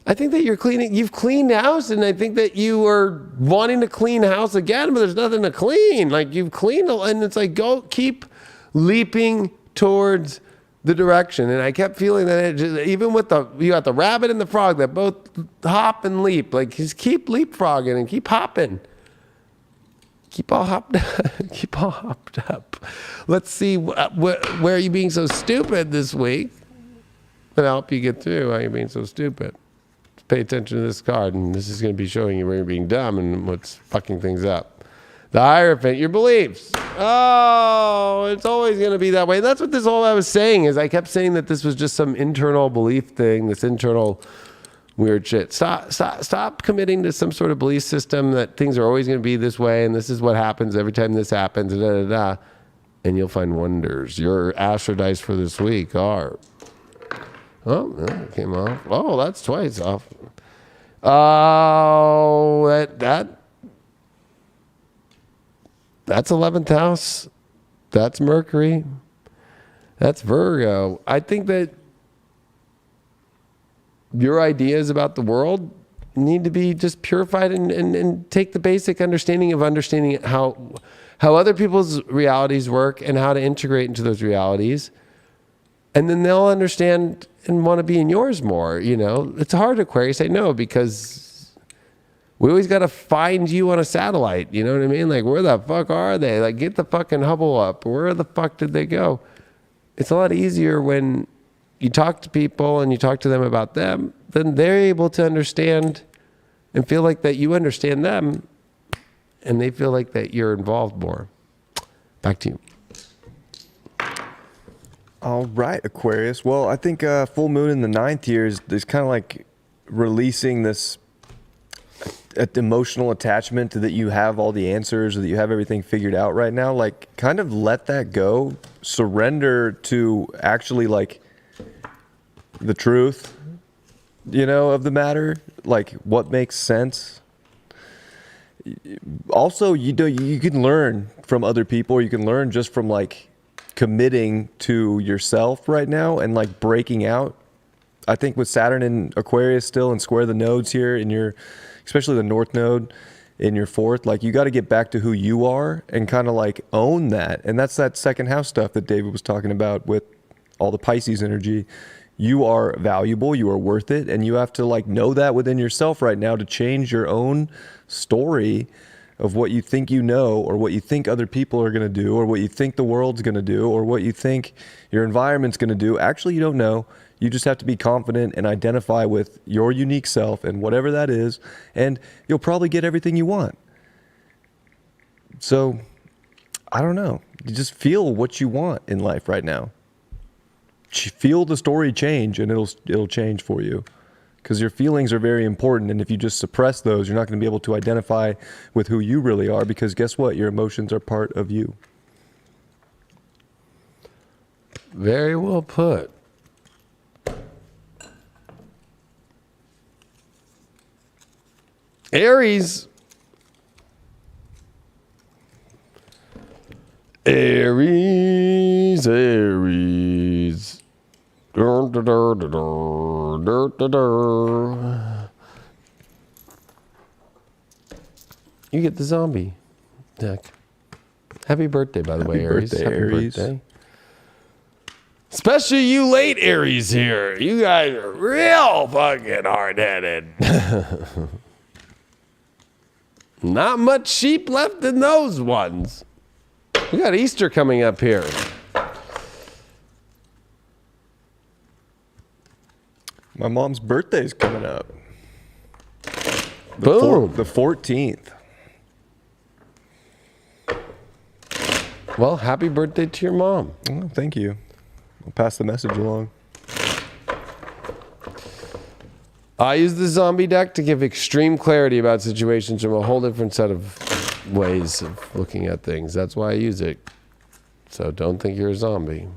I think that you've cleaned house. And I think that you are wanting to clean house again, but there's nothing to clean. Like, you've cleaned, and it's like, go keep leaping towards the direction. And I kept feeling that even with you got the rabbit and the frog that both hop and leap. Like, just keep leapfrogging and keep hopping. Keep all hopped up. Let's see where are you being so stupid this week. I'll help you get through why you're being so stupid. Pay attention to this card, and this is going to be showing you where you're being dumb and what's fucking things up. The Hierophant, your beliefs. Oh, it's always going to be that way. And that's what I was saying is I kept saying that this was just some internal belief thing, this internal weird shit. Stop committing to some sort of belief system that things are always going to be this way and this is what happens every time this happens, and you'll find wonders. Your astro dice for this week are, it came off. Oh, that's twice off. Oh, that's 11th house. That's Mercury. That's Virgo. I think that your ideas about the world need to be just purified and take the basic understanding how other people's realities work and how to integrate into those realities. And then they'll understand and want to be in yours more. You know, it's hard, Aquarius, I know, because we always got to find you on a satellite. You know what I mean? Like, where the fuck are they? Like, get the fucking Hubble up. Where the fuck did they go? It's a lot easier when you talk to people and you talk to them about them, then they're able to understand and feel like that you understand them and they feel like that you're involved more. Back to you. All right, Aquarius. Well, I think full moon in the 9th here is kind of like releasing this emotional attachment to that you have all the answers or that you have everything figured out right now. Like, kind of let that go. Surrender to actually like the truth, of the matter, like what makes sense. Also, you can learn from other people, or you can learn just from like committing to yourself right now and like breaking out. I think with Saturn in Aquarius still and square the nodes here in especially the North Node, in your fourth. Like, you got to get back to who you are and kind of like own that. And that's that second house stuff that David was talking about with all the Pisces energy. You are valuable, you are worth it, and you have to like know that within yourself right now to change your own story of what you think you know, or what you think other people are going to do, or what you think the world's going to do, or what you think your environment's going to do. Actually, you don't know. You just have to be confident and identify with your unique self and whatever that is, and you'll probably get everything you want. So, I don't know. You just feel what you want in life right now. Feel the story change, and it'll change for you. Because your feelings are very important, and if you just suppress those, you're not going to be able to identify with who you really are, because guess what? Your emotions are part of you. Very well put. Aries. Aries, Aries. Dur, dur, dur, dur, dur, dur, dur. You get the zombie deck. Happy birthday, by the way, Aries. Birthday, Happy Aries. birthday. Especially you late Aries here. You guys are real fucking hard-headed. Not much sheep left in those ones. We got Easter coming up here. My mom's birthday's coming up. Boom. The 14th. Well, happy birthday to your mom. Oh, thank you. I'll pass the message along. I use the zombie deck to give extreme clarity about situations from a whole different set of ways of looking at things. That's why I use it. So don't think you're a zombie.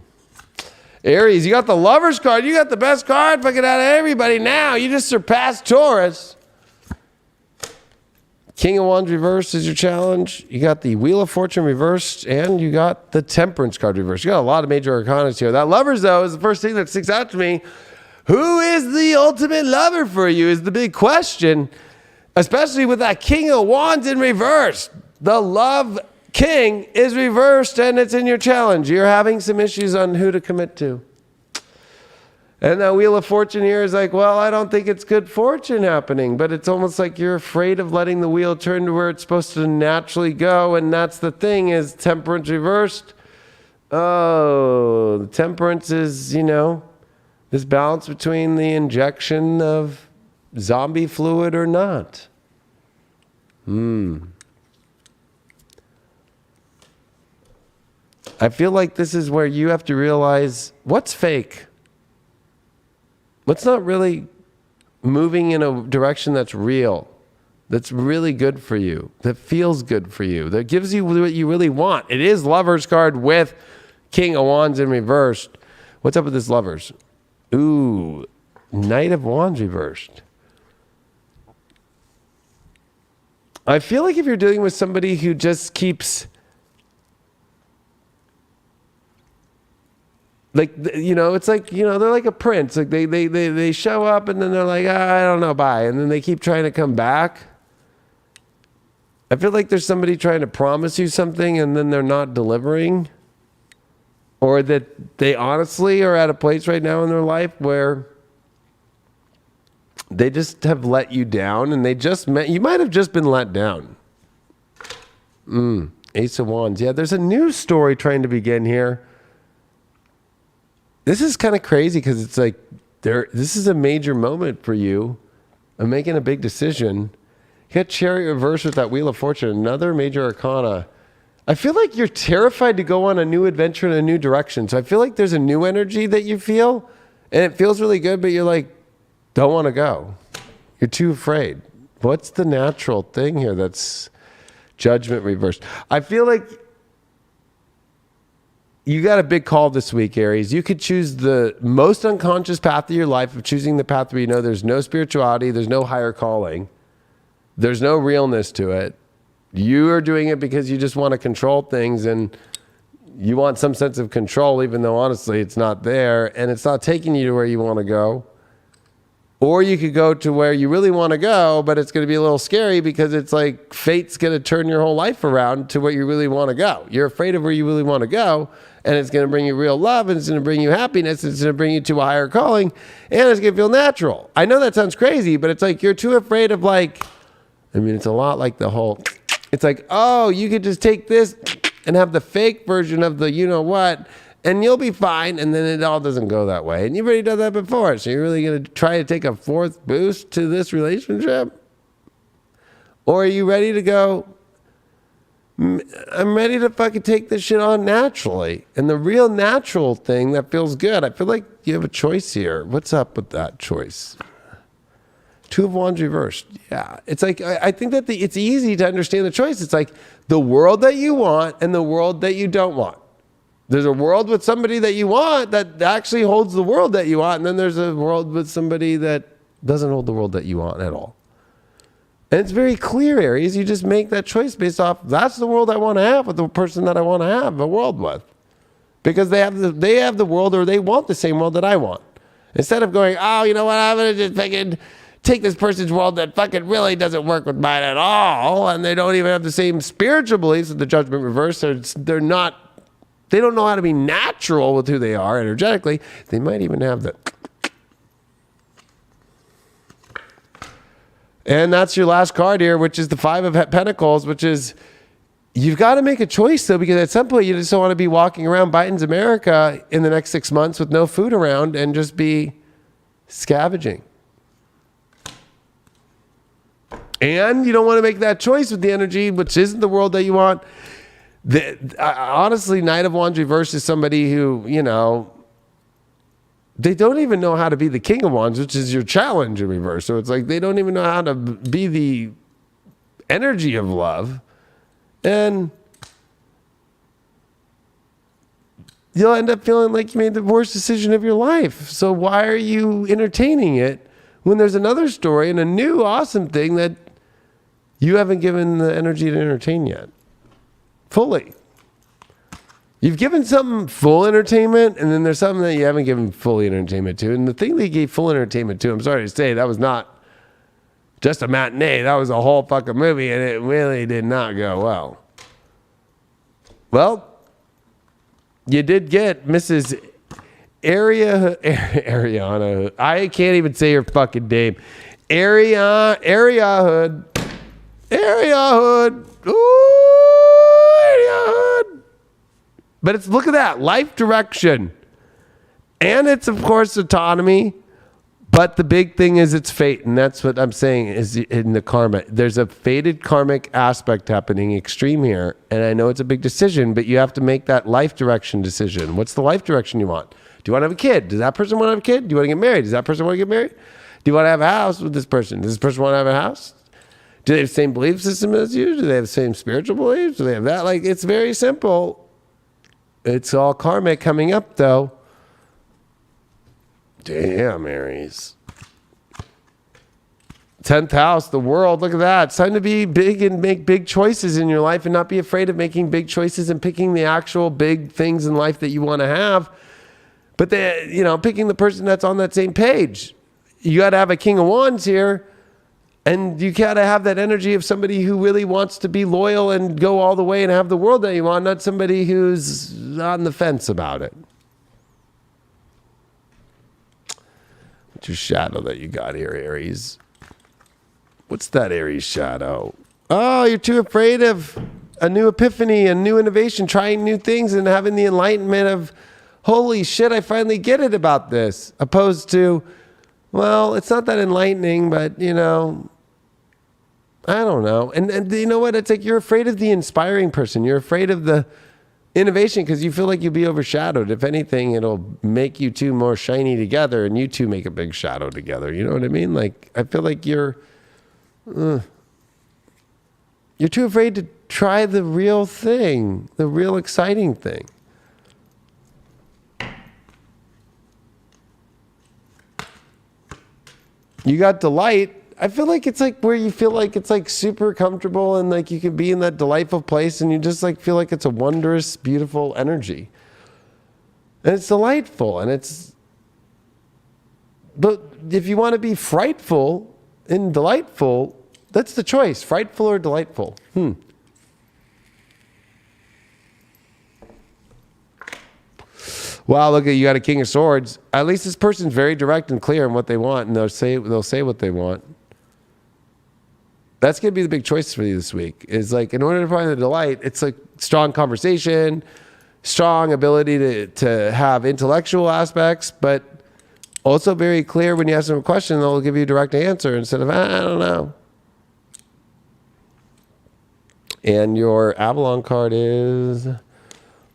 Aries, you got the Lover's card. You got the best card fucking out of everybody now. You just surpassed Taurus. King of Wands reversed is your challenge. You got the Wheel of Fortune reversed, and you got the Temperance card reversed. You got a lot of major arcanas here. That Lovers, though, is the first thing that sticks out to me. Who is the ultimate lover for you is the big question, especially with that King of Wands in reverse. The Love King is reversed, and it's in your challenge. You're having some issues on who to commit to. And that Wheel of Fortune here is like, well, I don't think it's good fortune happening, but it's almost like you're afraid of letting the wheel turn to where it's supposed to naturally go, and that's the thing, is Temperance reversed. Oh, the Temperance is, you know, this balance between the injection of zombie fluid or not. I feel like this is where you have to realize what's fake. What's not really moving in a direction that's real, that's really good for you, that feels good for you, that gives you what you really want. It is Lover's card with King of Wands in reversed. What's up with this Lovers? Ooh, Knight of Wands reversed. I feel like if you're dealing with somebody who just keeps, like, you know, it's like, you know, they're like a prince. Like they show up and then they're like, I don't know, bye. And then they keep trying to come back. I feel like there's somebody trying to promise you something and then they're not delivering. Or that they honestly are at a place right now in their life where they just have let you down, and you might have just been let down. Ace of Wands. Yeah, there's a new story trying to begin here. This is kind of crazy because it's like this is a major moment for you of making a big decision. You got Chariot reverse with that Wheel of Fortune, another major arcana. I feel like you're terrified to go on a new adventure in a new direction. So I feel like there's a new energy that you feel, and it feels really good, but you're like, don't want to go. You're too afraid. What's the natural thing here that's Judgment reversed? I feel like you got a big call this week, Aries. You could choose the most unconscious path of your life of choosing the path where you know there's no spirituality, there's no higher calling, there's no realness to it. You are doing it because you just want to control things and you want some sense of control, even though honestly it's not there and it's not taking you to where you want to go. Or you could go to where you really want to go, but it's going to be a little scary because it's like fate's going to turn your whole life around to where you really want to go. You're afraid of where you really want to go, and it's going to bring you real love, and it's going to bring you happiness, and it's going to bring you to a higher calling, and it's going to feel natural. I know that sounds crazy, but it's like you're too afraid of it's a lot like the whole, it's like, oh, you could just take this and have the fake version of the you-know-what, and you'll be fine, and then it all doesn't go that way. And you've already done that before, so you're really going to try to take a fourth boost to this relationship? Or are you ready to go, I'm ready to fucking take this shit on naturally? And the real natural thing that feels good, I feel like you have a choice here. What's up with that choice? Two of Wands reversed. Yeah. It's like, I think that it's easy to understand the choice. It's like the world that you want and the world that you don't want. There's a world with somebody that you want that actually holds the world that you want. And then there's a world with somebody that doesn't hold the world that you want at all. And it's very clear, Aries. You just make that choice based off, that's the world I want to have with the person that I want to have a world with. Because they have the world, or they want the same world that I want. Instead of going, oh, you know what, I'm going to just fucking take this person's world that fucking really doesn't work with mine at all. And they don't even have the same spiritual beliefs of the judgment reverse. They don't know how to be natural with who they are energetically. They might even have the... And that's your last card here, which is the Five of Pentacles, which is, you've got to make a choice, though, because at some point you just don't want to be walking around Biden's America in the next 6 months with no food around and just be scavenging. And you don't want to make that choice with the energy, which isn't the world that you want. Honestly, Knight of Wands reverse is somebody who, they don't even know how to be the King of Wands, which is your challenge in reverse. So it's like they don't even know how to be the energy of love. And you'll end up feeling like you made the worst decision of your life. So why are you entertaining it when there's another story and a new awesome thing that you haven't given the energy to entertain yet? Fully. You've given something full entertainment, and then there's something that you haven't given fully entertainment to. And the thing that you gave full entertainment to, I'm sorry to say, that was not just a matinee. That was a whole fucking movie, and it really did not go well. Well, you did get Mrs. Ariana. I can't even say her fucking name. Area Hood. But it's, look at that, life direction. And it's, of course, autonomy. But the big thing is it's fate. And that's what I'm saying is in the karma. There's a fated karmic aspect happening extreme here. And I know it's a big decision, but you have to make that life direction decision. What's the life direction you want? Do you want to have a kid? Does that person want to have a kid? Do you want to get married? Does that person want to get married? Do you want to have a house with this person? Does this person want to have a house? Do they have the same belief system as you? Do they have the same spiritual beliefs? Do they have that? Like, it's very simple. It's all karmic coming up, though. Damn, Aries. 10th house, the world. Look at that. It's time to be big and make big choices in your life and not be afraid of making big choices and picking the actual big things in life that you want to have. But picking the person that's on that same page. You got to have a King of Wands here. And you got to have that energy of somebody who really wants to be loyal and go all the way and have the world that you want, not somebody who's on the fence about it. What's your shadow that you got here, Aries? What's that Aries shadow? Oh, you're too afraid of a new epiphany, a new innovation, trying new things and having the enlightenment of, holy shit, I finally get it about this. Opposed to, well, it's not that enlightening, but, I don't know. And you know what? It's like you're afraid of the inspiring person. You're afraid of the innovation because you feel like you'll be overshadowed. If anything, it'll make you two more shiny together and you two make a big shadow together. You know what I mean? Like, I feel like you're too afraid to try the real thing, the real exciting thing. You got delight. I feel like it's like where you feel like it's like super comfortable and like you can be in that delightful place and you just like feel like it's a wondrous, beautiful energy. And it's delightful and it's But if you want to be frightful and delightful, that's the choice. Frightful or delightful. Wow, look at you got a King of Swords. At least this person's very direct and clear on what they want, and they'll say what they want. That's going to be the big choice for you this week. Is like, in order to find the delight, it's like strong conversation, strong ability to have intellectual aspects, but also very clear when you ask them a question, they'll give you a direct answer instead of, I don't know. And your Avalon card is,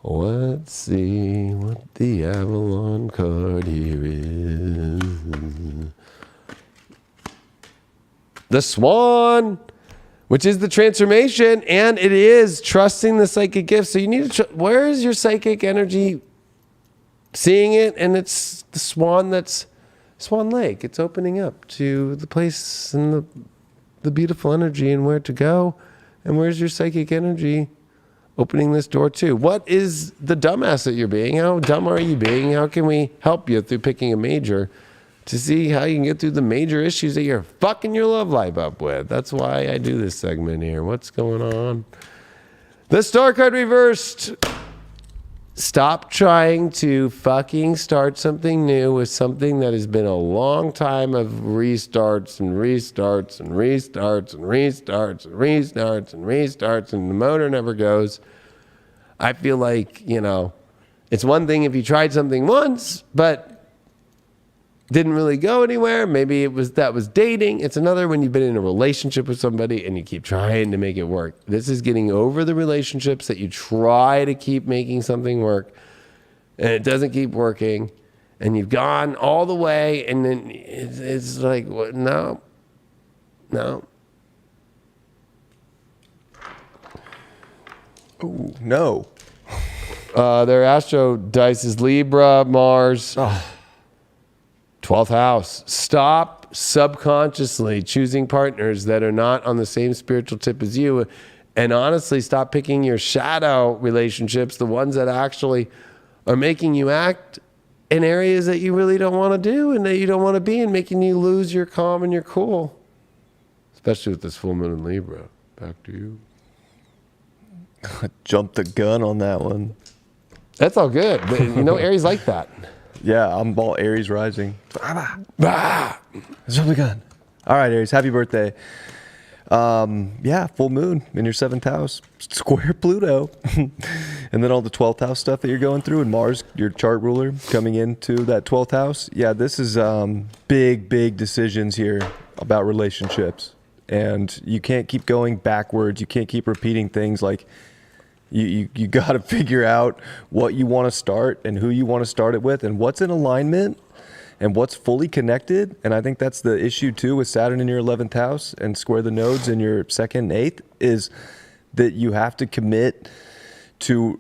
let's see what the Avalon card here is. The Swan, which is the transformation, and it is trusting the psychic gift. So you need to, where is your psychic energy seeing it? And it's the Swan, that's Swan Lake. It's opening up to the place and the beautiful energy and where to go. And where's your psychic energy opening this door to? What is the dumbass that you're being? How dumb are you being? How can we help you through picking a major to see how you can get through the major issues that you're fucking your love life up with? That's why I do this segment here. What's going on? The Star card reversed. Stop trying to fucking start something new with something that has been a long time of restarts and restarts and restarts and restarts and restarts and restarts, and the motor never goes. I feel like, it's one thing if you tried something once, but didn't really go anywhere. Maybe that was dating. It's another when you've been in a relationship with somebody and you keep trying to make it work. This is getting over the relationships that you try to keep making something work and it doesn't keep working, and you've gone all the way, and then it's like, what? No. Oh, no. Their astro dice is Libra, Mars. 12th house. Stop subconsciously choosing partners that are not on the same spiritual tip as you. And honestly, stop picking your shadow relationships, the ones that actually are making you act in areas that you really don't want to do and that you don't want to be, and making you lose your calm and your cool. Especially with this full moon in Libra. Back to you. I jumped the gun on that one. That's all good. But Aries like that. Yeah, I'm all Aries rising. Jump the gun. All right, Aries, happy birthday. Full moon in your 7th house, square Pluto. And then all the 12th house stuff that you're going through, and Mars, your chart ruler, coming into that 12th house. Yeah, this is big decisions here about relationships. And you can't keep going backwards. You can't keep repeating things. Like, you got to figure out what you want to start and who you want to start it with and what's in alignment and what's fully connected. And I think that's the issue too with Saturn in your 11th house and square the nodes in your 2nd and 8th, is that you have to commit to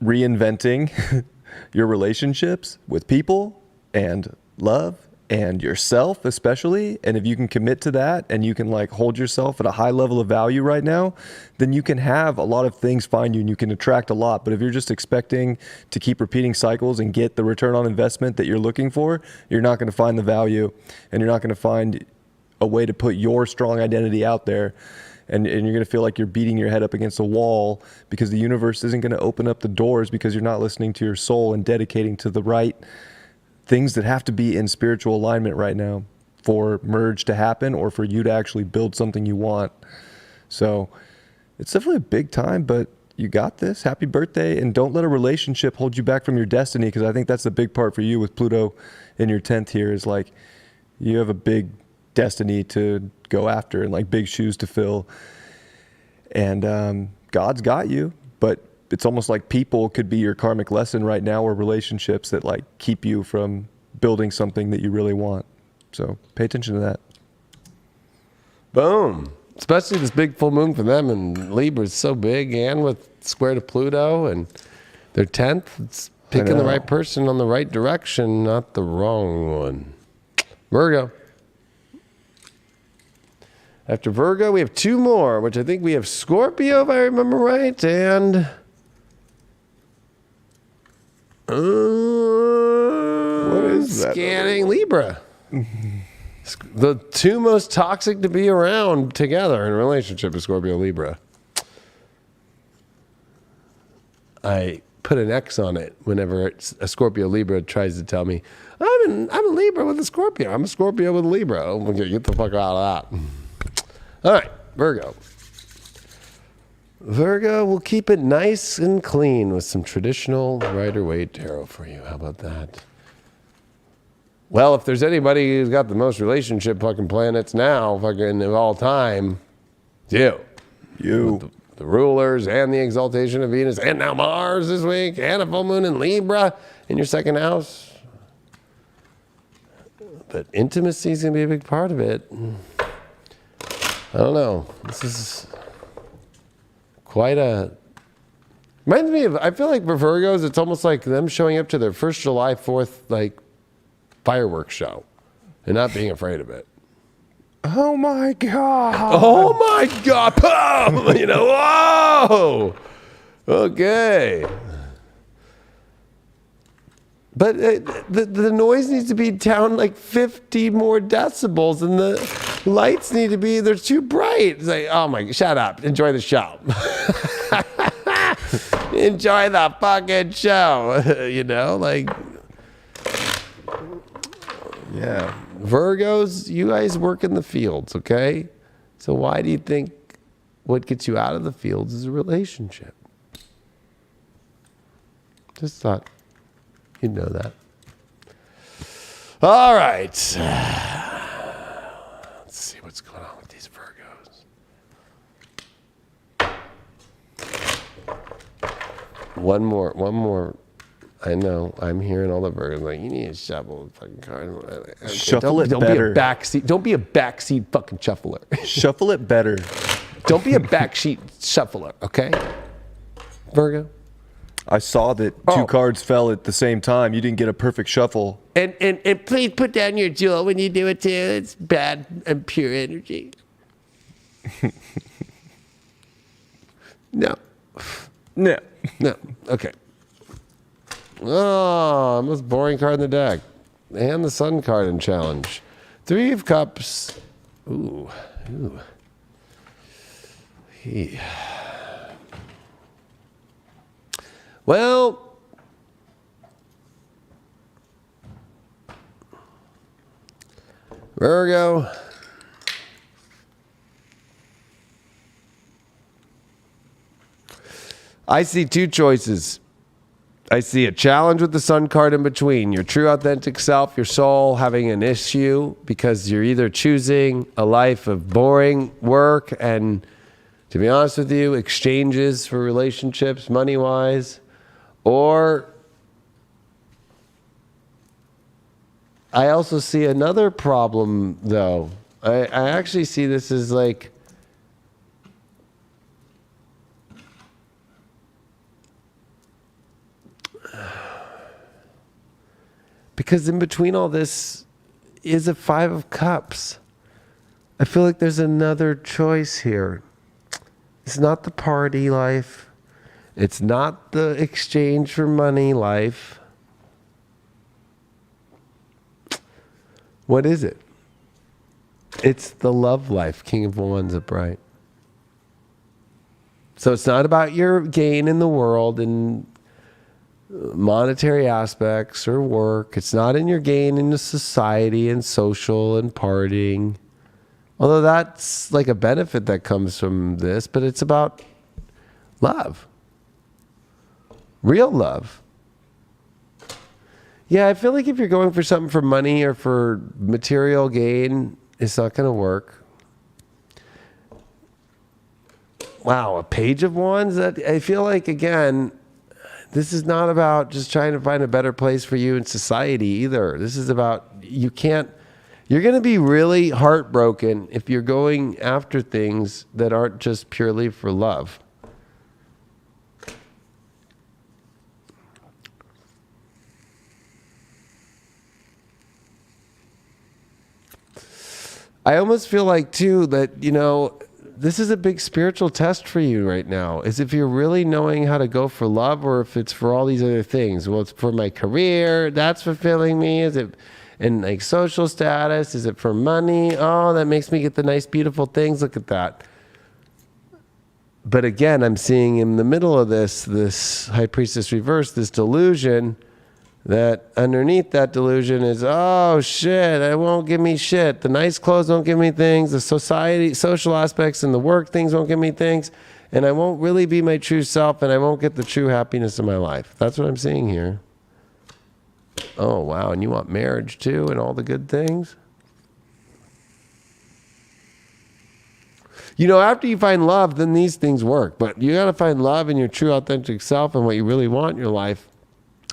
reinventing your relationships with people and love and yourself especially. And if you can commit to that and you can hold yourself at a high level of value right now, then you can have a lot of things find you and you can attract a lot. But if you're just expecting to keep repeating cycles and get the return on investment that you're looking for, you're not going to find the value, and you're not going to find a way to put your strong identity out there. And you're going to feel like you're beating your head up against a wall because the universe isn't going to open up the doors because you're not listening to your soul and dedicating to the right things that have to be in spiritual alignment right now for merge to happen or for you to actually build something you want. So it's definitely a big time, but you got this. Happy birthday. And don't let a relationship hold you back from your destiny, because I think that's the big part for you with Pluto in your 10th here, is you have a big destiny to go after and big shoes to fill. And God's got you, but it's almost like people could be your karmic lesson right now, or relationships that keep you from building something that you really want. So pay attention to that. Boom. Especially this big full moon for them, and Libra is so big, and with square to Pluto and their 10th, it's picking the right person on the right direction, not the wrong one. Virgo. After Virgo, we have 2 more, which I think we have Scorpio, if I remember right, and What is that? scanning Libra. The two most toxic to be around together in a relationship is Scorpio Libra. I put an X on it whenever a Scorpio Libra tries to tell me, I'm a Libra with a Scorpio. I'm a Scorpio with a Libra. Oh, get the fuck out of that. All right, Virgo. Virgo will keep it nice and clean with some traditional Rider-Waite tarot for you. How about that? Well, if there's anybody who's got the most relationship fucking planets now, fucking of all time, it's you. You. The rulers and the exaltation of Venus and now Mars this week and a full moon in Libra in your second house. But intimacy is going to be a big part of it. I don't know. This is quite a... Reminds me of, I feel like for Virgos, it's almost like them showing up to their first July 4th, like, fireworks show and not being afraid of it. Oh my God. Oh my God. Boom! You know, whoa. Okay. But the noise needs to be down like 50 more decibels and the lights need to be, they're too bright. It's like, oh my, shut up. Enjoy the show. Enjoy the fucking show. You know, like... Yeah. Virgos, you guys work in the fields, okay? So why do you think what gets you out of the fields is a relationship? Just thought you'd know that. All right. Let's see what's going on with these Virgos. One more. I know. I'm hearing all the Virgos like, you need to shuffle the fucking card. Okay, Shuffle it better. Don't be a backseat fucking shuffler. Shuffle it better. Don't be a backseat shuffler, okay? Virgo. I saw that two cards fell at the same time. You didn't get a perfect shuffle. And please put down your jewel when you do it too. It's bad and pure energy. No. Okay. Oh, most boring card in the deck. And the Sun card in challenge. 3 of Cups. Ooh. Well, Virgo. I see 2 choices. I see a challenge with the Sun card in between. Your true authentic self, your soul having an issue because you're either choosing a life of boring work and, to be honest with you, exchanges for relationships, money-wise, or I also see another problem, though. I actually see this as like, because in between all this is a 5 of Cups. I feel like there's another choice here. It's not the party life. It's not the exchange for money life. What is it? It's the love life, King of Wands upright. So it's not about your gain in the world and monetary aspects or work. It's not in your gain in the society and social and partying. Although that's like a benefit that comes from this, but it's about love. Real love. Yeah, I feel like if you're going for something for money or for material gain, it's not going to work. Wow, a Page of Wands? That I feel like, again, this is not about just trying to find a better place for you in society either. This is about, you're going to be really heartbroken if you're going after things that aren't just purely for love. I almost feel like, too, that, you know, this is a big spiritual test for you right now, is if you're really knowing how to go for love or if it's for all these other things. Well, it's for my career, that's fulfilling me. Is it And like social status, is it for money? Oh, that makes me get the nice, beautiful things. Look at that. But again, I'm seeing in the middle of this High Priestess reverse, this delusion, that underneath that delusion is, oh shit, it won't give me shit. The nice clothes won't give me things. The social aspects and the work things won't give me things. And I won't really be my true self, and I won't get the true happiness in my life. That's what I'm seeing here. Oh, wow. And you want marriage too and all the good things? You know, after you find love, then these things work. But you got to find love in your true authentic self and what you really want in your life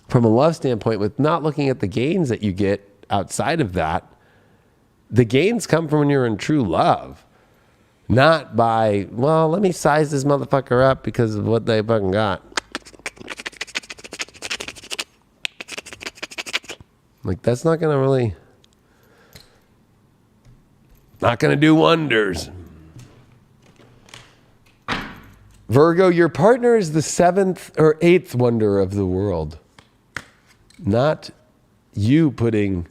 from a love standpoint, with not looking at the gains that you get outside of that. The gains come from when you're in true love, not by, well, let me size this motherfucker up because of what they fucking got. Like, that's not going to really, not going to do wonders. Virgo, your partner is the 7th or 8th wonder of the world. Not you putting,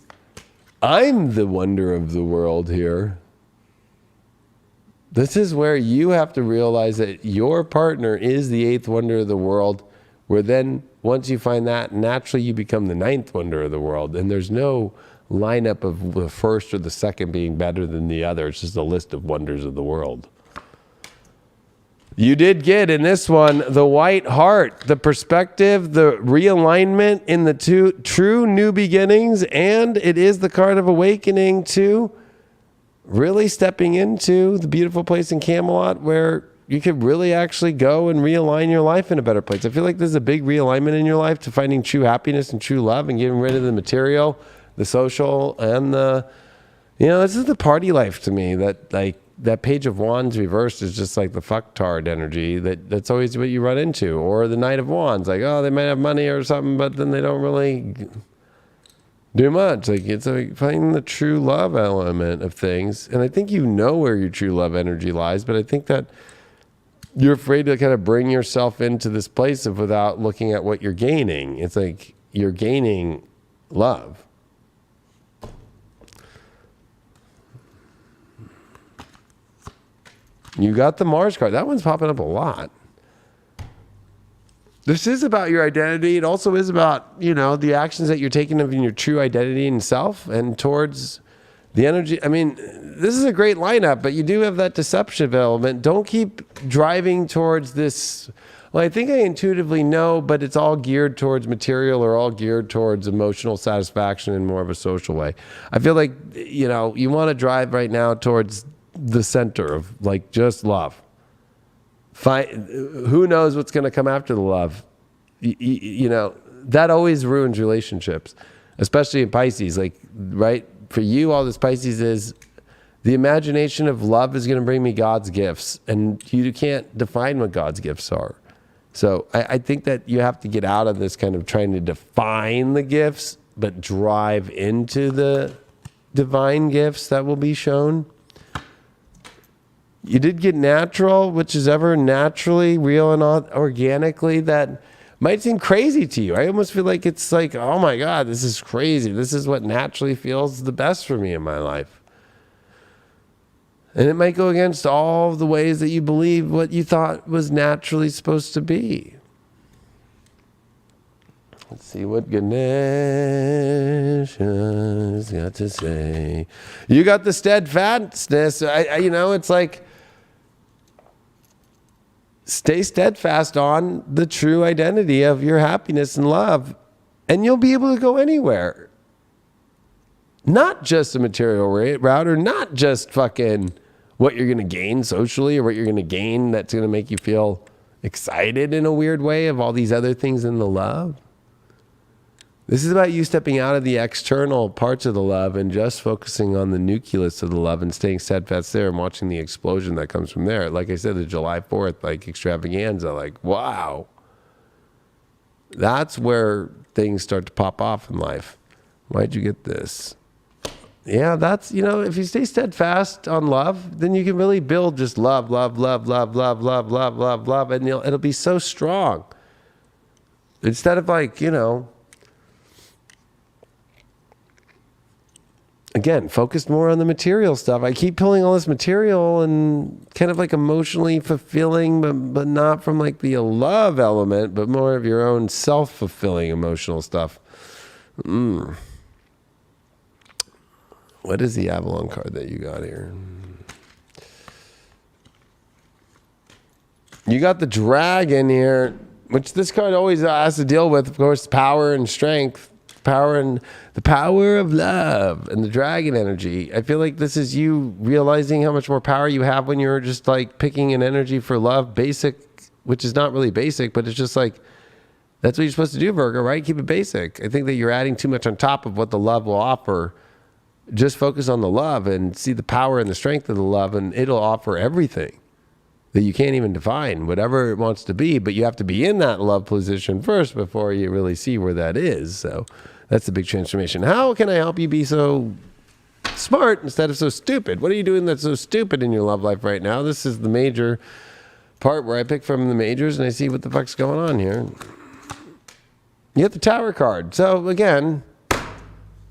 I'm the wonder of the world here. This is where you have to realize that your partner is the 8th wonder of the world, where then once you find that, naturally you become the 9th wonder of the world. And there's no lineup of the first or the second being better than the other. It's just a list of wonders of the world. You did get in this one the white heart, the perspective, the realignment in the two true new beginnings, and it is the card of awakening to really stepping into the beautiful place in Camelot where you could really actually go and realign your life in a better place. I feel like there's a big realignment in your life to finding true happiness and true love and getting rid of the material, the social, and the, you know, this is the party life to me. That, like, that Page of Wands reversed is just like the fucktard energy that's always what you run into. Or the Knight of Wands, like, oh, they might have money or something, but then they don't really do much. Like, it's like finding the true love element of things. And I think you know where your true love energy lies, but I think that you're afraid to kind of bring yourself into this place of without looking at what you're gaining. It's like you're gaining love. You got the Mars card. That one's popping up a lot. This is about your identity. It also is about, you know, the actions that you're taking of your true identity and self and towards the energy. I mean, this is a great lineup, but you do have that deceptive element. Don't keep driving towards this. Well, I think I intuitively know, but it's all geared towards material or all geared towards emotional satisfaction in more of a social way. I feel like, you know, you want to drive right now towards the center of like just love. Who knows what's going to come after the love? You know, that always ruins relationships, especially in Pisces. Like, right? For you, all this Pisces is the imagination of love is going to bring me God's gifts, and you can't define what God's gifts are. So I think that you have to get out of this kind of trying to define the gifts, but drive into the divine gifts that will be shown. You did get natural, which is ever naturally, real, and organically. That might seem crazy to you. I almost feel like it's like, oh my God, this is crazy. This is what naturally feels the best for me in my life. And it might go against all the ways that you believe what you thought was naturally supposed to be. Let's see what Ganesha's got to say. You got the steadfastness. You know, it's like, stay steadfast on the true identity of your happiness and love, and you'll be able to go anywhere. Not just a material route, or not just fucking what you're going to gain socially or what you're going to gain that's going to make you feel excited in a weird way of all these other things in the love. This is about you stepping out of the external parts of the love and just focusing on the nucleus of the love and staying steadfast there and watching the explosion that comes from there. Like I said, the July 4th, like extravaganza, like, wow. That's where things start to pop off in life. Why'd you get this? Yeah, that's, you know, if you stay steadfast on love, then you can really build just love, love, love, love, love, love, love, love, love, and it'll be so strong. Instead of like, you know, again, focused more on the material stuff. I keep pulling all this material and kind of like emotionally fulfilling, but not from like the love element, but more of your own self-fulfilling emotional stuff. What is the Avalon card that you got here? You got the dragon here, which this card always has to deal with, of course, power and strength. Power and the power of love and the dragon energy. I feel like this is you realizing how much more power you have when you're just like picking an energy for love, basic, which is not really basic, but it's just like, that's what you're supposed to do, Virgo, right? Keep it basic. I think that you're adding too much on top of what the love will offer. Just focus on the love and see the power and the strength of the love, and it'll offer everything that you can't even define, whatever it wants to be, but you have to be in that love position first before you really see where that is. So that's the big transformation. How can I help you be so smart instead of so stupid? What are you doing that's so stupid in your love life right now? This is the major part where I pick from the majors and I see what the fuck's going on here. You get the Tower card. So again,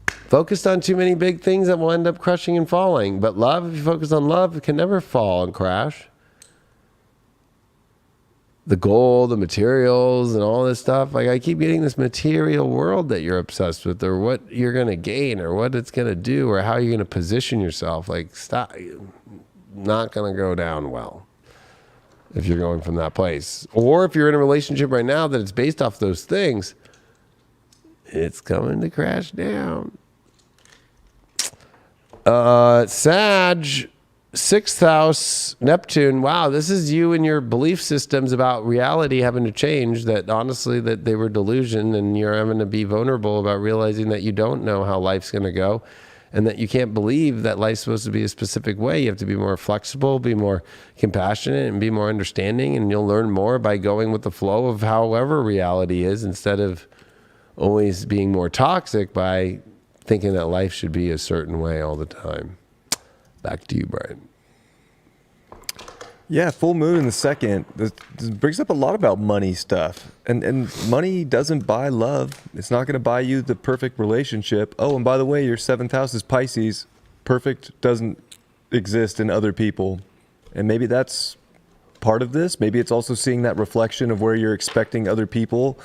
focused on too many big things that will end up crushing and falling. But love, if you focus on love, it can never fall and crash. The gold, the materials, and all this stuff. Like, I keep getting this material world that you're obsessed with, or what you're going to gain, or what it's going to do, or how you're going to position yourself. Like, stop. Not going to go down well if you're going from that place. Or if you're in a relationship right now that it's based off those things, it's coming to crash down. Sag, 6th house, Neptune. Wow, this is you and your belief systems about reality having to change, that honestly that they were delusion, and you're having to be vulnerable about realizing that you don't know how life's going to go, and that you can't believe that life's supposed to be a specific way. You have to be more flexible, be more compassionate, and be more understanding, and you'll learn more by going with the flow of however reality is, instead of always being more toxic by thinking that life should be a certain way all the time. Back to you, Brian. Yeah, full moon in the second. This brings up a lot about money stuff. And money doesn't buy love. It's not going to buy you the perfect relationship. Oh, and by the way, your 7th house is Pisces. Perfect doesn't exist in other people. And maybe that's part of this. Maybe it's also seeing that reflection of where you're expecting other people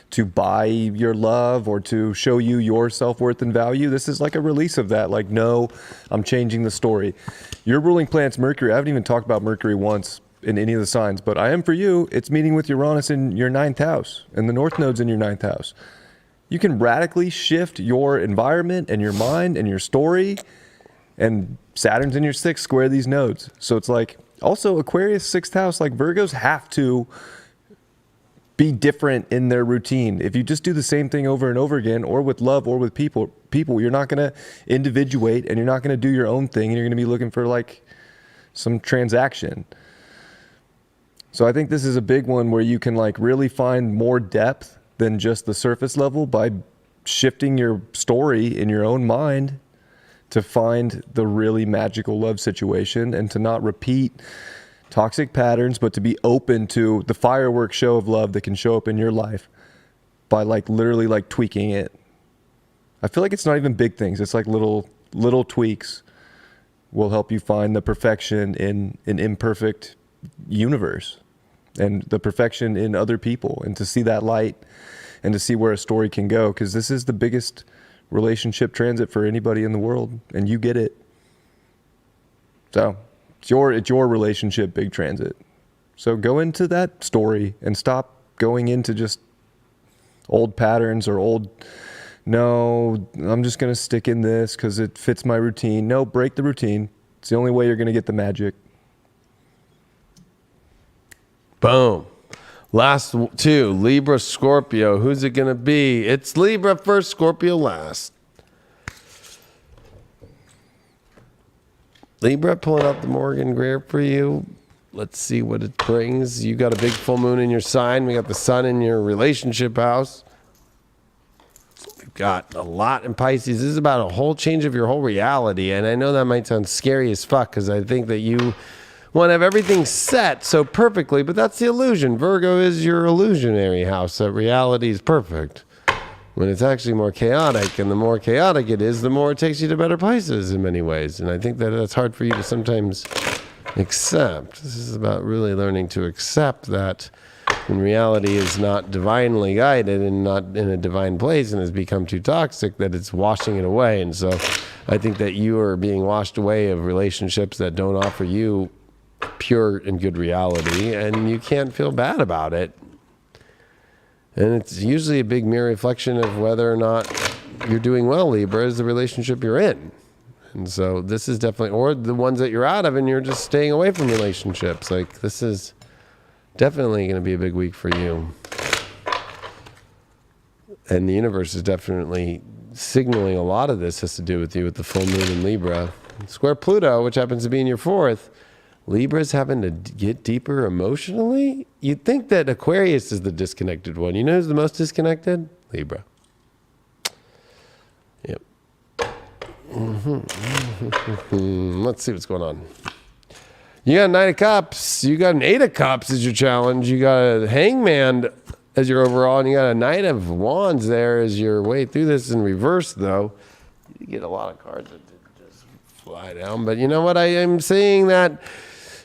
to buy your love or to show you your self-worth and value. This is like a release of that. Like, no, I'm changing the story. Your ruling planet's Mercury. I haven't even talked about Mercury once in any of the signs, but I am for you. It's meeting with Uranus in your 9th house, and the North Node's in your 9th house. You can radically shift your environment and your mind and your story, and Saturn's in your 6th square these nodes. So it's like, also Aquarius 6th house, like Virgos have to be different in their routine. If you just do the same thing over and over again, or with love or with people, you're not going to individuate, and you're not going to do your own thing, and you're going to be looking for like some transaction. So I think this is a big one where you can like really find more depth than just the surface level by shifting your story in your own mind to find the really magical love situation, and to not repeat toxic patterns, but to be open to the fireworks show of love that can show up in your life by like literally like tweaking it. I feel like it's not even big things. It's like little tweaks will help you find the perfection in an imperfect universe, and the perfection in other people, and to see that light and to see where a story can go. Because this is the biggest relationship transit for anybody in the world, and you get it. So it's your relationship big transit. So go into that story and stop going into just old patterns or old, no, I'm just going to stick in this because it fits my routine. No, break the routine. It's the only way you're going to get the magic. Boom. Last two, Libra, Scorpio. Who's it going to be? It's Libra first, Scorpio last. Libra, pulling out the Morgan Greer for you. Let's see what it brings. You got a big full moon in your sign. We got the sun in your relationship house. We've got a lot in Pisces. This is about a whole change of your whole reality. And I know that might sound scary as fuck, because I think that you want to have everything set so perfectly, but that's the illusion. Virgo is your illusionary house, that reality is perfect. when it's actually more chaotic. And the more chaotic it is, the more it takes you to better places in many ways. And I think that that's hard for you to sometimes accept. This is about really learning to accept that when reality is not divinely guided and not in a divine place and has become too toxic, that it's washing it away. And so I think that you are being washed away of relationships that don't offer you pure and good reality, and you can't feel bad about it. And it's usually a big mirror reflection of whether or not you're doing well, Libra, is the relationship you're in. And so this is definitely, or the ones that you're out of and you're just staying away from relationships. Like, this is definitely going to be a big week for you. And the universe is definitely signaling a lot of this has to do with you with the full moon in Libra. Square Pluto, which happens to be in your 4th. Libra's having to get deeper emotionally. You'd think that Aquarius is the disconnected one. You know who's the most disconnected? Libra. Yep. Let's see what's going on. You got a Knight of Cups. You got an 8 of Cups as your challenge. You got a Hangman as your overall, and you got a Knight of Wands there as your way through this in reverse, though. You get a lot of cards that just fly down. But you know what? I am saying that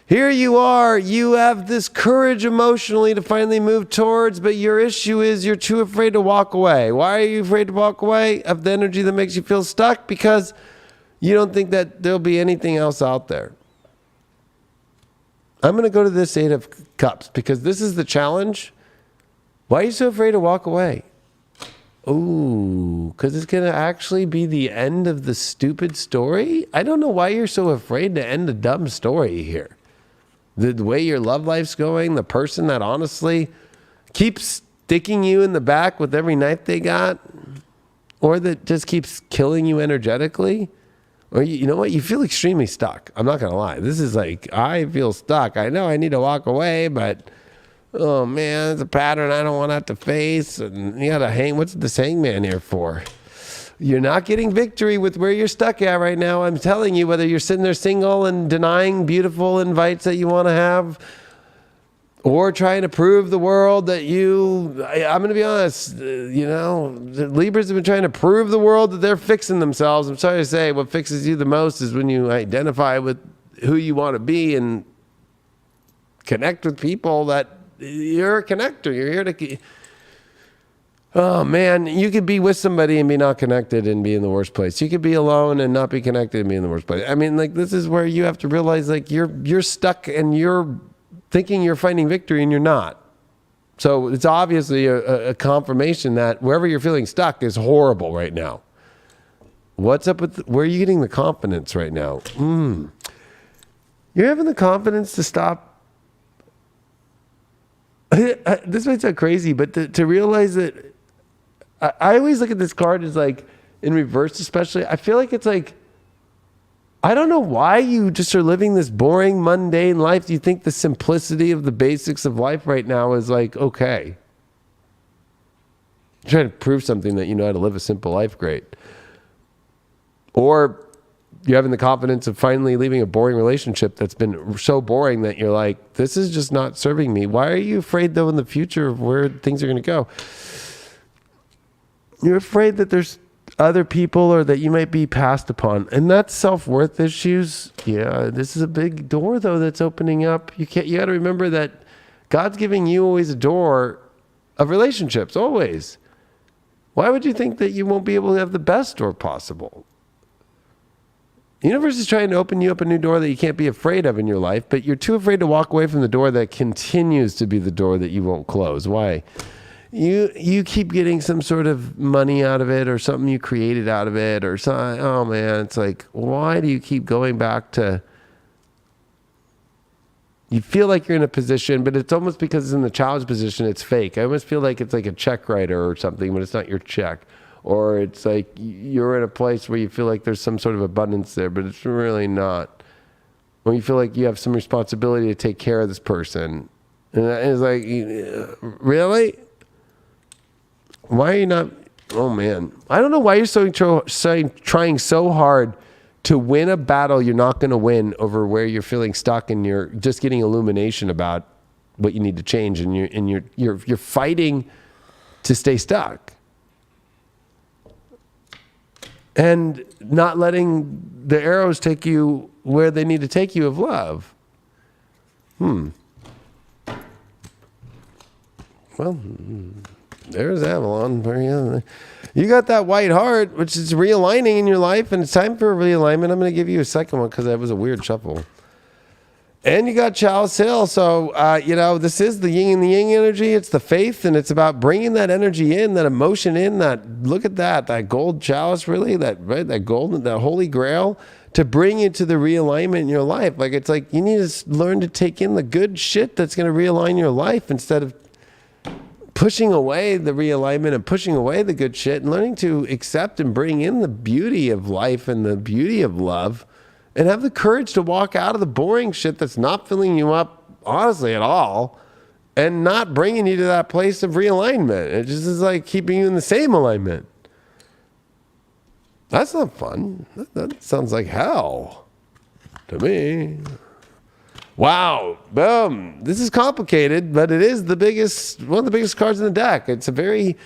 here you are. You have this courage emotionally to finally move towards, but your issue is you're too afraid to walk away. Why are you afraid to walk away of the energy that makes you feel stuck? Because you don't think that there'll be anything else out there. I'm going to go to this 8 of Cups because this is the challenge. Why are you so afraid to walk away? Ooh, because it's going to actually be the end of the stupid story? I don't know why you're so afraid to end a dumb story here. The way your love life's going, the person that honestly keeps sticking you in the back with every knife they got, or that just keeps killing you energetically, or you know what? You feel extremely stuck. I'm not going to lie. This is like, I feel stuck. I know I need to walk away, but oh man, it's a pattern I don't want to have to face. And you got to hang. What's this Hangman here for? You're not getting victory with where you're stuck at right now. I'm telling you, whether you're sitting there single and denying beautiful invites that you want to have, or trying to prove the world that I'm going to be honest, the Libras have been trying to prove the world that they're fixing themselves. I'm sorry to say, what fixes you the most is when you identify with who you want to be and connect with people that you're a connector. You're here to... Oh man, you could be with somebody and be not connected and be in the worst place. You could be alone and not be connected and be in the worst place. I mean, like, this is where you have to realize, like, you're stuck and you're thinking you're finding victory and you're not. So it's obviously a confirmation that wherever you're feeling stuck is horrible right now. What's up with, where are you getting the confidence right now? You're having the confidence to stop. This might sound crazy, but to realize that I always look at this card as like in reverse, especially. I feel like it's like, I don't know why you just are living this boring, mundane life. You think the simplicity of the basics of life right now is like, okay. You're trying to prove something that you know how to live a simple life great. Or you're having the confidence of finally leaving a boring relationship that's been so boring that you're like, this is just not serving me. Why are you afraid, though, in the future of where things are going to go? You're afraid that there's other people or that you might be passed upon. And that's self-worth issues. Yeah, this is a big door, though, that's opening up. You got to remember that God's giving you always a door of relationships, always. Why would you think that you won't be able to have the best door possible? The universe is trying to open you up a new door that you can't be afraid of in your life, but you're too afraid to walk away from the door that continues to be the door that you won't close. Why? You keep getting some sort of money out of it or something you created out of it or something. Oh man, it's like, why do you keep going back to... You feel like you're in a position, but it's almost because it's in the challenge position, it's fake. I almost feel like it's like a check writer or something, but it's not your check. Or it's like you're in a place where you feel like there's some sort of abundance there, but it's really not. When you feel like you have some responsibility to take care of this person. And it's like, really? Why are you not? Oh man. I don't know why you're trying so hard to win a battle you're not going to win over where you're feeling stuck and you're just getting illumination about what you need to change, and you're fighting to stay stuck. and not letting the arrows take you where they need to take you of love. Well, there's Avalon. You got that white heart, which is realigning in your life, and it's time for a realignment. I'm going to give you a second one because that was a weird shuffle. And you got Chalice Hill. So, this is the yin and the yang energy. It's the faith, and it's about bringing that energy in, that emotion in, look at that gold chalice, really, that golden, that holy grail, to bring you to the realignment in your life. Like, it's like you need to learn to take in the good shit that's going to realign your life instead of pushing away the realignment and pushing away the good shit, and learning to accept and bring in the beauty of life and the beauty of love, and have the courage to walk out of the boring shit that's not filling you up, honestly, at all, and not bringing you to that place of realignment. It just is like keeping you in the same alignment. That's not fun. That sounds like hell to me. Wow, boom. This is complicated, but it is one of the biggest cards in the deck. It's a very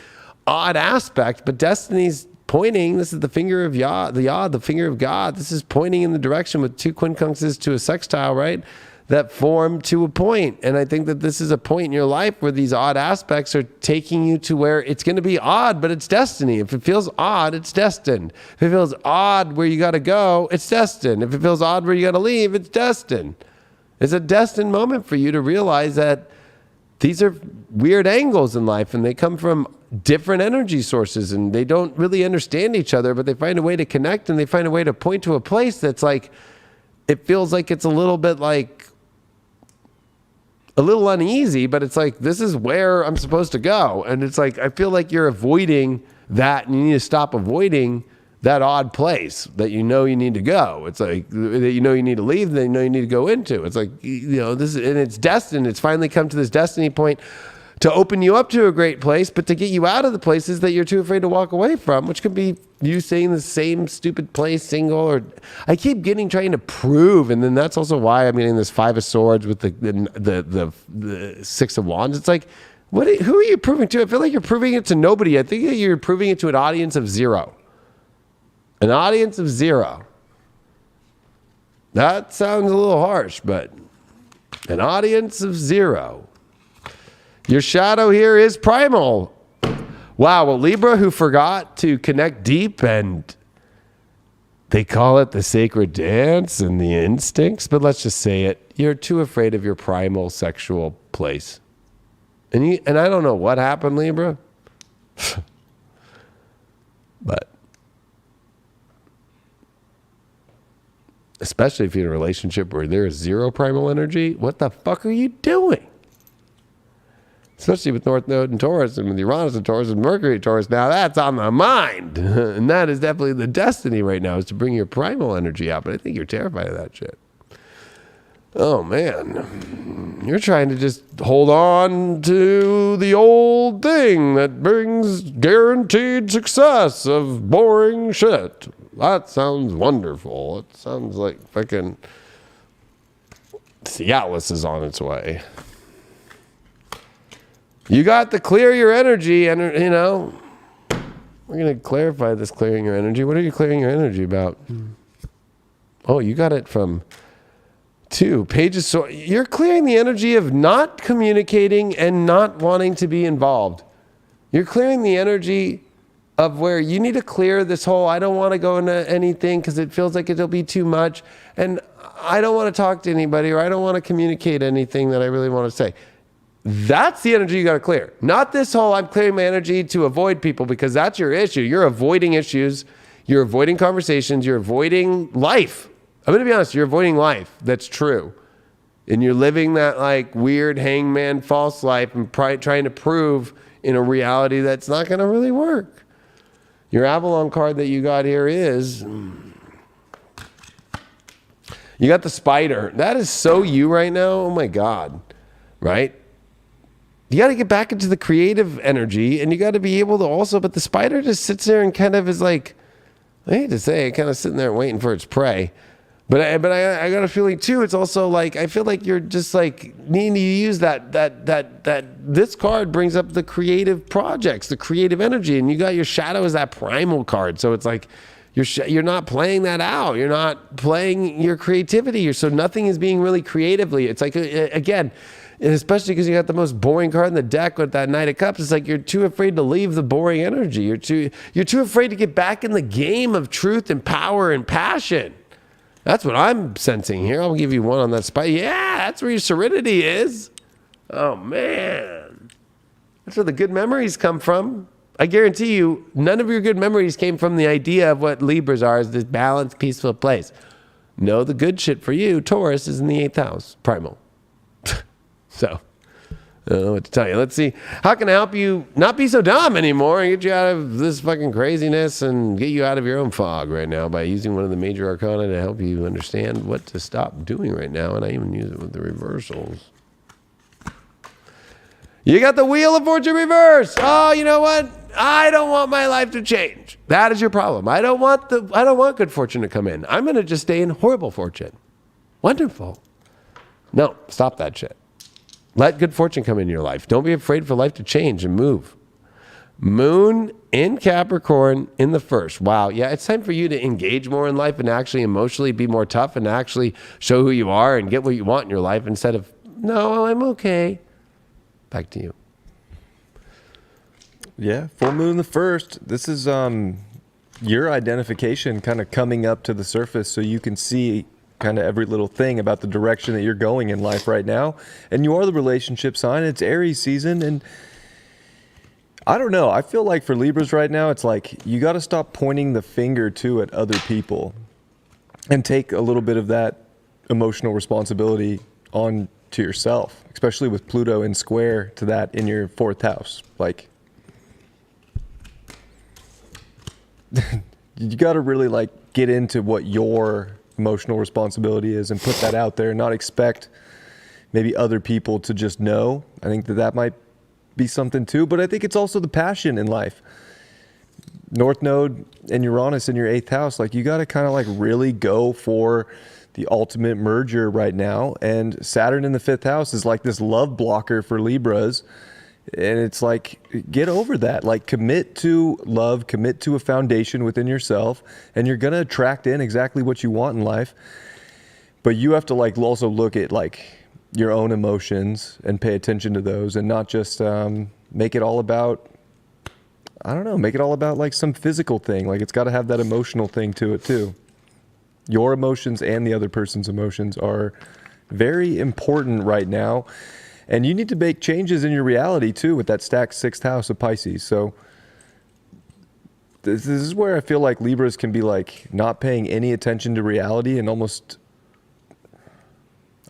odd aspect, but Destiny's pointing. This is the finger of Yod, the finger of God. This is pointing in the direction with two quincunxes to a sextile, right? That form to a point. And I think that this is a point in your life where these odd aspects are taking you to where it's going to be odd, but it's destiny. If it feels odd, it's destined. If it feels odd where you got to go, it's destined. If it feels odd where you got to leave, it's destined. It's a destined moment for you to realize that these are weird angles in life, and they come from different energy sources, and they don't really understand each other, but they find a way to connect, and they find a way to point to a place that's like, it feels like it's a little bit like a little uneasy, but it's like, this is where I'm supposed to go. And it's like, I feel like you're avoiding that, and you need to stop avoiding that odd place that you know you need to go. It's like that you know you need to leave, that you know you need to go into. It's like, this is, and it's destined. It's finally come to this destiny point to open you up to a great place, but to get you out of the places that you're too afraid to walk away from, which could be you staying in the same stupid place, single, or I keep trying to prove, and then that's also why I'm getting this Five of Swords with the Six of Wands. It's like, who are you proving to? I feel like you're proving it to nobody. I think you're proving it to an audience of zero. An audience of zero. That sounds a little harsh, but an audience of zero. Your shadow here is primal. Wow, well, Libra, who forgot to connect deep, and they call it the sacred dance and the instincts, but let's just say it. You're too afraid of your primal sexual place. And I don't know what happened, Libra. But especially if you're in a relationship where there is zero primal energy, what the fuck are you doing? Especially with North Node and Taurus, and with Uranus and Taurus and Mercury and Taurus. Now that's on the mind. And that is definitely the destiny right now, is to bring your primal energy out. But I think you're terrified of that shit. Oh, man. You're trying to just hold on to the old thing that brings guaranteed success of boring shit. That sounds wonderful. It sounds like fucking Cialis is on its way. You got to clear your energy, and we're going to clarify this clearing your energy. What are you clearing your energy about? Oh, you got it from 2 pages. So you're clearing the energy of not communicating and not wanting to be involved. You're clearing the energy of where you need to clear this whole, I don't want to go into anything because it feels like it'll be too much, and I don't want to talk to anybody, or I don't want to communicate anything that I really want to say. That's the energy you got to clear. Not this whole, I'm clearing my energy to avoid people, because that's your issue. You're avoiding issues. You're avoiding conversations. You're avoiding life. I'm going to be honest. You're avoiding life. That's true. And you're living that like weird hangman false life and trying to prove in a reality that's not going to really work. Your Avalon card that you got here is, you got the spider. That is so you right now. Oh my God. Right? You got to get back into the creative energy, and you got to be able to also, but the spider just sits there and kind of is like, I hate to say it, kind of sitting there waiting for its prey. But I got a feeling too, it's also like, I feel like you're just like needing to use that this card brings up the creative projects, the creative energy, and you got your shadow as that primal card. So it's like, You're not playing that out. You're not playing your creativity. So nothing is being really creatively. It's like, again, and especially because you got the most boring card in the deck with that Knight of Cups. It's like you're too afraid to leave the boring energy. You're too afraid to get back in the game of truth and power and passion. That's what I'm sensing here. I'll give you one on that spot. Yeah, that's where your serenity is. Oh, man. That's where the good memories come from. I guarantee you, none of your good memories came from the idea of what Libras are as this balanced, peaceful place. No, the good shit for you, Taurus, is in the 8th house, primal. So, I don't know what to tell you. Let's see. How can I help you not be so dumb anymore and get you out of this fucking craziness and get you out of your own fog right now by using one of the major arcana to help you understand what to stop doing right now. And I even use it with the reversals. You got the Wheel of Fortune reverse. Oh, you know what? I don't want my life to change. That is your problem. I don't want good fortune to come in. I'm going to just stay in horrible fortune. Wonderful. No, stop that shit. Let good fortune come in your life. Don't be afraid for life to change and move. Moon in Capricorn in the 1st. Wow. Yeah, it's time for you to engage more in life and actually emotionally be more tough and actually show who you are and get what you want in your life instead of, no, I'm okay. Back to you. Yeah, full moon the 1st. This is your identification kind of coming up to the surface so you can see kind of every little thing about the direction that you're going in life right now. And you are the relationship sign. It's Aries season. And I don't know. I feel like for Libras right now, it's like you got to stop pointing the finger too at other people and take a little bit of that emotional responsibility on to yourself, especially with Pluto in square to that in your 4th house. Like, you got to really like get into what your emotional responsibility is and put that out there and not expect maybe other people to just know. I think that might be something too, but I think it's also the passion in life. North Node and Uranus in your 8th house, like you got to kind of like really go for the ultimate merger right now. And Saturn in the 5th house is like this love blocker for Libras. And it's like, get over that. Like, commit to love, commit to a foundation within yourself, and you're going to attract in exactly what you want in life. But you have to like also look at like your own emotions and pay attention to those and not just make it all about, I don't know, make it all about like some physical thing. Like it's got to have that emotional thing to it too. Your emotions and the other person's emotions are very important right now. And you need to make changes in your reality too with that stacked 6th house of Pisces. So this is where I feel like Libras can be like not paying any attention to reality and almost,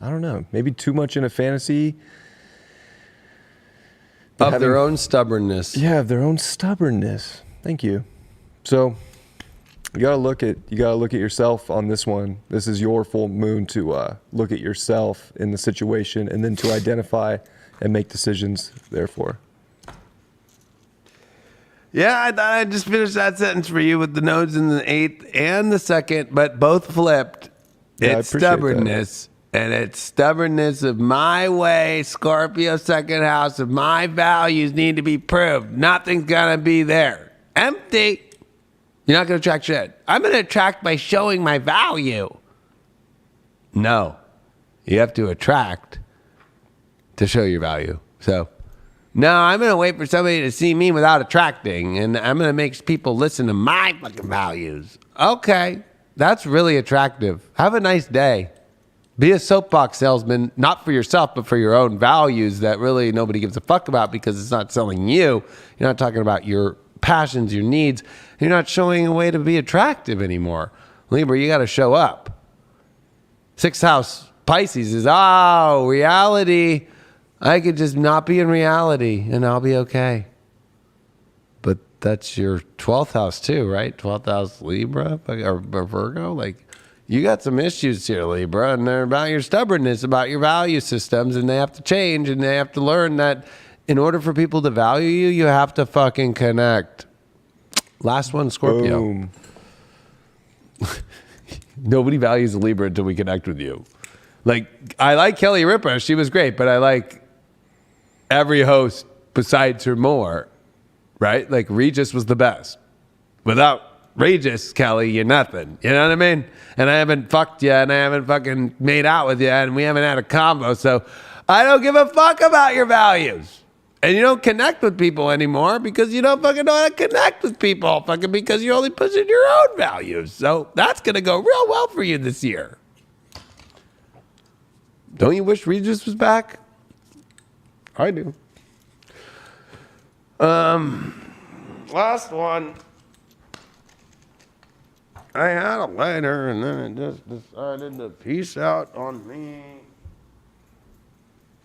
I don't know, maybe too much in a fantasy. Of their own stubbornness. Yeah, of their own stubbornness. Thank you. So you gotta look at yourself on this one. This is your full moon to look at yourself in the situation and then to identify and make decisions therefore. Yeah, I thought I'd just finish that sentence for you with the nodes in the 8th and the 2nd, but both flipped. Yeah, it's stubbornness. And it's stubbornness of my way, Scorpio 2nd house, of my values need to be proved. Nothing's gonna be there. Empty. You're not going to attract shit. I'm going to attract by showing my value. No. You have to attract to show your value. So, no, I'm going to wait for somebody to see me without attracting, and I'm going to make people listen to my fucking values. Okay. That's really attractive. Have a nice day. Be a soapbox salesman, not for yourself, but for your own values that really nobody gives a fuck about because it's not selling you. You're not talking about your passions, your needs. You're not showing a way to be attractive anymore. Libra, you got to show up. 6th house Pisces is, reality. I could just not be in reality and I'll be okay. But that's your 12th house too, right? 12th house Libra or Virgo. Like, you got some issues here, Libra, and they're about your stubbornness, about your value systems, and they have to change, and they have to learn that in order for people to value you, you have to fucking connect. Last one, Scorpio. Boom. Nobody values a Libra until we connect with you. Like, I like Kelly Ripa. She was great, but I like every host besides her more, right? Like, Regis was the best. Without Regis, Kelly, you're nothing. You know what I mean? And I haven't fucked you, and I haven't fucking made out with you, and we haven't had a combo. So I don't give a fuck about your values. And you don't connect with people anymore because you don't fucking know how to connect with people, fucking because you're only pushing your own values. So that's going to go real well for you this year. Don't you wish Regis was back? I do. Last one. I had a lighter and then it just decided to peace out on me.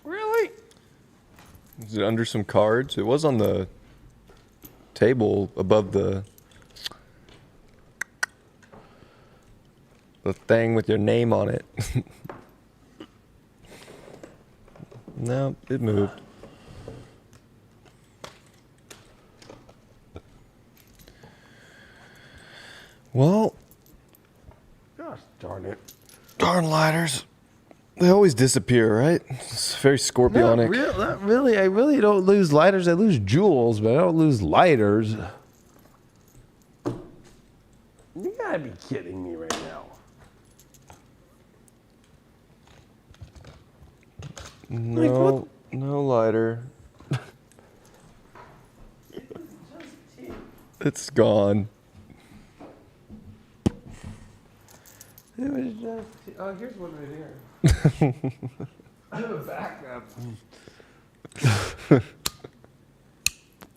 Really? Is it under some cards? It was on the table above the thing with your name on it. No, it moved. Well, Gosh darn it. darn lighters. They always disappear, right? It's very scorpionic. Not really. I really don't lose lighters. I lose jewels, but I don't lose lighters. You gotta be kidding me right now. No, no lighter. It's gone. It was just... Oh, here's one right here. I have a backup.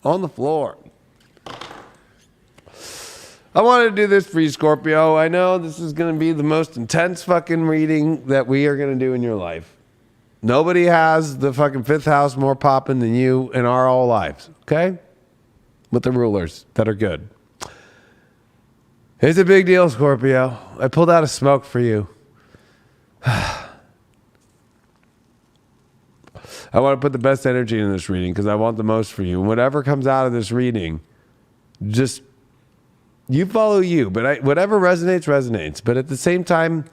On the floor. I wanted to do this for you, Scorpio. I know this is going to be the most intense fucking reading that we are going to do in your life. Nobody has the fucking fifth house more popping than you in our whole lives, okay? With the rulers that are good. It's a big deal, Scorpio. I pulled out a smoke for you. I want to put the best energy in this reading because I want the most for you. And whatever comes out of this reading, just you follow you. But whatever resonates, resonates. But at the same time,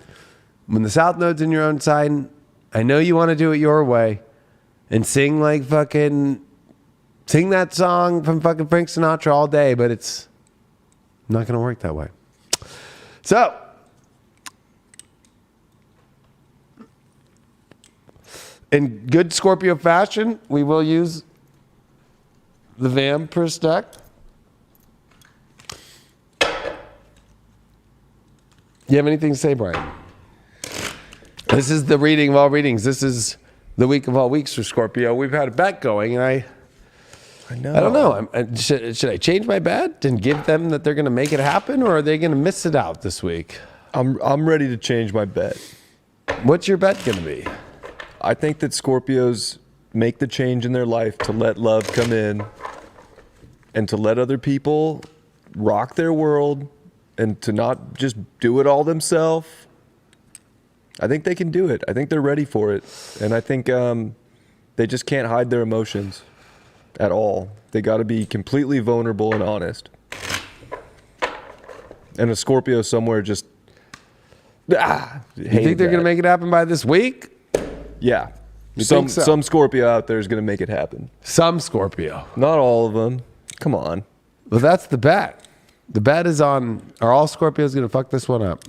when the South Node's in your own sign, I know you want to do it your way and sing like fucking, sing that song from fucking Frank Sinatra all day, but it's not going to work that way. So, in good Scorpio fashion, we will use the Vampirist deck. You have anything to say, Brian? This is the reading of all readings. This is the week of all weeks for Scorpio. We've had a bet going, and I don't know. Should I change my bet and give them that they're going to make it happen, or are they going to miss it out this week? I'm ready to change my bet. What's your bet going to be? I think that Scorpios make the change in their life to let love come in and to let other people rock their world and to not just do it all themselves. I think they can do it. I think they're ready for it. And I think they just can't hide their emotions at all. They got to be completely vulnerable and honest. And a Scorpio somewhere just... You think they're going to make it happen by this week? Yeah. You think so? Some Scorpio out there is going to make it happen. Some Scorpio. Not all of them. Come on. Well, that's the bet. The bet is on, are all Scorpios going to fuck this one up?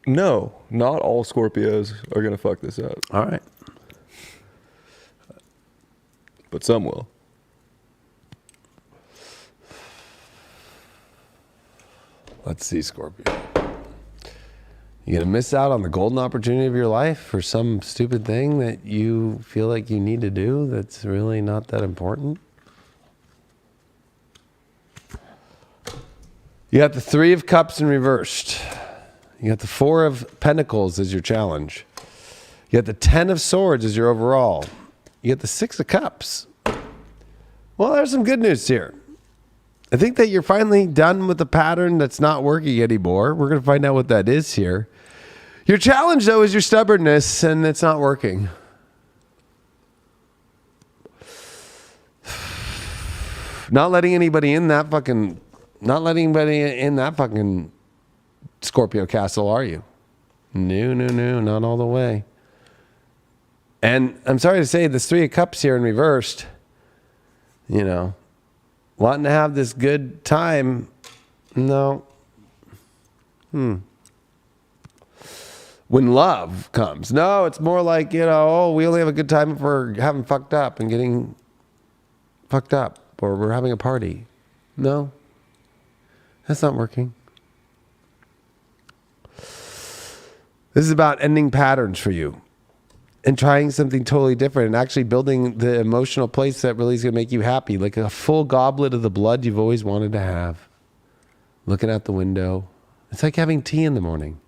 No, not all Scorpios are going to fuck this up. All right. But some will. Let's see, Scorpio. You going to miss out on the golden opportunity of your life for some stupid thing that you feel like you need to do that's really not that important? You got the Three of Cups in reversed. You got the Four of Pentacles as your challenge. You got the Ten of Swords as your overall. You got the Six of Cups. Well, there's some good news here. I think that you're finally done with the pattern that's not working anymore. We're going to find out what that is here. Your challenge, though, is your stubbornness, and it's not working. Not letting anybody in that fucking Scorpio castle, are you? No, not all the way. And I'm sorry to say, this Three of Cups here in reversed, you know, wanting to have this good time No. When love comes. No, it's more like, we only have a good time if we're having fucked up and getting fucked up, or we're having a party. No, that's not working. This is about ending patterns for you and trying something totally different and actually building the emotional place that really is going to make you happy, like a full goblet of the blood you've always wanted to have. Looking out the window. It's like having tea in the morning.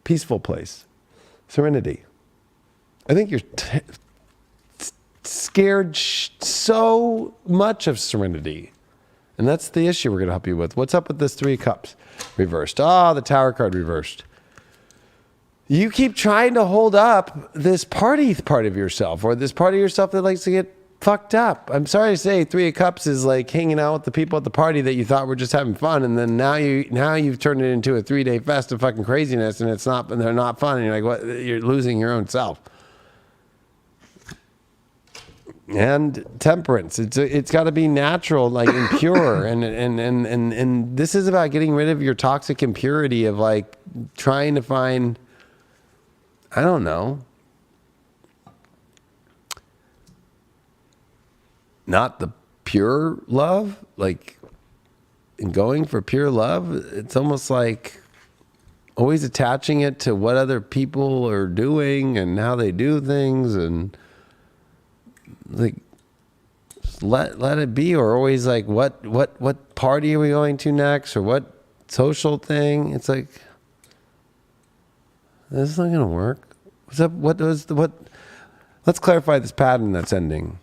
Peaceful place. Serenity. I think you're scared so much of serenity. And that's the issue we're going to help you with. What's up with this 3 of Cups reversed? The Tower card reversed. You keep trying to hold up this party part of yourself, or this part of yourself that likes to get fucked up. I'm sorry to say 3 of Cups is like hanging out with the people at the party that you thought were just having fun, and then now you've turned it into a 3-day fest of fucking craziness, and they're not fun, and you're like, what? You're losing your own self. And temperance. It's got to be natural, like, and pure, and this is about getting rid of your toxic impurity of like trying to find, I don't know, not the pure love, like, in going for pure love. It's almost like always attaching it to what other people are doing and how they do things, and like, just let it be. Or always like, what party are we going to next, or what social thing? It's like, this is not gonna work. What's up? Let's clarify this pattern that's ending.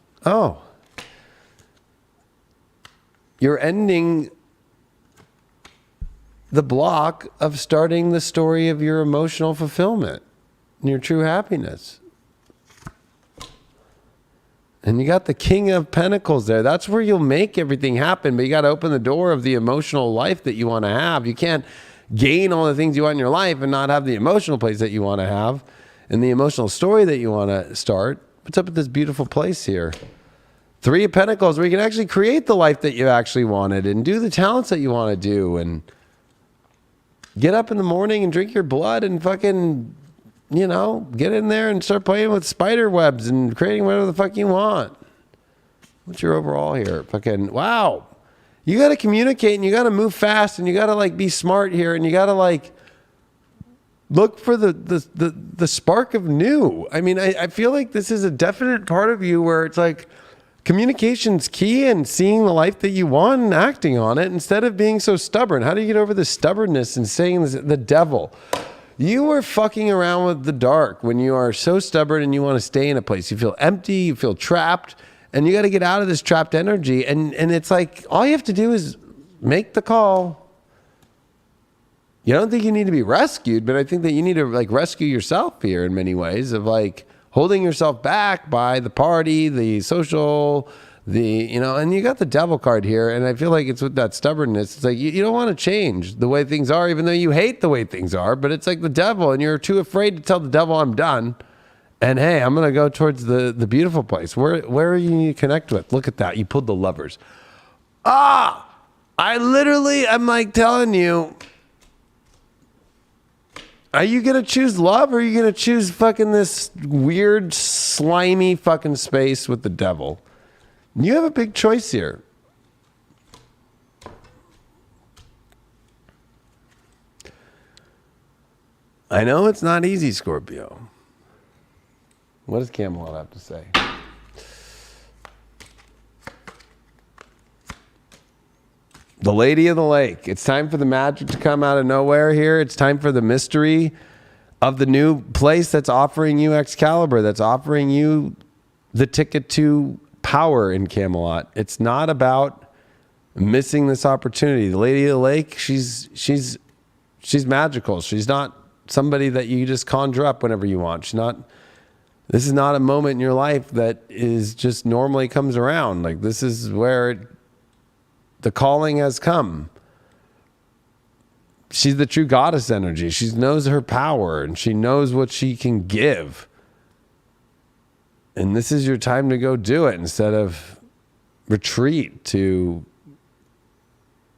You're ending the block of starting the story of your emotional fulfillment and your true happiness. And you got the King of Pentacles there. That's where you'll make everything happen, but you got to open the door of the emotional life that you want to have. You can't gain all the things you want in your life and not have the emotional place that you want to have and the emotional story that you want to start. What's up with this beautiful place here? 3 of Pentacles, where you can actually create the life that you actually wanted and do the talents that you want to do, and get up in the morning and drink your blood and fucking, get in there and start playing with spider webs and creating whatever the fuck you want. What's your overall here? Fucking, wow. You got to communicate, and you got to move fast, and you got to like be smart here, and you got to like look for the spark of new. I mean, I feel like this is a definite part of you where it's like, communication's key, and seeing the life that you want and acting on it instead of being so stubborn. How do you get over the stubbornness and saying the devil? You are fucking around with the dark when you are so stubborn and you want to stay in a place. You feel empty, you feel trapped, and you got to get out of this trapped energy. And it's like, all you have to do is make the call. You don't think you need to be rescued, but I think that you need to like rescue yourself here in many ways, of like holding yourself back by the party, the social, and you got the devil card here. And I feel like it's with that stubbornness. It's like, you don't want to change the way things are, even though you hate the way things are, but it's like the devil, and you're too afraid to tell the devil, I'm done. And hey, I'm going to go towards the beautiful place. Where you need to connect with. Look at that. You pulled the Lovers. I'm like telling you, are you going to choose love, or are you going to choose fucking this weird, slimy fucking space with the devil? You have a big choice here. I know it's not easy, Scorpio. What does Camelot have to say? The Lady of the Lake. It's time for the magic to come out of nowhere here. It's time for the mystery of the new place that's offering you Excalibur, that's offering you the ticket to power in Camelot. It's not about missing this opportunity. The Lady of the Lake, she's magical. She's not somebody that you just conjure up whenever you want. This is not a moment in your life that is just normally comes around. Like, this is where the calling has come. She's the true goddess energy. She knows her power, and she knows what she can give. And this is your time to go do it instead of retreat to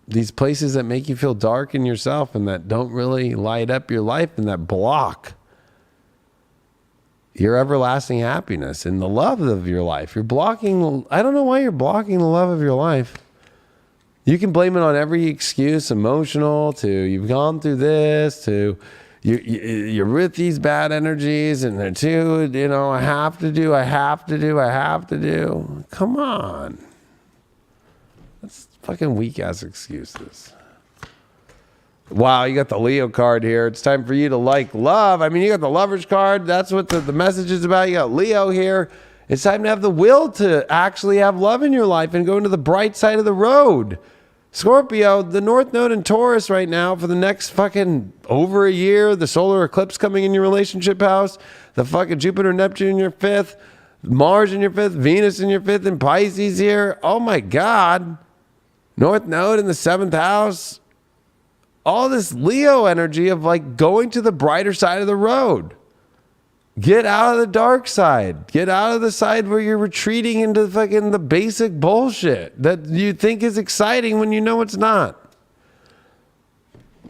these places that make you feel dark in yourself and that don't really light up your life and that block your everlasting happiness and the love of your life. You're blocking, I don't know why you're blocking the love of your life. You can blame it on every excuse, emotional, to you've gone through this, to you're with these bad energies, and they're too, I have to do. Come on. That's fucking weak ass excuses. Wow, you got the Leo card here. It's time for you to love. I mean, you got the Lover's card. That's what the message is about. You got Leo here. It's time to have the will to actually have love in your life and go into the bright side of the road. Scorpio, the North Node in Taurus right now for the next fucking over a year. The solar eclipse coming in your relationship house. The fucking Jupiter, Neptune in your 5th. Mars in your 5th. Venus in your 5th. And Pisces here. Oh my God. North Node in the 7th house. All this Leo energy of going to the brighter side of the road. Get out of the dark side. Get out of the side where you're retreating into fucking the basic bullshit that you think is exciting when you know it's not.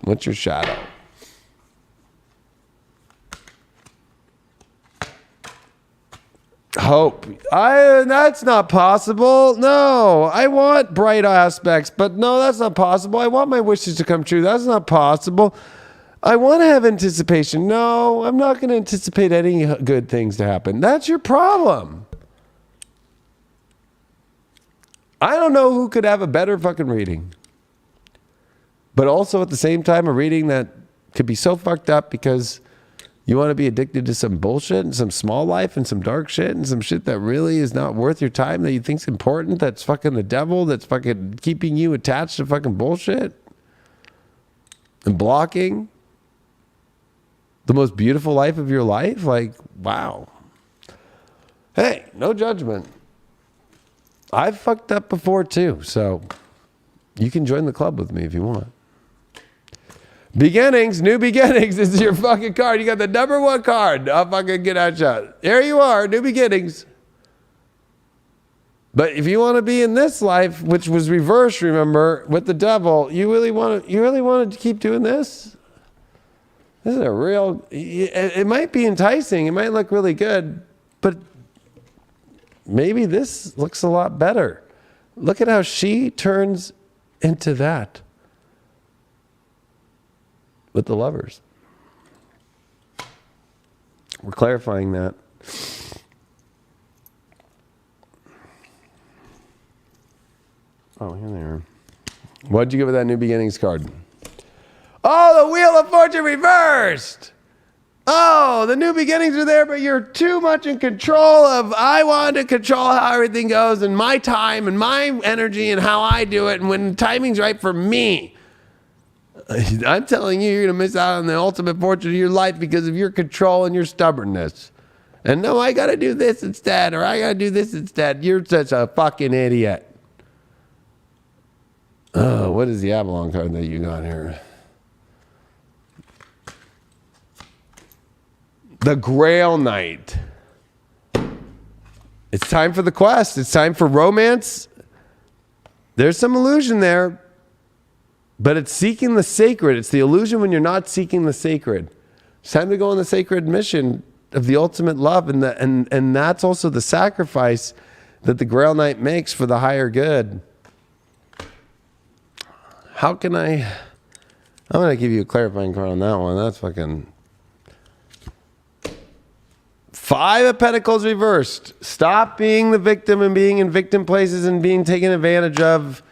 What's your shadow? Hope. That's not possible. No, I want bright aspects, but no, that's not possible. I want my wishes to come true. That's not possible. I want to have anticipation. No, I'm not going to anticipate any good things to happen. That's your problem. I don't know who could have a better fucking reading. But also at the same time, a reading that could be so fucked up because you want to be addicted to some bullshit and some small life and some dark shit and some shit that really is not worth your time that you think's important, that's fucking the devil, that's fucking keeping you attached to fucking bullshit and blocking the most beautiful life of your life. Wow. Hey, no judgment. I've fucked up before too, so you can join the club with me if you want. Beginnings, new beginnings. This is your fucking card. You got the number 1 card. I'll fucking get out shot. There you are, new beginnings. But if you want to be in this life, which was reversed, remember, with the devil, you really want to keep doing this? This is a real, it might be enticing. It might look really good, but maybe this looks a lot better. Look at how she turns into that with the Lovers. We're clarifying that. Oh, here they are. What'd you give with that new beginnings card? Oh, the Wheel of Fortune reversed. Oh, the new beginnings are there, but you're too much in control of, I want to control how everything goes and my time and my energy and how I do it and when timing's right for me. I'm telling you, you're going to miss out on the ultimate fortune of your life because of your control and your stubbornness. And no, I got to do this instead, or I got to do this instead. You're such a fucking idiot. Oh, what is the Avalon card that you got here? The Grail Knight. It's time for the quest. It's time for romance. There's some illusion there, but it's seeking the sacred. It's the illusion when you're not seeking the sacred. It's time to go on the sacred mission of the ultimate love, and that's also the sacrifice that the Grail Knight makes for the higher good. I'm going to give you a clarifying card on that one. That's fucking... 5 of Pentacles reversed. Stop being the victim and being in victim places and being taken advantage of.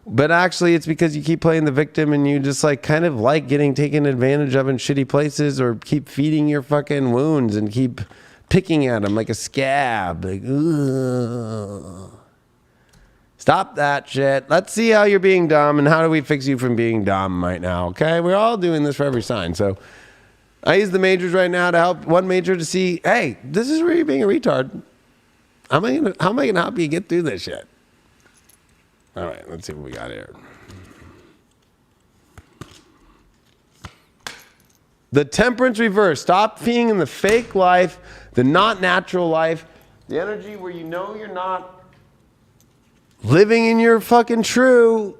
But actually, it's because you keep playing the victim and you just kind of like getting taken advantage of in shitty places, or keep feeding your fucking wounds and keep picking at them like a scab. Ugh. Stop that shit. Let's see how you're being dumb and how do we fix you from being dumb right now, okay? We're all doing this for every sign, so... I use the majors right now to help one major to see, hey, this is where you're being a retard. How am I gonna help you get through this shit? All right, let's see what we got here. The Temperance reverse. Stop being in the fake life, the not natural life, the energy where you know you're not living in your fucking true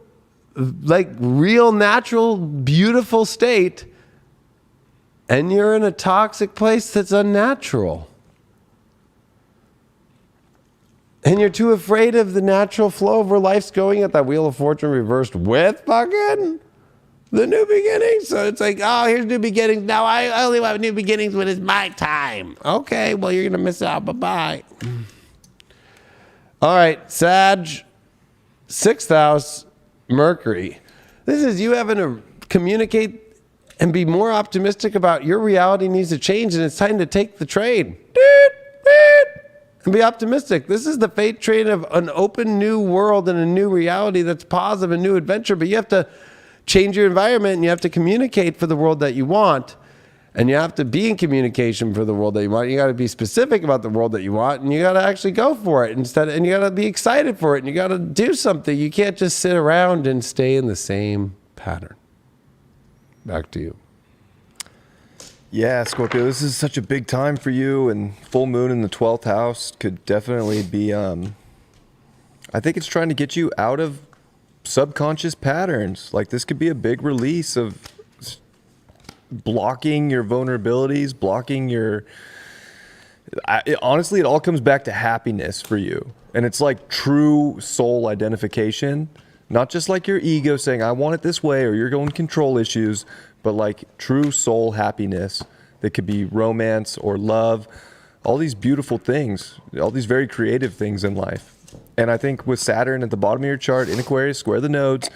like real, natural, beautiful state, and you're in a toxic place that's unnatural. And you're too afraid of the natural flow of where life's going at that Wheel of Fortune reversed with fucking the new beginnings. So it's like, oh, here's new beginnings. Now I only want new beginnings when it's my time. Okay, well, you're going to miss out. Bye-bye. All right, Sag, 6th house, Mercury. This is you having to communicate and be more optimistic about your reality needs to change, and it's time to take the trade. And be optimistic. This is the fate trade of an open new world and a new reality that's positive, a new adventure, but you have to change your environment and you have to communicate for the world that you want. And you have to be in communication for the world that you want. You got to be specific about the world that you want, and you got to actually go for it and you got to be excited for it, and you got to do something. You can't just sit around and stay in the same pattern. Back to you. Yeah, Scorpio, this is such a big time for you, and full moon in the 12th house could definitely be, I think it's trying to get you out of subconscious patterns. Like, this could be a big release of blocking your vulnerabilities, blocking your... honestly, it all comes back to happiness for you. And it's like true soul identification, not just like your ego saying, I want it this way, or you're going control issues, but like true soul happiness that could be romance or love, all these beautiful things, all these very creative things in life. And I think with Saturn at the bottom of your chart in Aquarius, square the nodes,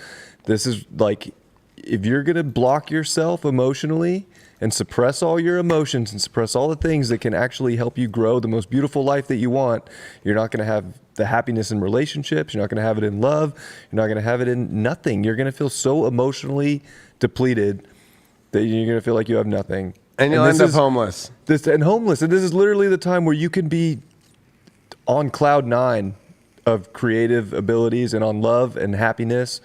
this is like, if you're going to block yourself emotionally and suppress all your emotions and suppress all the things that can actually help you grow the most beautiful life that you want, you're not going to have the happiness in relationships. You're not going to have it in love. You're not going to have it in nothing. You're going to feel so emotionally depleted that you're going to feel like you have nothing. And you'll end up homeless. Homeless. And this is literally the time where you can be on cloud 9 of creative abilities and on love and happiness.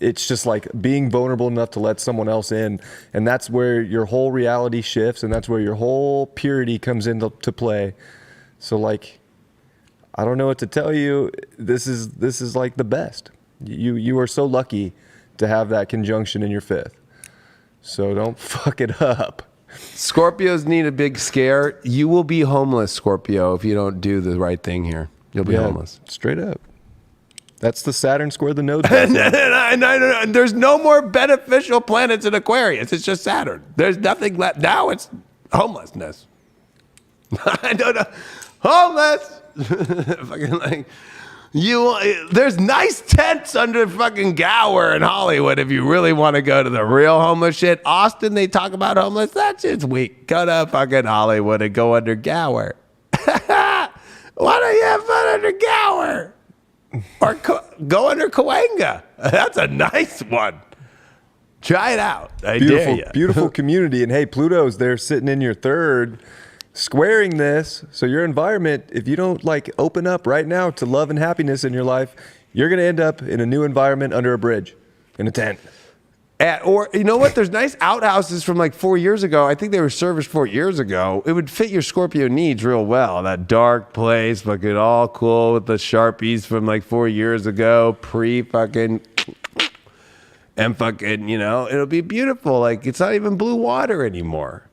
It's just like being vulnerable enough to let someone else in. And that's where your whole reality shifts, and that's where your whole purity comes into play. So like, I don't know what to tell you. This is like the best. You are so lucky to have that conjunction in your 5th. So don't fuck it up. Scorpios need a big scare. You will be homeless, Scorpio, if you don't do the right thing here. You'll be homeless. Straight up. That's the Saturn square the nodes. and there's no more beneficial planets in Aquarius. It's just Saturn. There's nothing left. Now it's homelessness. I don't know. Homeless. Fucking like... there's nice tents under fucking Gower in Hollywood if you really want to go to the real homeless shit. Austin, they talk about homeless. That shit's weak. Go to fucking Hollywood and go under Gower. Why don't you have fun under Gower? Or go under Cahuenga. That's a nice one. Try it out. I dare you. Beautiful community. And hey, Pluto's there sitting in your 3rd, squaring this. So your environment, if you don't like open up right now to love and happiness in your life, you're going to end up in a new environment under a bridge in a tent. Or you know what? There's nice outhouses from like 4 years ago. I think they were serviced 4 years ago. It would fit your Scorpio needs real well. That dark place, fucking all cool with the Sharpies from like 4 years ago, pre-fucking... And fucking, you know, it'll be beautiful. Like, it's not even blue water anymore.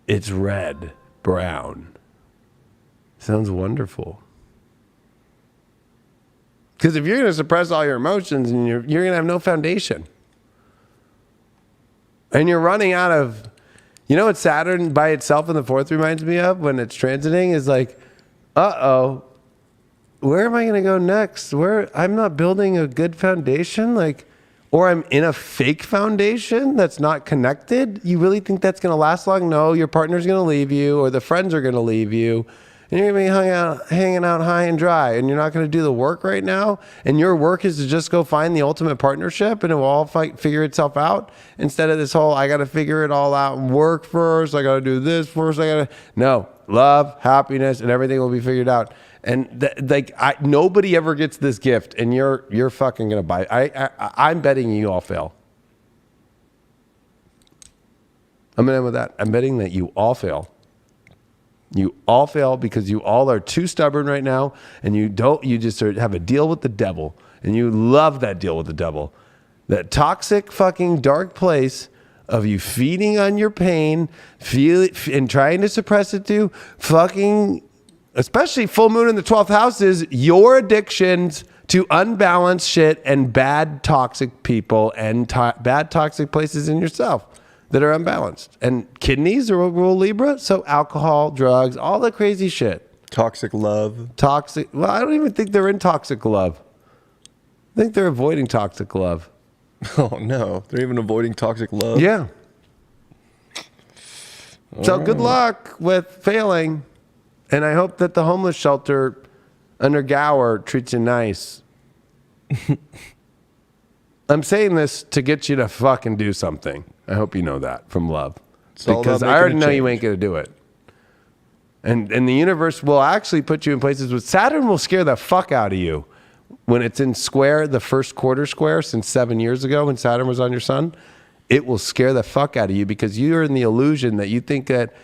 It's red, brown. Sounds wonderful. Because if you're going to suppress all your emotions, and you're going to have no foundation. And you're running out of... You know what Saturn by itself in the 4th reminds me of when it's transiting? Is like, uh-oh, where am I going to go next? I'm not building a good foundation? Like... Or I'm in a fake foundation that's not connected. You really think that's going to last long? No, your partner's going to leave you, or the friends are going to leave you, and you're going to be hanging out high and dry, and you're not going to do the work right now. And your work is to just go find the ultimate partnership, and it will all figure itself out. Instead of this whole, I got to figure it all out and work first. I got to do this first. No, love, happiness, and everything will be figured out. And nobody ever gets this gift, and you're fucking gonna buy it. I'm betting you all fail. I'm gonna end with that. I'm betting that you all fail. You all fail because you all are too stubborn right now, and you just have a deal with the devil, and you love that deal with the devil. That toxic fucking dark place of you feeding on your pain, and trying to suppress it to fucking, especially full moon in the 12th house is your addictions to unbalanced shit and bad toxic people and bad toxic places in yourself that are unbalanced. And kidneys are rule Libra, so alcohol, drugs, all the crazy shit. Toxic love. Well, I don't even think they're in toxic love. I think they're avoiding toxic love. Oh no, they're even avoiding toxic love. Yeah. So good luck with failing. And I hope that the homeless shelter under Gower treats you nice. I'm saying this to get you to fucking do something. I hope you know that from love. Because I already know you ain't going to do it. And the universe will actually put you in places with Saturn will scare the fuck out of you. When it's in square, the first quarter square since 7 years ago when Saturn was on your sun, it will scare the fuck out of you because you're in the illusion that you think that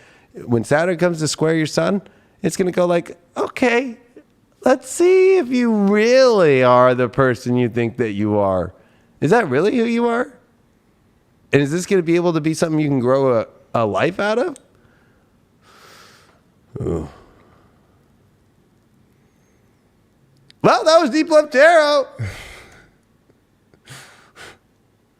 when Saturn comes to square your sun, it's going to go like, okay, let's see if you really are the person you think that you are. Is that really who you are? And is this going to be able to be something you can grow a life out of? Ooh. Well, that was Deep Love Tarot.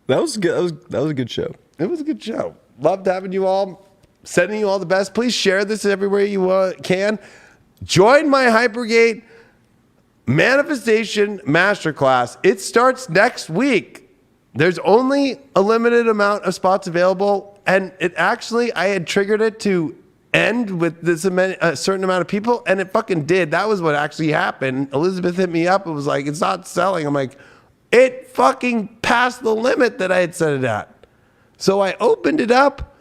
That was good. That was a good show. It was a good show. Loved having you all. Sending you all the best. Please share this everywhere you can. Join my Hypergate Manifestation Masterclass. It starts next week. There's only a limited amount of spots available. And I had triggered it to end with a certain amount of people, and it fucking did. That was what actually happened. Elizabeth hit me up. It was like, it's not selling. I'm like, it fucking passed the limit that I had set it at. So I opened it up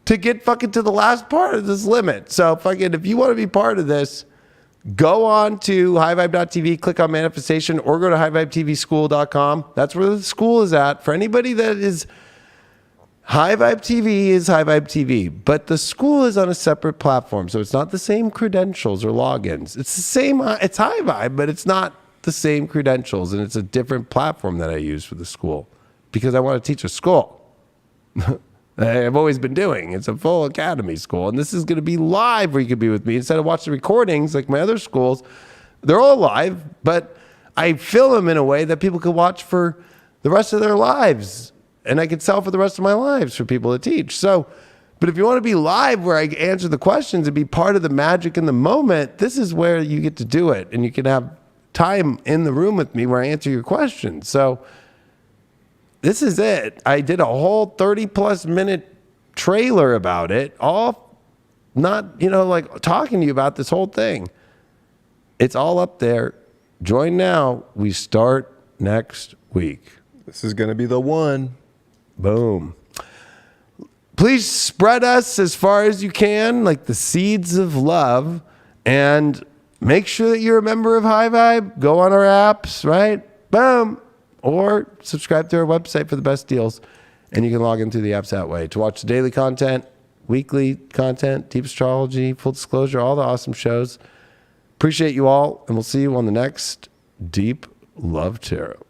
to get fucking to the last part of this limit. So fucking, if you want to be part of this, go on to highvibe.tv, click on manifestation, or go to highvibetvschool.com. That's where the school is at. For anybody that is High Vibe TV is High Vibe TV, but the school is on a separate platform, so it's not the same credentials or logins. It's the same, it's High Vibe, but it's not the same credentials, and it's a different platform that I use for the school because I want to teach a school. I've always been doing. It's a full academy school, and this is going to be live where you could be with me instead of watching recordings like my other schools. They're all live, but I film them in a way that people could watch for the rest of their lives. And I could sell for the rest of my lives for people to teach. So, but if you want to be live where I answer the questions and be part of the magic in the moment, this is where you get to do it. And you can have time in the room with me where I answer your questions. So this is it. I did a whole 30+ minute trailer about it, all not, like talking to you about this whole thing. It's all up there. Join now. We start next week. This is going to be the one. Boom. Please spread us as far as you can, like the seeds of love, and make sure that you're a member of High Vibe. Go on our apps, right? Boom. Or subscribe to our website for the best deals, and you can log into the apps that way to watch the daily content, weekly content, deep astrology, full disclosure, all the awesome shows. Appreciate you all, and we'll see you on the next Deep Love Tarot.